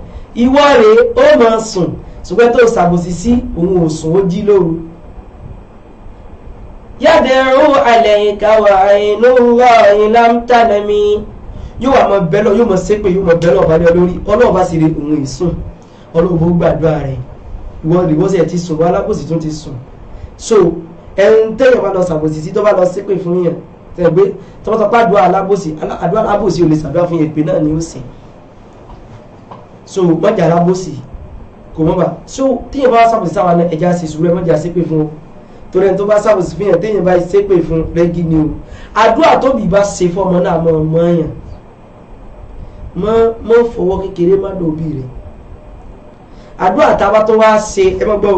ìwọ rẹ̀ ó máa sùn ṣùgbọ́n tó ṣàbòsí sí òun ò sùn ó jí lóru. yad'u alayka wa aynullahi lam tanami yóò wà mọ́ bẹ́lọ̀ yóò mọ́ ṣépè yóò mọ́ bẹ́lọ̀ ọba lé lórí ọlọ́ọ̀bá sì rí òun ìsùn ọlọ́ọ̀bá ó gbàdúrà rẹ̀ ìwọ rẹ̀ wọ́n sì ti sùn wọ́n alábòsí tún ti sùn. so ẹ̀hún tẹ́yọ̀ bá lọ ṣàbòsí sí tó bá lọ ṣépè fún yẹn tẹ̀gbé tọ́pọ́tọ́pá àdúrà alábòsí ò lè ṣàdúrà fún yẹn pé náà ni ó sì. so mọ́jà alábòsí kò mọ́ bá so téèyàn bá ṣàbòsí sáwọn náà ẹja ṣe sùúrù ẹ mọ́jà ṣépè fún o torí ẹni tó bá ṣàbòsí fún yẹn téèyàn bá ṣépè fún rẹ́gí ni o àdúrà tóbi bá ṣe fọ́mọ náà mọ́ ọmọ yẹn mọ́ fọwọ́ kékeré má dòbí rẹ̀ àdúrà táwa tó wá ṣe ẹ mọ́ gbọ́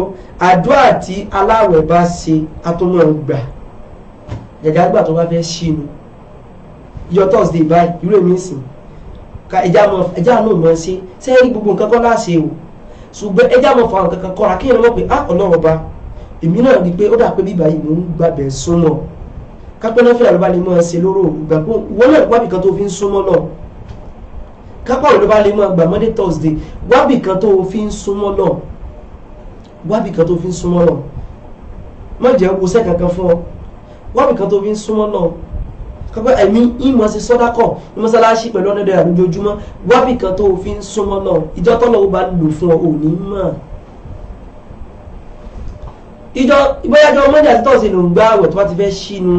àdúrà tí aláwẹ̀ bá ṣe atọ́mọ̀ gbà jẹ̀gá gbà tó bá fẹ́ ṣínú yọ Thursday báyìí irú èmi sìn ká ẹja náà mọ̀ ṣe sẹ́yìn gbogbo nǹkan kọ́ láṣẹ o ṣùgbọ́n ẹja mọ̀ fún àwọn kankan kọ́ra kí ẹ̀rọ mọ̀ pé Ọlọ́run ọba èmi náà rí i pé ó dà pé bíbá yìí mò ń gbàbẹ̀ súnmọ́ kápẹ́ náà fẹ́ràn ló bá lè mọ̀ ṣe lóró ògbà pé wọ́n náà wábì kan tó fi ń súnmọ́ náà kápẹ́ òun ló bá lè mọ̀ gbà Monday Thursday wábì kan tó fi ń súnmọ́ náà wábì kan tó fi ń súnmọ́ náà má jẹ́ wọṣẹ́ kankan fún ọ wábì kan tó fi ń súnmọ́ náà kápẹ́ ẹ̀mí ìmọ̀ sí sọ́dákọ̀ ní mọ́sálásí pẹ̀lú ọ̀nẹ́dẹ̀rẹ̀ lójoojúmọ́ wábì kan tó fi ń súnmọ́ náà ìjọ tọ́lọ́ ó bá lò fún ọ òní mọ̀ ìjọ ìbáyájọ́ Monday àti Thursday ló ń gbá àwẹ̀ tó bá ti fẹ́ ṣínú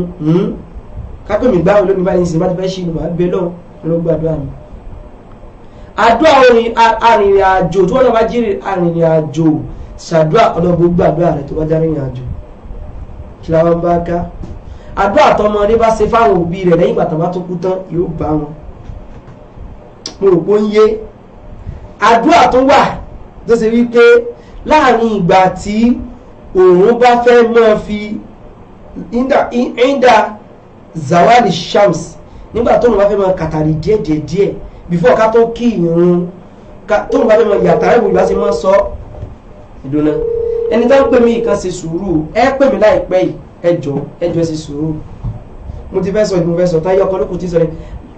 kápẹ́ mi gbá àwẹ̀ lónìí báyìí sí bá ti fẹ́ ṣínú màá bẹ lọ́wọ́ ló gbàdúrà mi. àdúrà orin arìnrìn àjò tí wọ́n náà bá jí arìnrìn àjò ṣàdúrà ọlọ́gbó gbàdúrà rẹ̀ tó bá já rìnrìn àjò kí la wọn bá ká àdúrà tọmọdé bá ṣe fáwọn òbí rẹ̀ lẹ́yìn ìgbà tó bá tó kú tán yóò bá wọn mo rò pé ó ń yé àdúrà tó wà tó ṣe wípé láàrin ìgbà tí òun bá fẹ́ máa fi inda zawali shams nígbà tóun bá fẹ́ máa kàtàrí díẹ̀ before ká tó kí ìrun tóun bá fẹ́ máa yàtàrí ìwòye bá ṣe máa sọ ìdùnnà ẹni tó ń pè mí ìkan ṣe sùúrù ẹ pè mí láìpẹ́ yìí ẹjọ́ ṣe sùúrù mo ti fẹ́ sọ ìdùnnú fẹ́ sọ táyé ọkọ lókùn tí sọ rẹ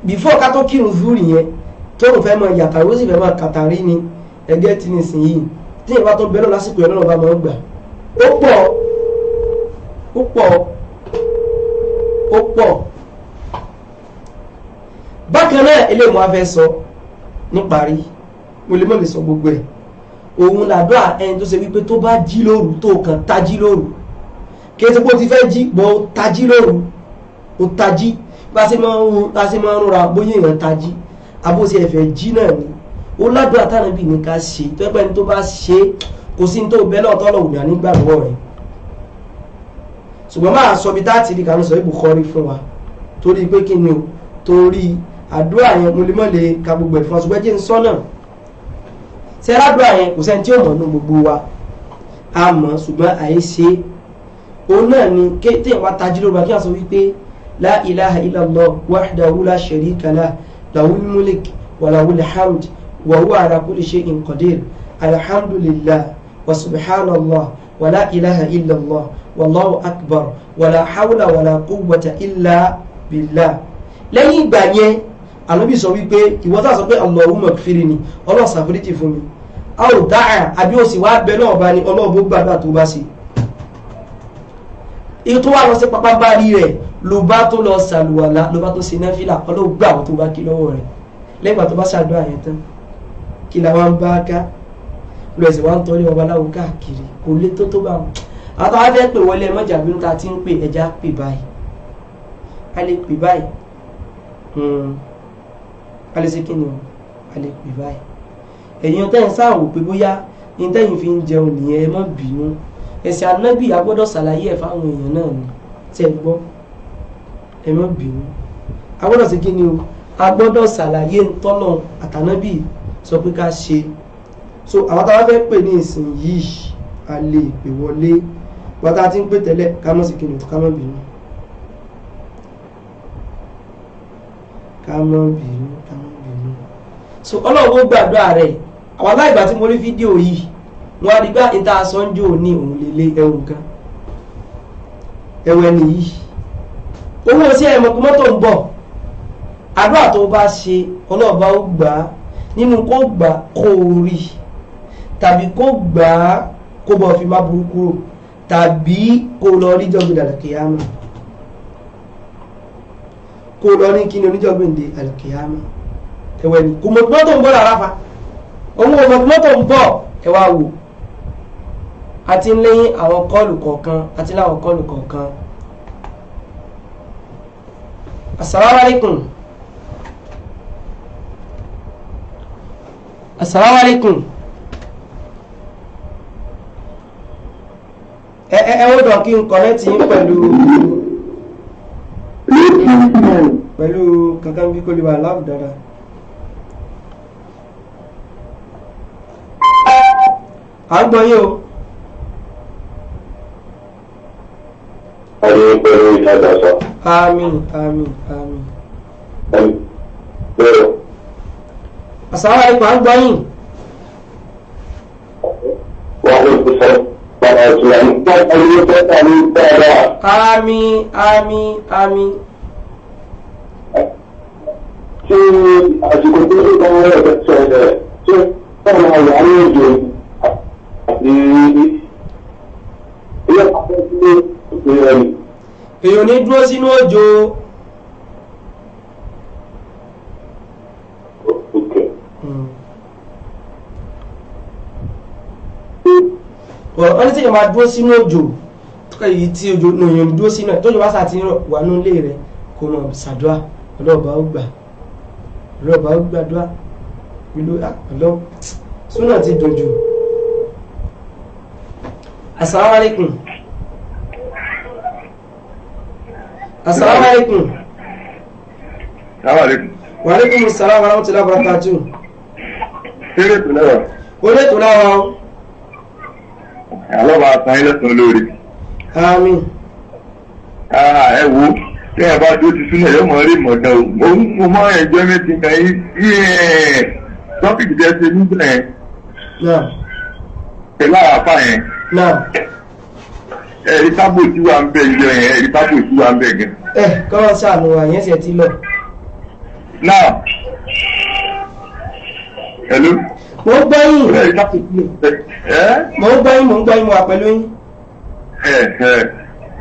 before ká tó kírun zúrì yẹn tóun fẹ́ máa yàtàrí ó sì fẹ́ máa kàtàrí ni ẹgẹ́ tí ní sìn yìí tí ìbá tó bẹ́ẹ̀ lọ lásìkò yẹn lọ́nà bá máa ń gbà ó pọ̀ bákan náà eléyìí mo á fẹ́ sọ níparí mo lè mọ̀ lè sọ gbogbo ẹ̀ òun làdúrà ẹni tó ṣe wípé tó bá jí lóru tó kàn tají lóru kí ẹ ti pé ó ti fẹ́ jí bọ́ ó tají lóru ó tají bá ṣe máa ń rọra bóyá èèyàn tají abóṣe ẹ̀fẹ̀ jí náà ni ó ládùúrà tánàbí ní ká ṣe tó ẹgbẹ́ ni tó bá ṣe kò sí ní tó bẹ́ẹ̀ lọ́ọ̀tọ́ lọ́wọ́ ní ànígbàgbọ́ rẹ̀ ṣùgbọ́n máa sọ bí táàtì rí kanú sọ Bukhari fún wa torí pé kí ni o torí àdúrà yẹn mo lè mọ̀ lè ka gbogbo ẹ̀ fún ọ ṣùgbọ́n jẹ́ ń sọ náà ṣe àdúrà yẹn kò sẹ́ni tí ó mọ̀ nínú gbogbo wa a mọ̀ ṣùgbọ́n àìṣe òun náà ni téèyàn wá tají lóru kí wọ́n sọ wípé la ilaha illallah wahdahu la sharika lah lahul mulk wa lahul hamd wa huwa ala kulli shay'in qadir alhamdulillah wa subhanallah wa la ilaha illallah wallahu akbar wa la hawla wa la quwwata illa billah. lẹ́yìn ìgbà yẹn Ànábì sọ wípé ìwọ tá sọ pé Allahumma ighfirni Ọlọ́run ṣàforíjì fún mi a ò dáa àbí ó sì wá bẹ náà bá ní Ọlọ́run bó gbàdúrà tó bá ṣe ètò wà lọ sí pápá bá rí rẹ̀ ló bá tó lọ sàlùwàlá ló bá tó ṣe náfìlà Ọlọ́run gbà àwọn tó bá kí lọ́wọ́ rẹ̀ lẹ́yìn ìgbà tó bá ṣàdúrà yẹn tán kí la wá ń bá ká lọ ẹ̀sìn wá ń tọ́lé babaláwo káàkiri kò lè tó bá wọn àtàwọn afẹ́ pè wọlé ẹmọ́jà bínú ta ti ń pè ẹja pè báyìí a lè pè báyìí a lè ṣe kí ni a lè pè báyìí ẹ̀yin tẹ́yìn sáàwò pé bóyá ní tẹ́yìn fi ń jẹun nìyẹn ẹ má bínú ẹ̀sìn Ànábì a gbọ́dọ̀ ṣàlàyé ẹ̀ fáwọn èèyàn náà ni tẹ́ gbọ́ ẹ má bínú a gbọ́dọ̀ ṣe kí ni o a gbọ́dọ̀ ṣàlàyé ntọ́nà àtànábì sọ pé ká ṣe. So àwọn táwọn fẹ́ pè ní ìsìn yìí a lè pè wọlé wọ́n tá ti ń pè tẹ́lẹ̀ ká mọ́ sí kìnnìún ká mọ́ bínú ká mọ́ bínú ká mọ́ bínú. So ọlọ́wọ́ gbàdúrà rẹ̀ àwọn aláìgbà tí mo rí fídíò yìí wọ́n á rí gbá ìta sọ́njò ní òun lélẹ̀ ẹ̀wọ̀n kan ẹ̀wọ̀n ẹni yìí owó sí ẹ̀mọ̀ kí mọ́tò ń bọ̀ àdúrà tó bá ṣe ọlọ́ọ̀bá ó gbà á nínú kó gbà kó rí tàbí kó gbà á kó bọ̀ fi má burú kúrò tàbí kó lọ rí jọ́gbìn àlùkìyámà kó lọ ní kí ni oníjọ́gbìn dé àlùkìyámà ẹ̀wẹ̀ ni kò mọ̀ mọ́tò ń bọ̀ lára fa òun ò mọ̀ mọ́tò ń bọ̀ ẹ wá wò àti ń lẹ́yìn àwọn kọ́ọ̀lù kọ̀ọ̀kan àti láwọn kọ́ọ̀lù kọ̀ọ̀kan. Assalamu alaikum. Assalamu alaikum. Ẹ ó dọ̀ kí n kọ̀nẹ́tì yín pẹ̀lú kankan bí kò lè wà láàbù dáadáa. À ń gbọ́ yín o. Ayé pẹ̀lú ìtajà sọ. Àmín, àmín, àmín. Bẹ́ẹ̀. Assalamu alaikum, à ń gbọ́ yín. Wà á lè sọ bàbá ìtura ní pọ́ńpọ́ ní pẹ́ẹ́tà ní dáadáa. Àmín, àmín, àmín. Ṣé àsìkò tó ṣe kọ́ wọ́n rẹ̀ sọ ẹ̀ ṣé báwo wà ní òjò àti ilé pàtó sí ìpínlẹ̀ rẹ̀? Èèyàn ní dúró sínú òjò. Wọ́n ní tí èèyàn máa dúró sínú òjò èyí tí òjò èèyàn dúró sínú ẹ̀ tójò bá sàtì wà ní ilé rẹ̀ kó mọ̀ ṣàdúrà ọlọ́ọ̀bá ó gbà ọlọ́ọ̀bá ó gbàdúrà ìlú ọlọ́ súnà ti dùn jù. Assalamu alaikum. Assalamu alaikum. Assalamu alaikum. Wa alaikum assalam wa rahmatullahi wa barakatuh. Ṣeré tó lẹ́wà. Ó lè tó láwa o. Àlọ́ba àtàn ilẹ̀ tán lórí. Àmín. Ẹ wo tí ẹ bá dó ti súnà yóò mọ̀ rí mọ̀dán o. Mo mọ ẹ̀jọ́ mi ti kàn yín tọ́pìkì jẹ́ ṣe nígbà yẹn. Náà. Pẹ̀lú àwọn apá yẹn. Náà. Ẹ̀rí tábò tí wà ń bẹ̀ ìjọ yẹn, ẹ̀rí tábò tí wà ń bẹ̀ gan. Kọ́lọ́ sàánú wa yẹn ṣe ti lọ. Náà. Hello. Mo ń gbọ́ yín. Ẹ̀rí tábò tí wà ń bẹ̀. Mo ń gbọ́ yín, mo wà pẹ̀lú yín.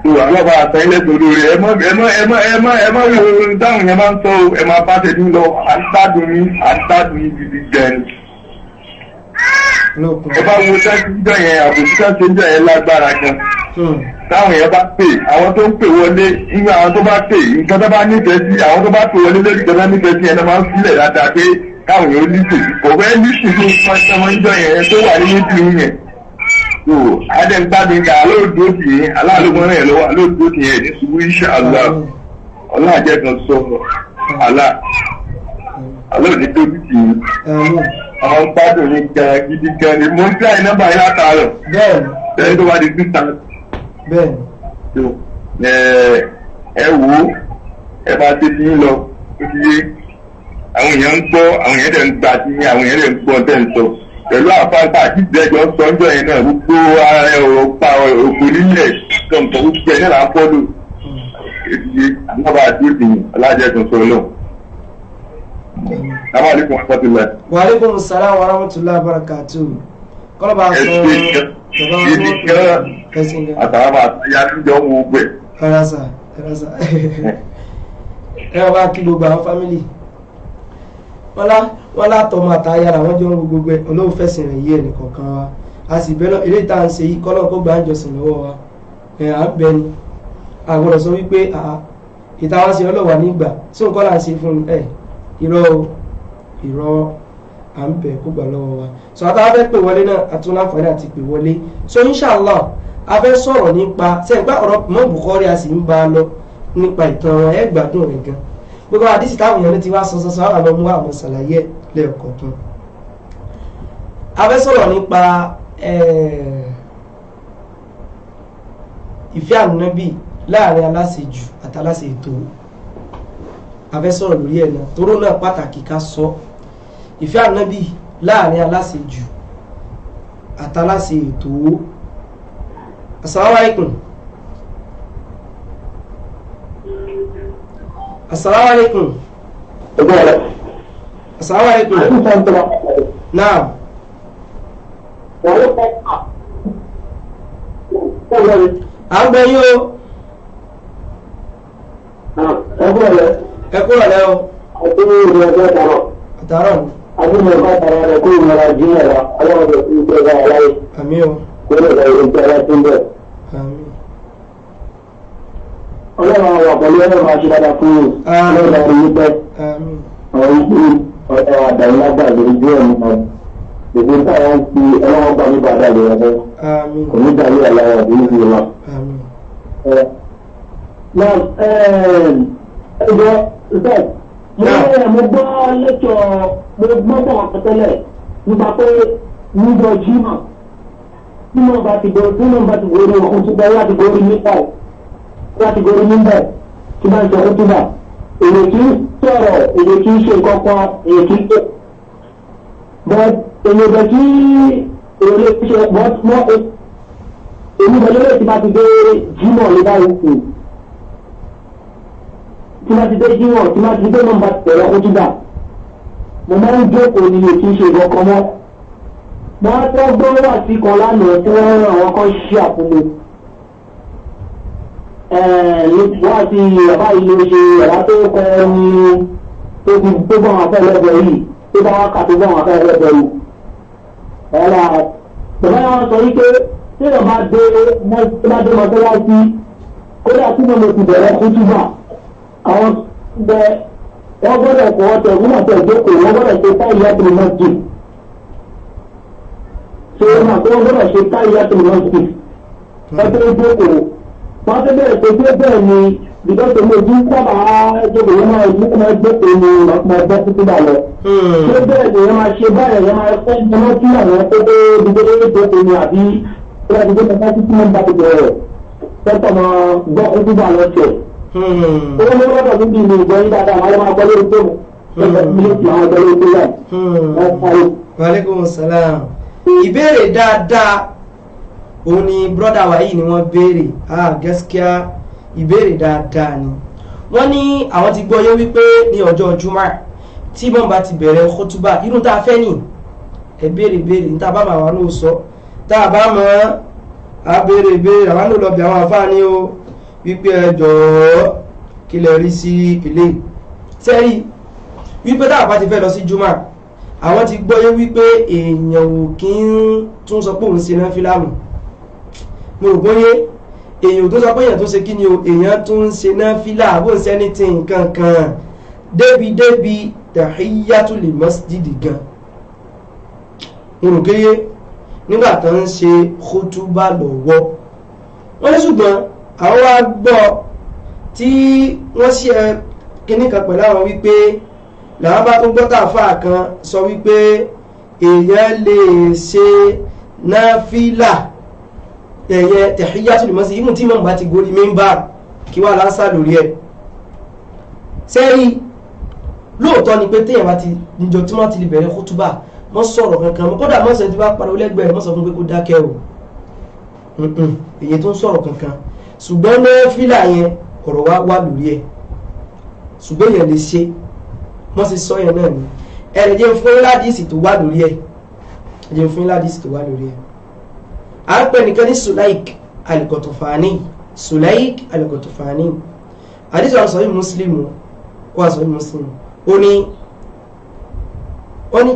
Tó àlọ́ba àtàn ilẹ̀ tó lórí ẹ mọ́ wo dáhùn yẹn máa ń sọ ẹ máa bá tẹ̀sí lọ àtàdùn yín gidi gan. Ẹ bá wo sẹ́ńtì jọ yẹn àbòsí sẹ́ńtì jọ yẹn lágbára gan. Táwọn yẹn bá pè àwọn tó ń pè wọlé nígbà àwọn tó bá pè nǹkan tó bá nífẹ̀ẹ́ sí àwọn tó bá pè wọlé lórí ìjọba nífẹ̀ẹ́ sí ẹni máa ń sílẹ̀ dáadáa pé káwọn yẹn ó lísì kò fẹ́ lísì fún ọmọ ìjọ yẹn tó wà nínú ìdílé yẹn. So adẹ́gbàdùn ká alóòdó tì yín aláàlómọ́rán yẹn lọ́wọ́ alóòdó tì yẹn ní ṣubú insha Allah ọlọ́àjẹ́ kan sọ alóòdó tó tì yín àwọn gbádùn yín gan gidi gan ni mo ń tẹ́ àyè nọ́mbà yín látàárọ̀ bẹ́ẹ̀ tó bá di 2,000. Ẹ wò ó ẹ bá tẹ́ ti yín lọ ó ti yé àwọn èèyàn ń gbọ́ àwọn èèyàn dẹ̀ ń gbà tí yín àwọn èèyàn dẹ̀ ń gbọ́ tẹ́ ń sọ pẹ̀lú àfáàgbà àti ìdẹ́jọ́ sọ́njọ́ yẹn náà gbogbo ara ẹ̀ ọ̀rọ̀ pa òkú nílẹ̀ kọ̀ǹkọ̀ gbogbo ẹ̀ náà là ń fọ́lù èdè àmọ́bà àti ìdìyàn alájẹ̀dùn sọ náà. Assalamu alaikum warahmatullahi. Wa alaikum assalam wa rahmatullahi wa barakatuh. Kọ́lọ́bà sọ àtàwọn àtàyà níjọ́ wo gbẹ̀. Ẹ̀rásà ẹ wá kí gbogbo àwọn fámìlì wọ́n látọmọ àtàyàrá wọ́n jọ ń wo gbogbo ẹ̀ olóhùn fẹ̀sìn rẹ̀ yí ẹnìkọ̀ọ̀kan wa a sì bẹ́ẹ̀ náà eléyìí tá à ń ṣe yìí kọ́lọ́ kó gbà ń jọsìn lọ́wọ́ wa à ń bẹ ni àgbọ̀dọ̀ sọ wípé ìta wá sí ọlọ́wà nígbà tí nǹkan là ń ṣe fún irọ́ à ń bẹ kó gbà lọ́wọ́ wa so àtàwọn fẹ́ pè wọlé náà àtún láǹfààní àti pè wọlé so inshallah a fẹ́ sọ̀rọ̀ nípa sẹ́ǹgbà ọ̀rọ̀ mọ́ Bukhari a sì ń bá a lọ nípa ìtàn wọn ẹ̀ gbádùn rẹ̀ gan gbogbo àdìsí táwọn èèyàn ti wá sọsọsọ àwọn àlọ́ mú àwọn ṣàlàyé lẹ́ẹ̀kọ̀ọ̀kan a fẹ́ sọ̀rọ̀ nípa ìfẹ́ ànábì láàrin aláṣejù àtàláṣe ètò. A fẹ́ sọ̀rọ̀ lórí ẹ̀ náà toró náà pàtàkì ká sọ ìfẹ́ ànábì láàrin aláṣejù àtàláṣe ètò. Assalamu alaikum. Assalamu alaikum. Assalamu alaikum. Naam. À ń gbẹ yín o. Ẹ kúrò lẹ́ o. Àtàrọ̀ ni. Àmín o. Àmín. Ọlọ́run àwọn àpọ̀lú ẹ̀rọ máa ṣe dáadáa fún yìí. Ọlọ́run àwọn ìpẹ́. Àmín. Àwọn ìpín ọ̀tọ̀ àdáyélágbà lórí bí ẹ̀mí kan. Gbogbo táwọn fi ọlọ́run gbà nípa àdáyé rẹ̀ bẹ́ẹ̀. Àmín. Kò ní dàlú àláwọ̀ àbí ìlú wa. Àmín. Náà ẹ̀jọ̀ ìfẹ́ mo gbọ́ lẹ́tọ̀ mo gbọ́ bọ̀ ọ̀pẹ̀tẹ́lẹ̀ nípa pé níjọ jímọ̀ tí mo bá ti gorí ọkùnrin tó bá láti gorí nípa láti gorí níbẹ̀ tí bá ń sọ fún túbà èyí kì í sọ̀rọ̀ èyí kì í ṣe kankan èyí kì í tó but èyí bẹ̀ kí èrè ṣe but mọ́ èmi bẹ̀ lórí tí bá ti dé jímọ̀ lé báyìí kù tí bá ti dé jímọ̀ tí bá ti dé nọ́mbà tẹ̀rọ fún túbà mo máa ń jókòó ní èyí kì í ṣe kankan mọ́ wọ́n á tọ́ gbọ́ wà sí kan lánàá tí wọ́n rán àwọn kan ṣí àpòmọ́ wọ́n àti bàbá yìí ló ṣe ẹ̀rá tó kọ́ ní tó bọ́ wọn afẹ́ lẹ́gbẹ̀ẹ́ yìí tó bá wọn kà tó bọ́ wọn afẹ́ lẹ́gbẹ̀ẹ́ yìí. bàbá wọn sọ wípé tí èèyàn bá dé mọ́tọ́láṣí kódà tí mo ti bẹ̀rẹ̀ kútúbà àwọn bẹ wọ́n gbọ́dọ̀ kọ́ ọ̀tẹ̀ wọ́n àti ìjókòó wọ́n gbọ́dọ̀ ṣe táyì àti ìmọ̀jì ṣé wọ́n máa tó wọ́n gbọ́dọ̀ ṣe táyì àti ìmọ̀jì ọ̀tẹ̀ ìjókòó wọ́n ti bẹ̀rẹ̀ pé bí ó bẹ̀rẹ̀ ni bìtọ́sí mo jí sábà jókòó yẹn máa ìlú máa jókòó ní ọ̀pọ̀ ẹgbẹ́ títí bá lọ. ṣé bẹ́ẹ̀ ni wọ́n máa ṣe báyìí wọ́n máa fẹ́ ọmọ tí àwọn tó dé dídé jókòó ni àbí wọ́n ti dé pátá títí máa ń bá ti bẹ̀rẹ̀ tẹ́tọ̀ máa gbọ́ títí bá lọ tẹ̀. owó ní wọ́n tọ̀sí bíi ìgbọ́ yín dáadáa wọ́n máa gbọ́ lórí tóun Waalaikum salaam. Ìbéèrè dáadáa òun ni brọ́dà wa yìí ni wọ́n béèrè gaskiya ìbéèrè dáadáa ni wọ́n ní àwọn ti gbọ́ yé wípé ní ọjọ́ jùmọ̀ tí wọ́n bá ti bẹ̀rẹ̀ khutuba irú tá a fẹ́ nì ẹ béèrè ní tá a bá máa wà ló sọ tá a bá mọ̀ á béèrè àwọn ló lọ bí àwọn àfáàní o wípé ẹ jọ̀ọ́ kí lè rí sí ilé sẹ́rí wípé tá a bá ti fẹ́ lọ sí jùmọ̀ àwọn ti gbọ́ yé wípé èèyàn ò kí ń tún sọ pé òun ṣe náà fílàmù mo rò bóyé èèyàn tó sọ pé èèyàn tó ṣe kí ni o èèyàn tó ń ṣe náfílà bó ń ṣe anything nǹkan kan débi tahiyyatul masjid gan mo rò kéye nígbà tó ń ṣe khutuba lọ́wọ́ wọ́n ní ṣùgbọ́n àwọn wá gbọ́ tí wọ́n ṣe kíní kan pẹ̀lú àwọn wípé làwọn bá tún gbọ́ tàfà kan sọ wípé èèyàn lè ṣe náfílà ẹ̀yẹ tahiyyatul masjid ìmú tí mọ̀ bá ti gorí mímbà kí wà lásà lórí ẹ̀ sẹ́rí lóòótọ́ ni pé téèyàn bá ti níjọ tí wọ́n ti lè bẹ̀rẹ̀ kútúbà mọ́ sọ̀rọ̀ kankan mọ́ kódà mọ́sẹ̀ tí bá pariwo lẹ́gbẹ̀ẹ́ mọ́ sọ fún pé kó dákẹ́ o èyí tó ń sọ̀rọ̀ kankan ṣùgbọ́n náfílà yẹn ọ̀rọ̀ wá lórí ẹ̀ ṣùgbọ́n yẹn lè ṣe wọ́n sì sọ yẹn náà ni ẹ̀rẹ̀ jẹ́ fún ládìsì tó wà lórí ẹ̀ a ń pè nìkan ní Sulaik al-Qatafani àdísì àwọn sọ̀rọ̀ Muslim ó ní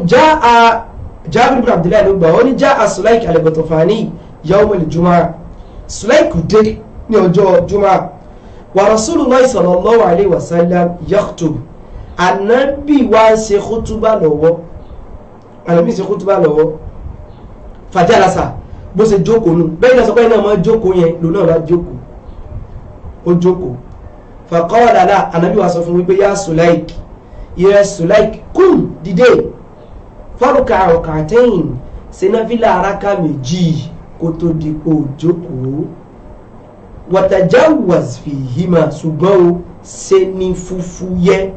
Jabir ibn Abdullah ló gbà ó ní jaa Sulaik al-Qatafani yawm al-Jumu'ah Sulaik dé ní ọjọ́ Jumu'ah wa Rasulullah sallallahu alayhi wa sallam yakhutub Ànábì wá ń ṣe kútúbà lọ́wọ́ fajalasa bó ṣe jókòó nù bẹ́ẹ̀ ni ọ̀sọ̀pẹ́ náà mọ́ jókòó yẹn lò náà bá jókòó faqala la Ànábì wa sọ fún wípé ya Sulaik kum dìde farka rak'atayn ṣe náfìlà araka méjì kó tó di pé ó jókòó watajawaz fihima ṣùgbọ́n o ṣe ní fúfúyẹ́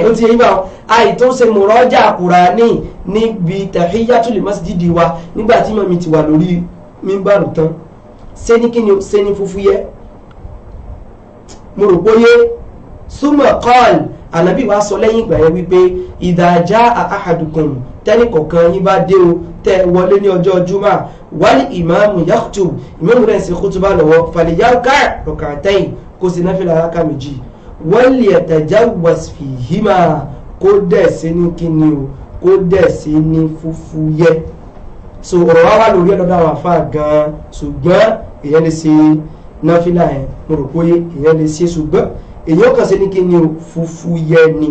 ó ti yẹ báwọn àìtó ṣe mùrọ́jà Kùránì níbi tahiyatul masjidi wa nígbà tí mọ̀mí ti wà lórí mímbàrù tán ṣe ní kíni ṣe ní fúfúyẹ́ mo rò póyé súnmọ̀ kọ́ọ̀lù ànábì wa sọ lẹ́yìn ìgbà yẹn wípé ìdájá ahadukum tẹ́nì kọ̀ọ̀kan yín bá dé o tẹ́ wọlé ní ọjọ́ jùmọ̀ wal ìmáàmù yakhutub ìmáàmù rẹ̀ ń ṣe kútúbà lọ́wọ́ falyarka rak'atayn kó sì náfìlà rákà méjì wal yatajawwaz fihima kó dẹ̀ sí ní kíni o kó dẹ̀ sí ní fúfúyẹ́ so ọ̀rọ̀ wa wà lórí ọ̀dọ̀ àwọn àfáà gan-an ṣùgbọ́n èèyàn lè ṣe náfìlà yẹn mo rò pé èèyàn lè ṣe ṣùgbọ́n èèyàn kàn ṣe ní kíni o fúfúyẹ́ ni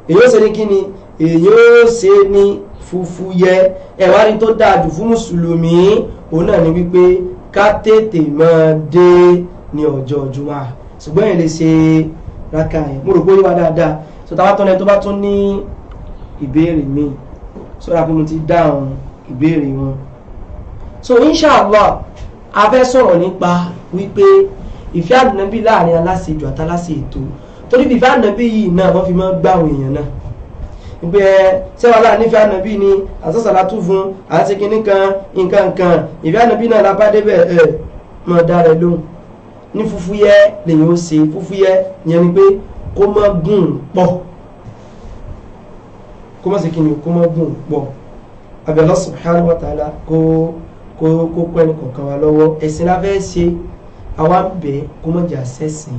èèyàn ṣe ní kíni èèyàn ṣe ní fúfúyẹ́ ẹ̀wá rí tó dáa jù fún mùsùlùmí òun náà ni wípé ká tètè máa dé ní ọjọ́ Jímọ̀ ṣùgbọ́n èèyàn lè ṣe rákà yẹn mo rò pé wá dáadáa so táwa tán lẹ́yìn tó bá tún ní ìbéèrè míì sọ́ra pé mo ti dáhùn ìbéèrè wọn so inshallah a fẹ́ sọ̀rọ̀ nípa wípé ìfẹ́ ànábì láàrin aláṣejù àtàláṣe ètò torí bí ìfẹ́ ànábì yìí náà wọ́n fi máa ń gbá àwọn èèyàn náà wípé sẹ́wọ̀n láàrin ìfẹ́ ànábì ni àtọ́sàlá tún fún àti kìíní kan nǹkan kan ìfẹ́ ànábì náà lápá débẹ̀ mọ̀ dára lóhùn ní fúfúyẹ́ lèyìn ó ṣe fúfúyẹ́ yẹn ni pé kó má gùn pọ̀ kó má ṣe kí ni kó má gùn pọ̀ Àbí Allah subhanahu wa ta'ala kó pẹ́ ní kọ̀ọ̀kan wa lọ́wọ́ ẹ̀sìn la fẹ́ ṣe àwa ń bẹ̀ kó mọ̀ jà sẹ́sìn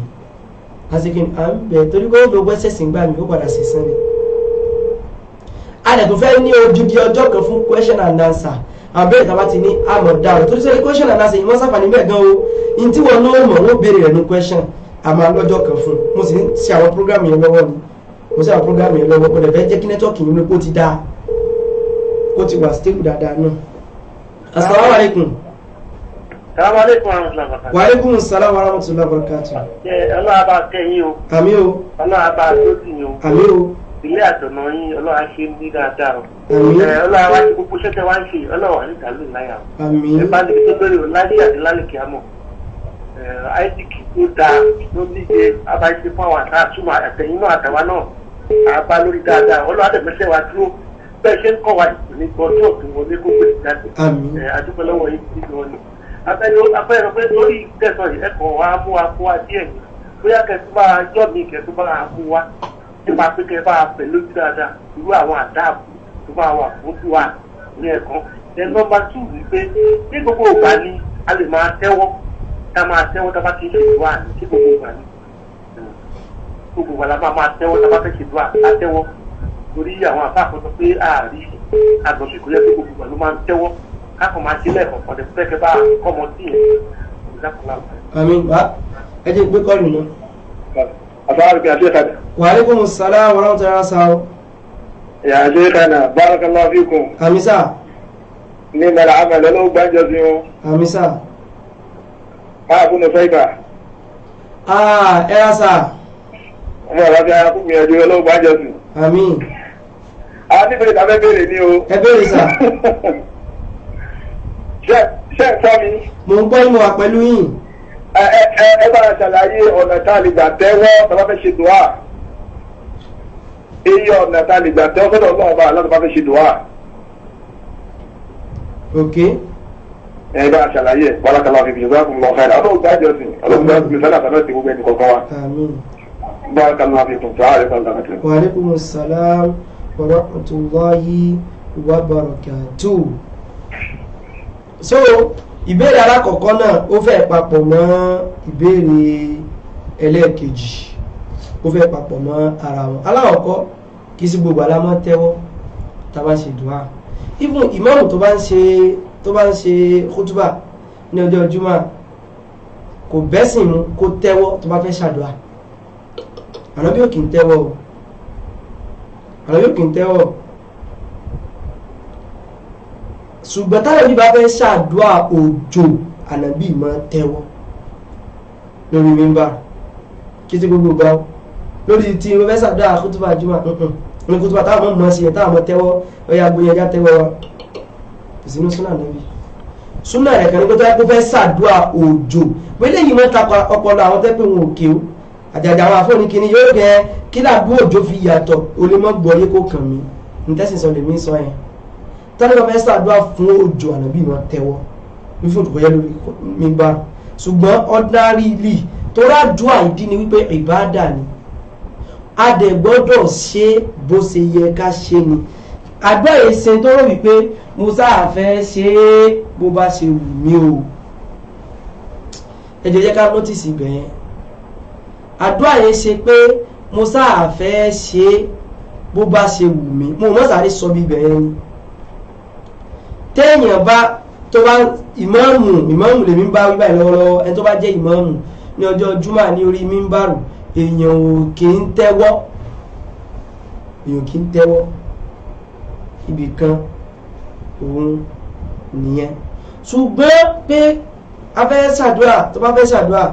àsìkò à ń bẹ̀ torí kó gbogbo sẹ́sìn gbà mí ó padà sí sẹ́ni. a dẹ̀ tó fẹ́ ní odidi ọjọ́ kan fún question and answer àwọn bẹ́ẹ̀ tàbá ti ní àmọ̀ dáhùn torí sẹ́ni question and answer yìí wọ́n sáfà níbẹ̀ gan o ní tí wọn náà mọ̀ wọ́n béèrè rẹ̀ ní question àmọ́ lọ́jọ́ kan fún mo sì ń ṣe àwọn program yẹn lọ́wọ́ ni mo ṣe àwọn program yẹn lọ́wọ́ mo dẹ̀ fẹ́ jẹ́ kí nẹ́tọ́ọ̀kì yìí kó ti dáa kó ti wà stable dáadáa náà. Assalamu alaikum. Assalamu alaikum warahmatullahi wabarakatuh. Wa alaikum assalam warahmatullahi wabarakatuh. Ọlọ́run bá kẹ́yìn o. Àmín o. Ọlọ́run bá lóṣì yín o. Àmín o. Ilé àtọ̀nà yín ọlọ́run ṣe ń bí dáadáa o. Àmín. Ọlọ́run wá sí gbogbo ṣẹ́tẹ̀ wá ń ṣe ọlọ́run ní ìdálò láyà o. Àmín. Ẹ bá níbi tó lórí o láyé àti lálẹ́ kíámọ̀. Isaac tó dáa ló níje abáṣe fún àwọn àtà àtúmọ̀ àtẹ̀yìn náà àtàwa náà. Àbá lórí dáadáa ọlọ́run àtẹ̀mẹ́sẹ̀ wa dúró bẹ́ẹ̀ ṣe ń kọ́ wa ní gbọ́dọ̀ ọ̀tún wọlé kó gbé jáde. Àdúgbò lọ́wọ́ yìí ti lọ ni. Afẹ́rẹ́ pé lórí tẹ̀sán yìí ẹ̀kọ́ wa mú wa fún wa díẹ̀ ni. Bóyá kẹ́tù bá jọ́ mi kẹ́tù bá mú wa. Nípa pé kẹ́ bá pẹ̀ lójú dáadáa. Irú àwọn àdáàbò tó bá wà fún sí wa ní ẹ̀kan. Nọ́mbà 2 ni pé ní gbogbo ìgbà ni a lè máa tẹ́wọ́. Ká máa tẹ́wọ́ tá bá ti ṣe ìwà ní kí gbogbo ìgbà ni. Gbogbo ìgbà la máa tẹ́wọ́ tá bá fẹ́ ṣe ìwà ká tẹ́wọ́. Torí àwọn àbáàkọ́ sọ pé ààrí àgbọ̀nsìkò yẹ kó gbogbo ló máa ń tẹ́wọ́ káàkó máa ṣe lẹ́ẹ̀kan ọ̀dẹ̀ pẹ́kẹ́ bá kọ́mọ sí ẹ̀ ìdákùnlá. Àmín wá ẹ jẹ́ pé kọ́ọ̀lù náà. Assalamu alaikum. Wa alaikum assalam wa rahmatullahi wa barakatuh. Ya shaykhana barakallahu fikum. Àmín sà. Ní mẹ́ra àmàlẹ́ ló gbájọ sí wọn. Àmín sà. Máa fún un fẹ́ gbà. Ẹ rà sà. Ọmọ àlàáfíà arákùnrin ẹ̀jọ́ ló gbájọ sí. Àmín. Àwọn níbẹ̀rẹ̀ tàbí bèèrè ní o. Ẹ béèrè sà. Ṣé ẹ sọ mi? Mo ń gbọ́ ìmọ̀ wà pẹ̀lú yín. Ẹ bá ṣàlàyé ọ̀nà tá a lè gbà tẹ́wọ́ tá a bá fẹ́ ṣe dùá. Iye ọ̀nà tá a lè gbà tẹ́wọ́ sọ́dọ̀ ọlọ́run bá aláàbò bá fẹ́ ṣe dùá. Ok. Ẹ bá ṣàlàyé barakallahu fikum jazakumullahu khairan. Ọlọ́run gbájọ sí. Ọlọ́run gbájọ sí. Sálà tàbí ti gbogbo ẹnì kọ̀ọ̀kan wa. Àmín. Barakallahu fikum. Wa alaikum assalam wa rahmatullahi wa barakatuh. So ìbéèrè alákọ̀ọ́kọ́ náà ó fẹ́ papọ̀ mọ́ ìbéèrè ẹlẹ́ẹ̀kejì ó fẹ́ papọ̀ mọ́ ara wọn. Alákọ̀ọ́kọ́ kì í sí gbogbo alámọ́ tẹ́wọ́ tá bá ṣe dùá. Even ìmáàmù tó bá ń ṣe kútúbà ní ọjọ́ Jímọ̀ kò bẹ́sìn mu kó tẹ́wọ́ tó bá fẹ́ ṣàdúà. Ànábì ò kì í tẹ́wọ́ o. Ànábì ò kì í tẹ́wọ́. Ṣùgbọ́n táwọn bí bá fẹ́ ṣàdúà òjò Ànábì máa tẹ́wọ́ lórí mímbà kí tí gbogbo gbà lórí tí wọ́n fẹ́ ṣàdúà kútúbà Jímọ̀ ní kútùbà táwọn mọ̀ sí ẹ̀ táwọn tẹ́wọ́ ọya gbóyẹ já tẹ́wọ́ wa ìsinú súnà Ànábì súnà rẹ̀ kan ní kótó ẹ̀kọ́ fẹ́ ṣàdúrà òjò wẹ́lẹ́ yìí mọ́ takọ ọpọlọ àwọn tẹ́pẹ́ wọn òkè ó àjàjà àwọn afọ́ni kìíní yóò gẹ kí làdú òjò fi yàtọ̀ o lè mọ́ gbọ́ yé kó kàn mí ní tẹ́sí sọ lèmi sọ yẹn tọ́lá kan fẹ́ ṣàdúrà fún òjò Ànábì náà tẹ́wọ́ ní fún òdùkọ́ yẹ lórí mímbà ṣùgbọ́n ordinarily tó rádùá ìdí ni wípé ìbáàdà ni a dẹ̀ gbọ́dọ̀ ṣe bó ṣe yẹ ká ṣe ni àdúrà yìí ṣe tó rò wípé mo sáà fẹ́ ṣe é bó bá ṣe wù mí o ẹ jẹ́ ká notice ibẹ̀ yẹn àdúrà yìí ṣe pé mo sáà fẹ́ ṣe é bó bá ṣe wù mí mo mọ̀ sáré sọ bí ibẹ̀ yẹn ni téèyàn bá tó bá ìmáàmù lèmi ń bá wí báyìí lọ́wọ́lọ́wọ́ ẹni tó bá jẹ́ ìmáàmù ní ọjọ́ júmọ̀ ní orí mímbàrù èèyàn ò kì í tẹ́wọ́ ibì kan òun nìyẹn ṣùgbọ́n pé a fẹ́ ṣàdúrà tó bá fẹ́ ṣàdúrà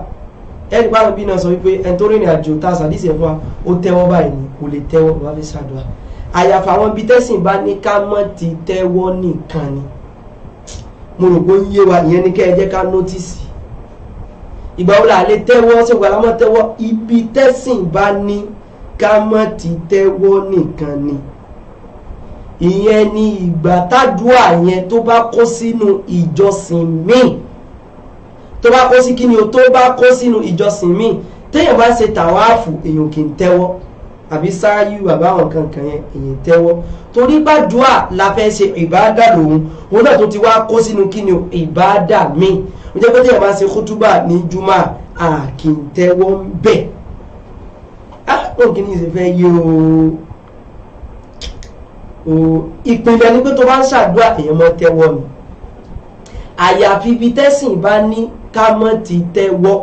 ẹni pàrọ̀ bí náà sọ wípé ẹni tó rìnrìn àjò tá a ṣàdíṣẹ́ fún wa ó tẹ́wọ́ báyìí ni kò lè tẹ́wọ́ tó bá fẹ́ ṣàdúrà àyàfà àwọn ibi tẹ́sìn bá ní ká mọ́ ti tẹ́wọ́ nìkan ni mo rò pé ó yé wa ìyẹn ní kẹ́ ẹ jẹ́ ká nótìsì ìgbà wo la lè tẹ́wọ́ ṣé ìgbà la mọ́ tẹ́wọ́ ibi tẹ́sìn bá ní ká mọ́ ti tẹ́wọ́ nìkan ni ìyẹn ni ìgbà tádùá yẹn tó bá kó sínú ìjọsìn míì tó bá kó sí kí ni o tó bá kó sínú ìjọsìn míì téèyàn bá ṣe tàwáàfù èèyàn kì í tẹ́wọ́ àbí sáyù àbáwọn kankan yẹn èèyàn tẹ́wọ́ torí gbàdúrà la fẹ́ ṣe ìbáàdà lòun òun náà tó ti wá kó sínú kí ni o ìbáàdà míì ó jẹ́ pé téèyàn bá ṣe kútúbà ní júmọ́ kì í tẹ́wọ́ ń bẹ̀ ó kì í ní ìṣe fẹ́ yé o ìpìlẹ̀ ni pé tó bá ń ṣàdúrà èèyàn mọ́ tẹ́wọ́ ni àyàfi ibi tẹ́sìn bá ní ká mọ́ ti tẹ́wọ́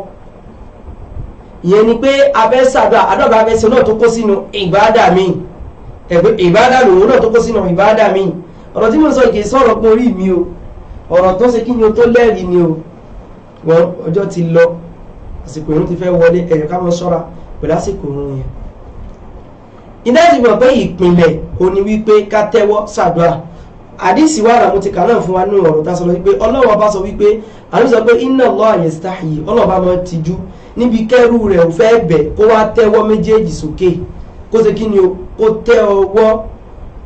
ìyẹn ni pé abẹ́ ṣàdúrà àdọ́gba abẹ́sẹ̀ náà tó kó sínú ìbáàdà mi ẹ̀gbẹ́ ìbáàdà lòun náà tó kó sínú ìbáàdà mi ọ̀rọ̀ tí mo sọ kì í sọ̀rọ̀ pé orí mi o ọ̀rọ̀ tó ṣe kí ni o tó lẹ́rìí ni o wọn ọjọ́ ti lọ àsìkò ìrun ti fẹ́ wọlé ẹ̀yọ̀ ká mọ́ ṣọ́ra pẹ̀lú àsìkò ìrun yẹn iná ìdìbò pé ìpìlẹ̀ òní wípé ká tẹ́wọ́ ṣàdúrà àdìsí wà lámú ti kà náà fún wa nínú ọ̀rọ̀ tá a sọ wípé Ọlọ́run bá sọ wípé àdìsí sọ pé inna Allaha yastahi Ọlọ́run bá máa tijú níbi kẹ́rù rẹ̀ ò fẹ́ bẹ̀ kó wá tẹ́wọ́ méjèèjì sókè kó ṣe kí ni o kó tẹ́ ọwọ́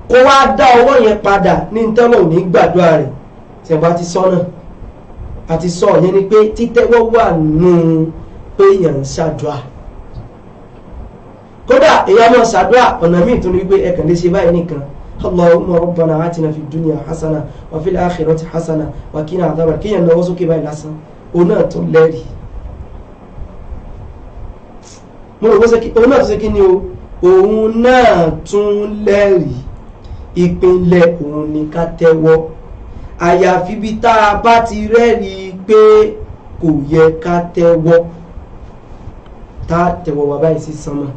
kó wá dá ọwọ́ yẹn padà ní tẹ́lọ̀ ní gbàdúrà rẹ̀ tẹ̀wá ti sọ náà àti sọ yẹn ni pé títẹ́wọ́ wà nù pé èèyàn ń ṣàdúrà kódà èèyàn máa ṣàdúrà ọ̀nà míì tó ní wípé ẹ̀kàn lè ṣe báyìí nìkan Allahumma rabbana atina fid dunya hasana wa fil akhirati hasana wa qina adhaban kéèyàn náwó sókè báyìí lásán òun náà tó lẹ́rìí mo rò pé òun náà tó ṣe kí ni o òun náà tún lẹ́rìí ìpínlẹ̀ òun ni ká tẹ́wọ́ àyàfi bí tá a bá ti rẹ́rìí pé kò yẹ ká tẹ́wọ́ tá a tẹ́wọ́ wá báyìí sí sánmà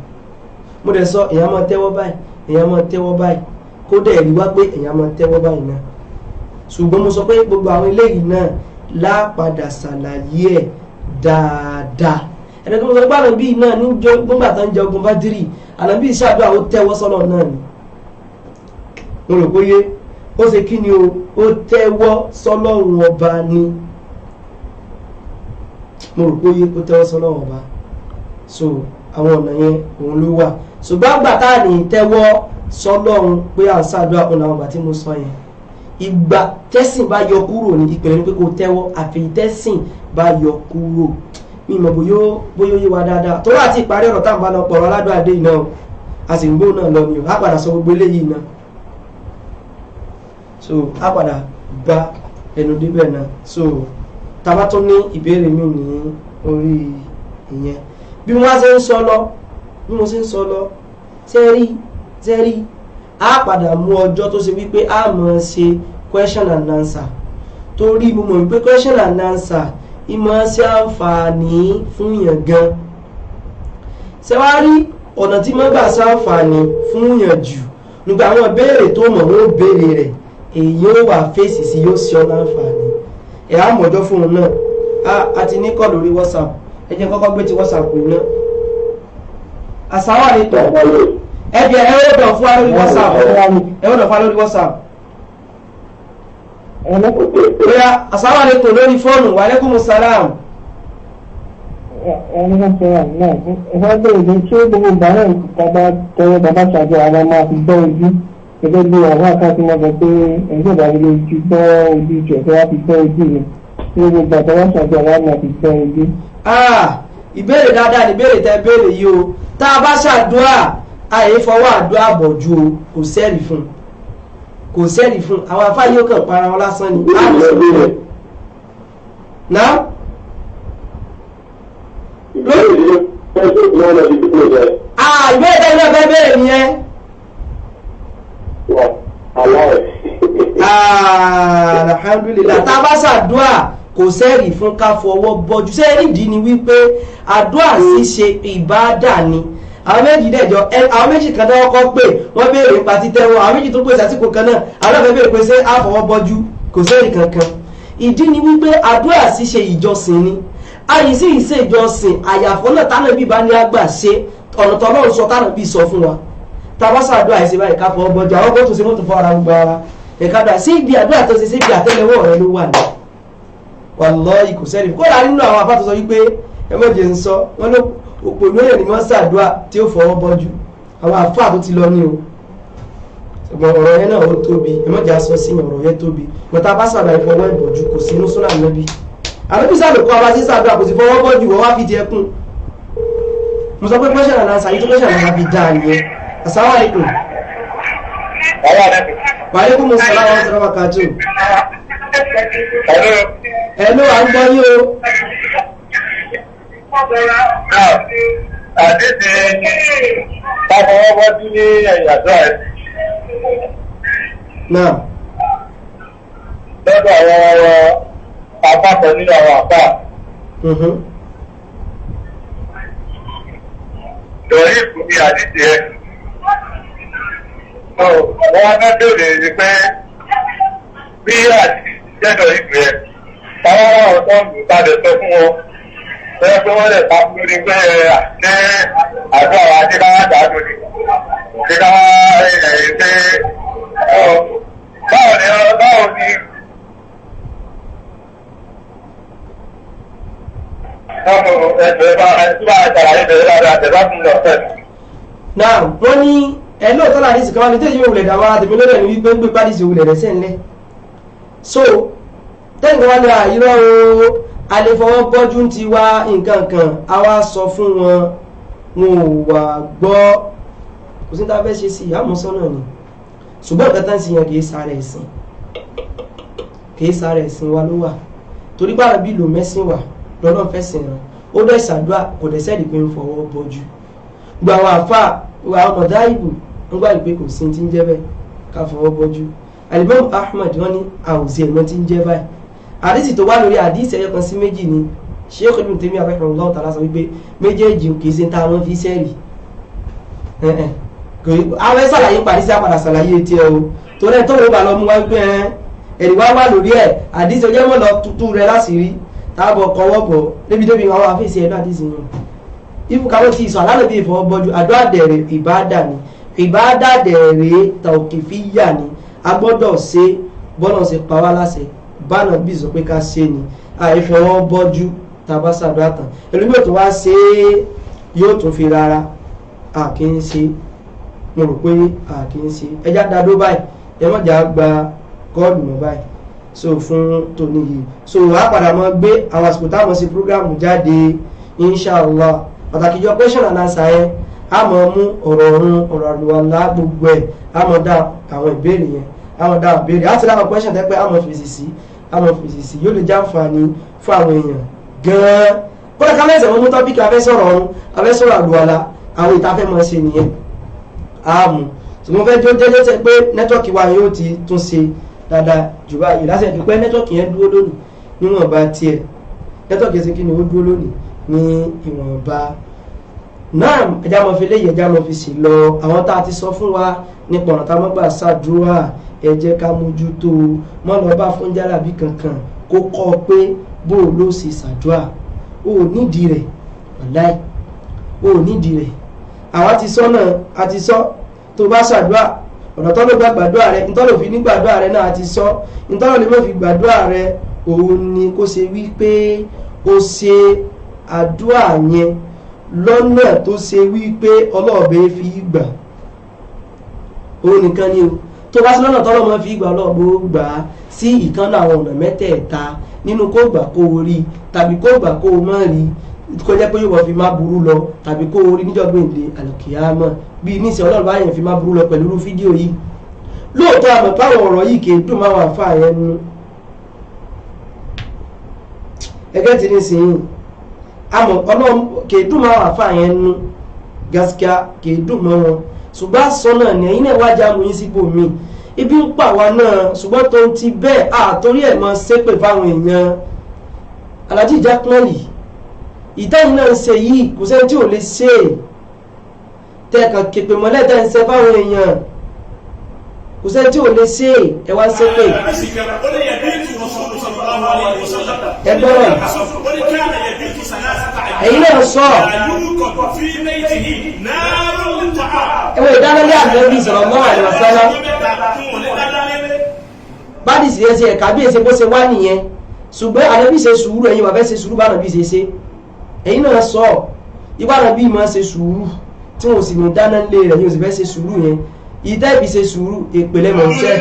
mo dẹ̀ sọ èèyàn máa tẹ́wọ́ báyìí èèyàn máa tẹ́wọ́ báyìí kó dẹ̀ rí wá pé èèyàn máa tẹ́wọ́ báyìí náà ṣùgbọ́n mo sọ pé gbogbo àwọn eléyìí náà lápadà ṣàlàyé ẹ̀ dáadáa ẹni tó mo sọ pé ànábì náà nígbà tó ń jẹ ogun Bádírì ànábì ṣàdúrà ó tẹ́wọ́ sọ́nà náà ni mo rò pé ó ṣe kí ni o ó tẹ́wọ́ sọ́lọ́run ọba ni mo rò pé ó tẹ́wọ́ sọ́lọ́run ọba so àwọn ọ̀nà yẹn òun ló wà ṣùgbọ́n àgbà tá à ní tẹ́wọ́ sọ́lọ́run pé à ń ṣàdúrà òun làwọn àgbà tí mo sọ yẹn ìgbà tẹ́sìn bá yọ kúrò ní ìpìlẹ̀ ní pé kó tẹ́wọ́ àfi tẹ́sìn bá yọ kúrò mi mọ̀ bóyá yé wa dáadáa tó láti ìparí ọ̀rọ̀ táwọn bá lọ pọ̀rọ̀ aládùn àdé yìí náà a sì ń gbó náà lọ ni o á padà sọ gbogbo eléyìí náà so á padà gba ẹnu débẹ̀ náà so tá bá tún ní ìbéèrè mi ní orí ìyẹn bí mo ṣe ń sọ lọ tẹ́rí á padà mú ọjọ́ tó ṣe wípé á mọ̀ ṣe question and answer torí mo mọ̀ wípé question and answer ìmọ̀ ṣe àǹfààní fún yàn gan ṣe wá rí ọ̀nà tí mo gbà ṣe àǹfààní fún yàn jù nígbà àwọn ìbéèrè tó mọ̀ wọ́n béèrè rẹ̀ èyí ó wà fèsì sí yóò ṣe ọ́ láǹfààní ẹ̀ á mọ̀jọ́ fún un náà a ti ní kọ́ lórí WhatsApp ẹ jẹ́ kọ́kọ́ gbé ti WhatsApp yìí náà àsáwà ní tọ̀ ẹbí ẹ ó dàn fún wa lórí WhatsApp ẹ ó dàn fún wa lórí WhatsApp. bóyá asalaamualeykum lórí fóònù wa aleykum salaam. ẹni kan sọ̀rọ̀ náà ẹ̀fọ́ bẹ̀rẹ̀ ní ṣé gbogbo ìgbà náà bàbá tọwọ́ bàbá ṣàjọ àwọn máa fi gbọ́ ojú gẹ́gẹ́ bí àwọn àkáǹtì máa sọ pé ẹ̀yìn tó bá fi lè ju gbọ́ ojú ìjọ tó wá fi gbọ́ ojú mi ṣé gbogbo ìgbà tọwọ́ ṣàjọ àwọn máa fi gbọ́ ojú. ìbéèrè dáadáa ní ìbéèrè tẹ béèrè yìí o tá a bá ṣàdúrà àyè fọwọ́ àdúrà bọ̀ ju o kò sẹ́rì fún kò sẹ́rì fún àwọn afáyé ó kàn para wọn lásán ni á lè sọ fún ẹ. náà ìbéèrè tẹ náà fẹ́ béèrè nìyẹn. alhamdulilayi tá a bá ṣàdúrà kò sẹ́rì fún ká fọwọ́ bọ́jú sẹ́rì ìdí ni wípé àdúrà ṣíṣe ìbádà ni àwọn méjì dẹ̀jọ àwọn méjì kan dáwọ́ kọ́ pé wọ́n béèrè nípa títẹ́wọ́ àwọn méjì tó pè sásìkò kan náà àwọn náà fẹ́ béèrè pé ṣé àfọwọ́ bọ́jú kò sẹ́rì kankan ìdí ni wípé àdúrà ṣíṣe ìjọsìn ni àyè sí ìṣe ìjọsìn àyàfọ́ náà tánàbí bá ní àgbà ṣe ọ̀nà tọ́lọ́run sọ tánàbí sọ fún wa tàbá ṣàdúrà ìṣe báyìí ká fọwọ́ bọ́jú àwọn kò tún ṣe mọ́tò fọ́ ara gbogbo ara ẹ̀ka dà sí ibi àdúrà tó ṣe sí ibi àtẹ́lẹwọ́ rẹ ló wà ní wàlọ́ọ̀yì kò sẹ́ni kódà nínú àwọn afá tó sọ wípé ẹ mọ̀jẹ̀ ń sọ wọn ló òpò lóyè ni wọ́n ṣàdúrà tí ó fọwọ́ bọ́jú àwọn afá tó ti lọ ní o ṣùgbọ́n ọ̀rọ̀ yẹn náà ó tóbi ẹ mọ̀jẹ̀ aṣọ sí ọ̀rọ̀ yẹn tóbi mọ̀tá bá ṣàdúrà ìfọwọ́ ìbọ̀jú kò sí inú súnà Ànábì àbẹ́bí sàlùkọ́ abá sí ṣàdúrà kò sí fọwọ́ bọ́jú wọ́n wá fi ti ẹkún mo sọ pé pẹ́ṣẹ̀ náà ṣàyí tó pẹ́ṣẹ̀ náà fi dáa nìyẹn assalamu alaikum. wa alaikum assalam wa rahmatullahi wa barakatuh. Hello, à ń gbọ́ yín o. Àdéhùn bàbá wọn bọ́ sí ní ẹ̀yìn àdúrà ẹ̀. Náà. Lọ́dọ̀ àwọn apákan nínú àwọn àpá. Ìròyìn ìkú ni àdídì ẹ̀. Wọ́n wá fẹ́ bèèrè ni pé bí àdídì jẹ́dọ̀ ìgbé ẹ̀. Táwọn ọ̀tọ́ ìgbàdẹ̀ sọ fún wọn. Bẹ́ẹ̀ pé wọ́n lè pa lórí pé àṣẹ àdúrà adékáwá dàádù ni. Adékáwá ẹ̀yìn pé báwo ni náà wọ́n ní ẹlọ́ọ̀tọ́ láti ìsìnká wọn ní tẹ́jú ìwòlẹ̀ dáwà àtẹ̀mí lọ́dẹ̀ ní wípé ń gbé pàdé ìwòlẹ̀ rẹ̀ sẹ́ńlẹ̀ so tẹ́ǹkà wá ní àìrọ́ o alẹ́fọwọ́ bọ́jú ti wá nǹkan kan a wá sọ fún wọn wọn ò wà gbọ́ kò sí tá fẹ́ ṣe sí àmúsọ́nà ni ṣùgbọ́n nǹkan tán sí yẹn kìí sára ẹ̀sìn wa ló wà torí bára bí lò mẹ́sìn wà lọ́nà fẹ́sìn rán ó dẹ̀ ṣàdúrà kò dẹ̀ sẹ́ẹ̀dì pé ń fọwọ́ bọ́jú gba àwọn àfà àwọn ọmọdé ìbò ń gbà pé kò sí ti ń jẹ́ bẹ́ẹ̀ ká fọwọ́ bọ́jú Al-Imam Ahmad wọn ní àwòsí ẹ̀mọ́ ti ń jẹ́ báyìí àdìsí tó wá lórí àdìsí ẹ̀yọ kan sí méjì ni Sheikh Ibn Taymiyyah rahimahullah ta'ala sọ wípé méjèèjì kì í ṣe tá àwọn fi sẹ́ẹ̀rì àwọn ṣàlàyé parí sí àpàdà ṣàlàyé tí ẹ o torí ẹ tó wọ́n bá lọ mú wá wípé ẹ̀rí wá wà lórí ẹ̀ àdìsí ọjọ́ mọ́ lọ tutù rẹ láṣìírí táàbọ̀ kọwọ́ bọ̀ débi àwọn afẹ́sí ẹ̀dọ́ àdìsí yẹn ibù káwọ́ ti sọ àlálẹ́ bí ìfọwọ́bọ́jú àdúrà dẹ̀rẹ̀ ìbáàdà ni ìbáàdà dẹ̀rẹ̀ tawqifiyya ni a gbọ́dọ̀ ṣe bọ́nà ṣe pa wá láṣẹ bánà bí sọ pé ká ṣe ni àìfọwọ́bọ́jú tàbá ṣàdúrà tán ẹlòmíràn tó wá ṣe é yóò tún fi rárá àkí ń ṣe mo rò pé àkí ń ṣe ẹjá dadó báyìí ẹ mọ̀jà gba kọ́ọ̀lù mọ́ báyìí so fún tòní yìí so a padà mọ́ gbé àwọn àsìkò táwọn ṣe prógrámù jáde inshallah pàtàkì jọ question and answer yẹn a mọ̀ mú ọ̀rọ̀ ọ̀run ọ̀rọ̀ àlùwàlá gbogbo ẹ̀ a mọ̀ dá àwọn ìbéèrè yẹn a mọ̀ dá àwọn ìbéèrè a ti dáhùn question tẹ́ pé a mọ̀ fèsì sí yóò lè jàǹfààní fún àwọn èèyàn gan-an kódà ká mẹ́sẹ̀ wọn mú tọ́pìkì afẹ́sọ̀rọ̀ ọ̀run afẹ́sọ̀rọ̀ àlùwàlá àwọn ìtafẹ́ mọ̀ ṣe nìyẹn àmù tí mo fẹ́ jó jẹ́jẹ́ tẹ́ pé nẹ́tọ́ọ̀kì wa yóò ti tún ṣe dáadáa jù báyìí lásìkò dúpẹ́ nẹ́tọ́ọ̀kì yẹn dúró lónìí níwọ̀nba tiẹ̀ nẹ́tọ́ọ̀kì yẹn kí ni ó dúró lónìí ní ìwọ̀nba náà ẹja mọ̀ fi léyìí ẹja mọ̀ fi sì lọ àwọn tá a ti sọ fún wa nípa ọ̀nà tá a mọ̀ gbà ṣàdúrà ẹ jẹ́ ká mójútó mọ́ lọ bá fún jálàbí kankan kó kọ́ ọ pé bó o ló ṣe ṣàdúrà o ò nídìí rẹ̀ wàláì o ò nídìí rẹ̀ àwa ti sọ náà a ti sọ tó bá ṣàdúrà ọ̀nà tọ́lọ́ gba gbàdúrà rẹ ntọ́lọ́ fi ní gbàdúrà rẹ náà àti sọ ntọ́lọ́ lè mọ́ fi gbàdúrà rẹ òun ni kó ṣe wí pé ó ṣe àdúrà yẹn lọ́nà tó ṣe wí pé ọlọ́ọ̀bẹ fi gbà òun nìkan ni o tó bá sí lọ́nà tọ́lọ́ mọ́ fi gbà ọlọ́ọ̀bẹ ó gbà á sí ìkànnà àwọn ọ̀nà mẹ́tẹ̀ẹ̀ta nínú kó gbà kó o rí tàbí kó gbà kó o má rí kó jẹ́ pé yóò wọ́n fi má burú lọ tàbí kó o rí níjọ́ gbèǹde àlùkìyámà bí níṣẹ́ ọlọ́run bá yẹn fi má burú lọ pẹ̀lú irú fídíò yìí lóòótọ́ àmọ́ páwọn ọ̀rọ̀ yìí kì í dùn máa wà fà yẹn nu ẹgẹ́ ti ní sìn àmọ́ ọlọ́run kì í dùn máa wà fà yẹn nu gaskiya kì í dùn mọ́ wọn ṣùgbọ́n àṣọ náà ní ẹ̀yin náà wájà mú yín síbò míì ibi ń pa wá náà ṣùgbọ́n tó ń ti bẹ́ẹ̀ àtórí ẹ̀ máa ṣépè fáwọn èèyàn alájí jákúnlì ìtẹ́yìn náà ń ṣe yìí kò sẹ́ni tí ò lè ṣe é tẹ́ẹ̀kan képe mọ́lẹ́ tẹ́ ń ṣe fáwọn èèyàn kò sẹ́ni tí ò lè ṣe é ẹ wá ṣépè. ẹgbẹ́rún ẹ̀yin náà sọ ẹwọ́ ìdánilẹ́ àgbẹ̀bí sọ̀rọ̀ mọ́ àìwàsálá bádìsì yẹn ṣe ẹ̀ka bí èsè bó ṣe wá nìyẹn ṣùgbọ́n ànábì ṣe sùúrù ẹ̀yin wà fẹ́ ṣe sùúrù bá ànábì ṣe ṣe ẹ̀yin náà sọ ìwà ànábì máa ṣe sùúrù tí wọn ò sì ní dáná lé rẹ̀ yóò sì fẹ́ ṣe sùúrù yẹn ìdá ìbí ṣe sùúrù èpèlè mọ̀ ṣẹ́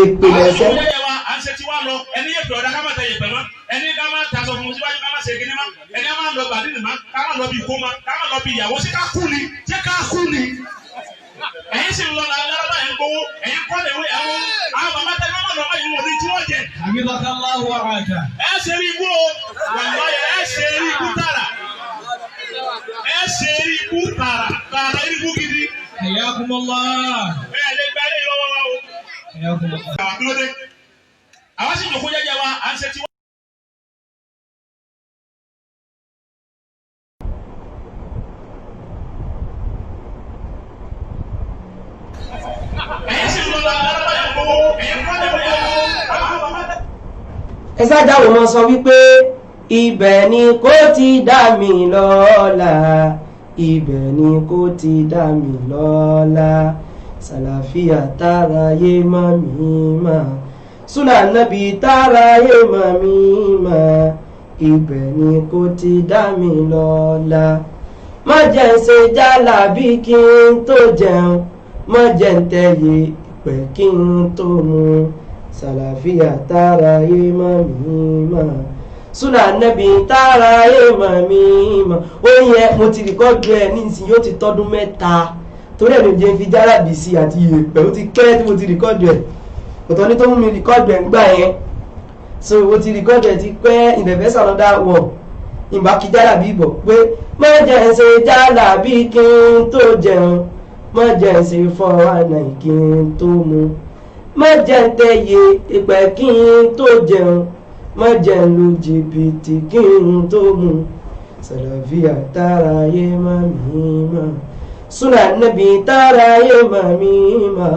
èpèlè ṣẹ́. ẹni yẹ pẹ̀lú ọ̀dà ká má tẹ yẹ pẹ̀lú ẹni ká má ta sọ fún un síwájú ká má ṣe kíní má ẹni ká má lọ gbàdúrà má ká má lọ bí ìkó má ká má lọ bí ìyàwó ṣé ká kú ni ṣé ká kú ni ẹ̀yin sì ń lọ lọ́wọ́ ẹ̀ ń gbowó ẹ̀yin kọ́ lè wé ẹ̀wọ̀n àwọn bàbá tẹ ká má lọ bá ìwọ̀n ní tí wọ́n jẹ. àbíbáká láwọ àjà. ẹ ṣe rí ibú o wàlúwàyẹ ẹ ṣe rí ibú tààrà ẹ ṣe rí ibú tààrà rí ibú gidi. ẹ̀yà kúmọ́lá. ẹ lè gba ilé lọ́wọ́ wa o. ẹ̀yà kúmọ́lá. àwọn akílódé àwọn sì jòkó jẹ́jẹ́ wa à ń ṣe tí wọ́n. ẹ sájáwò mọ́ sọ wípé ibẹ̀ ni kò ti dá mi lọ́lá ibẹ̀ ni kò ti dá mi lọ́lá sàlàfíà táráyé mọ́ mi mà súnà nábì táráyé mọ́ mi mà ibẹ̀ ni kò ti dá mi lọ́lá má jẹ́ ń ṣe jálàbí kí n tó jẹun má jẹ́ ń tẹ̀yẹ pẹ̀ kí n tó mu sàlàfíà táráyé mọ́ mi mà súnà nábì táráyé mọ́ mi mà ó yẹ mo ti rìkọ́dù ẹ̀ nísìnyí ó ti tọ́dún mẹ́ta torí ẹ̀ ló jẹ́ fi jálàbí sí àti ìyèpẹ̀ ó ti kẹ́ tí mo ti rìkọ́dù ẹ̀ ọ̀tọ̀ ní tó mú mi rìkọ́dù ẹ̀ ń gbà yẹn so mo ti rìkọ́dù ẹ̀ ti pẹ́ ìdẹ̀fẹ́ sàlọ́dà wọ̀ ìbá kí jálàbí bọ̀ pé má jẹ́ ń ṣe jálàbí kí n tó jẹun má jẹ́ ń ṣe fọ́ọ̀rọ̀ kí n tó mu má jẹ́ ń tẹ̀yẹ ìpẹ́ kí n tó jẹun má jẹ́ ń lu jìbìtì kí n tó mu sàlàfíà táráyé mọ́ mi mà súnà nábì táráyé mọ́ mi mà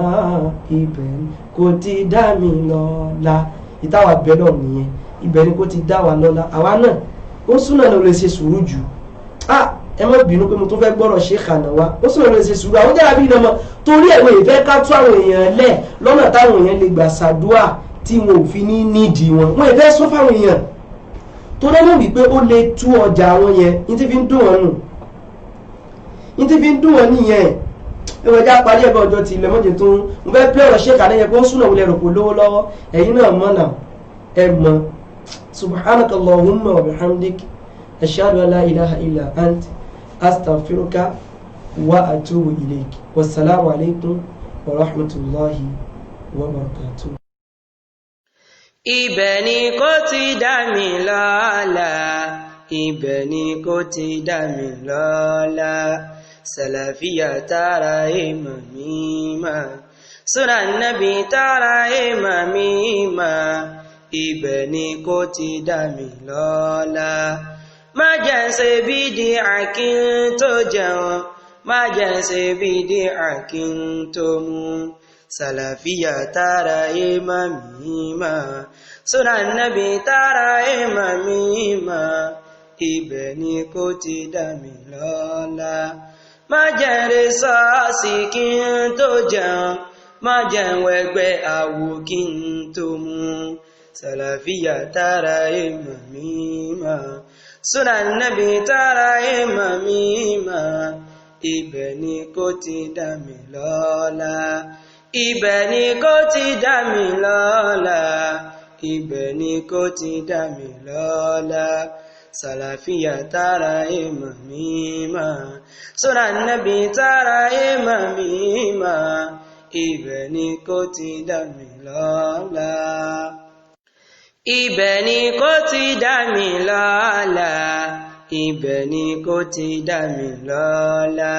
ibẹ̀ kò ti dá mi lọ́lá ìtawà bẹ́ẹ̀ náà nìyẹn ibẹ̀ ni kò ti dá wa lọ́lá àwa náà ó súnà náà lè ṣe sùúrù jù ẹ má bínú pé mo tún fẹ́ gbọ́rọ̀ ṣe kànáà wa ó súnà lè ṣe sùúrù àwọn jẹ́ra bí iná mọ́ torí ẹ̀wọ̀n ìfẹ́ ká tú àwọn èèyàn lẹ̀ lọ́nà táwọn èèyàn lè gbà ṣàdúà tí wọn ò fi ní nídìí wọn ìfẹ́ sọ fáwọn èèyàn tó lọ́nà wípé ó lè tú ọjà àwọn yẹn ní ti fi ń dùn wọn nù ní ti fi ń dùn wọn nìyẹn ẹwọ́n já parí ẹ̀bẹ̀ ọjọ́ ti ilẹ̀ mọ́jẹ̀ tó ń mo fẹ́ pé ọ̀rọ̀ ṣe kànáà yẹn pé ó súnà wọlé rò kò lówó lọ́wọ́ ẹ̀yin náà mọ̀ náà ẹ mọ̀ subhanaka allahumma wa bihamdik ashhadu an la ilaha illa ant astaghfiruka wa atubu ilayk wassalamu alaikum wa rahmatullahi wa barakatuh. ibẹ̀ ni kò ti dá mi lọ́lá ibẹ̀ ni kò ti dá mi lọ́lá sàlàfíà táráyé mọ́ mi mà súnà nábì táráyé mọ́ mi mà ibẹ̀ ni kò ti dá mi lọ́lá má jẹ́ ń ṣe bídíà kí n tó jẹun má jẹ́ ń ṣe bídíà kí n tó mu sàlàfíà táráyé mọ́ mi mà súnà nábì táráyé mọ́ mi mà ibẹ̀ ni kò ti dá mi lọ́lá má jẹ́rìí sọ́ọ̀sì kí n tó jẹun má jẹun ẹgbẹ́ àwò kí n tó mu sàlàfíà tààrà ìmọ̀ mímọ́ súnà nàbì tààrà ìmọ̀ mímọ́ ibẹ̀ ni kò ti dá mi lọ́lá ibẹ̀ ni kò ti dá mi lọ́lá ibẹ̀ ni kò ti dá mi lọ́lá sàlàfíà tààrà ìmọ̀ mímọ́ súnà nàbì tààrà ìmọ̀ mímọ́ ibẹ̀ ni kò ti dá mi lọ́lá ibẹ̀ ni kò ti dá mi lọ́lá ibẹ̀ ni kò ti dá mi lọ́lá.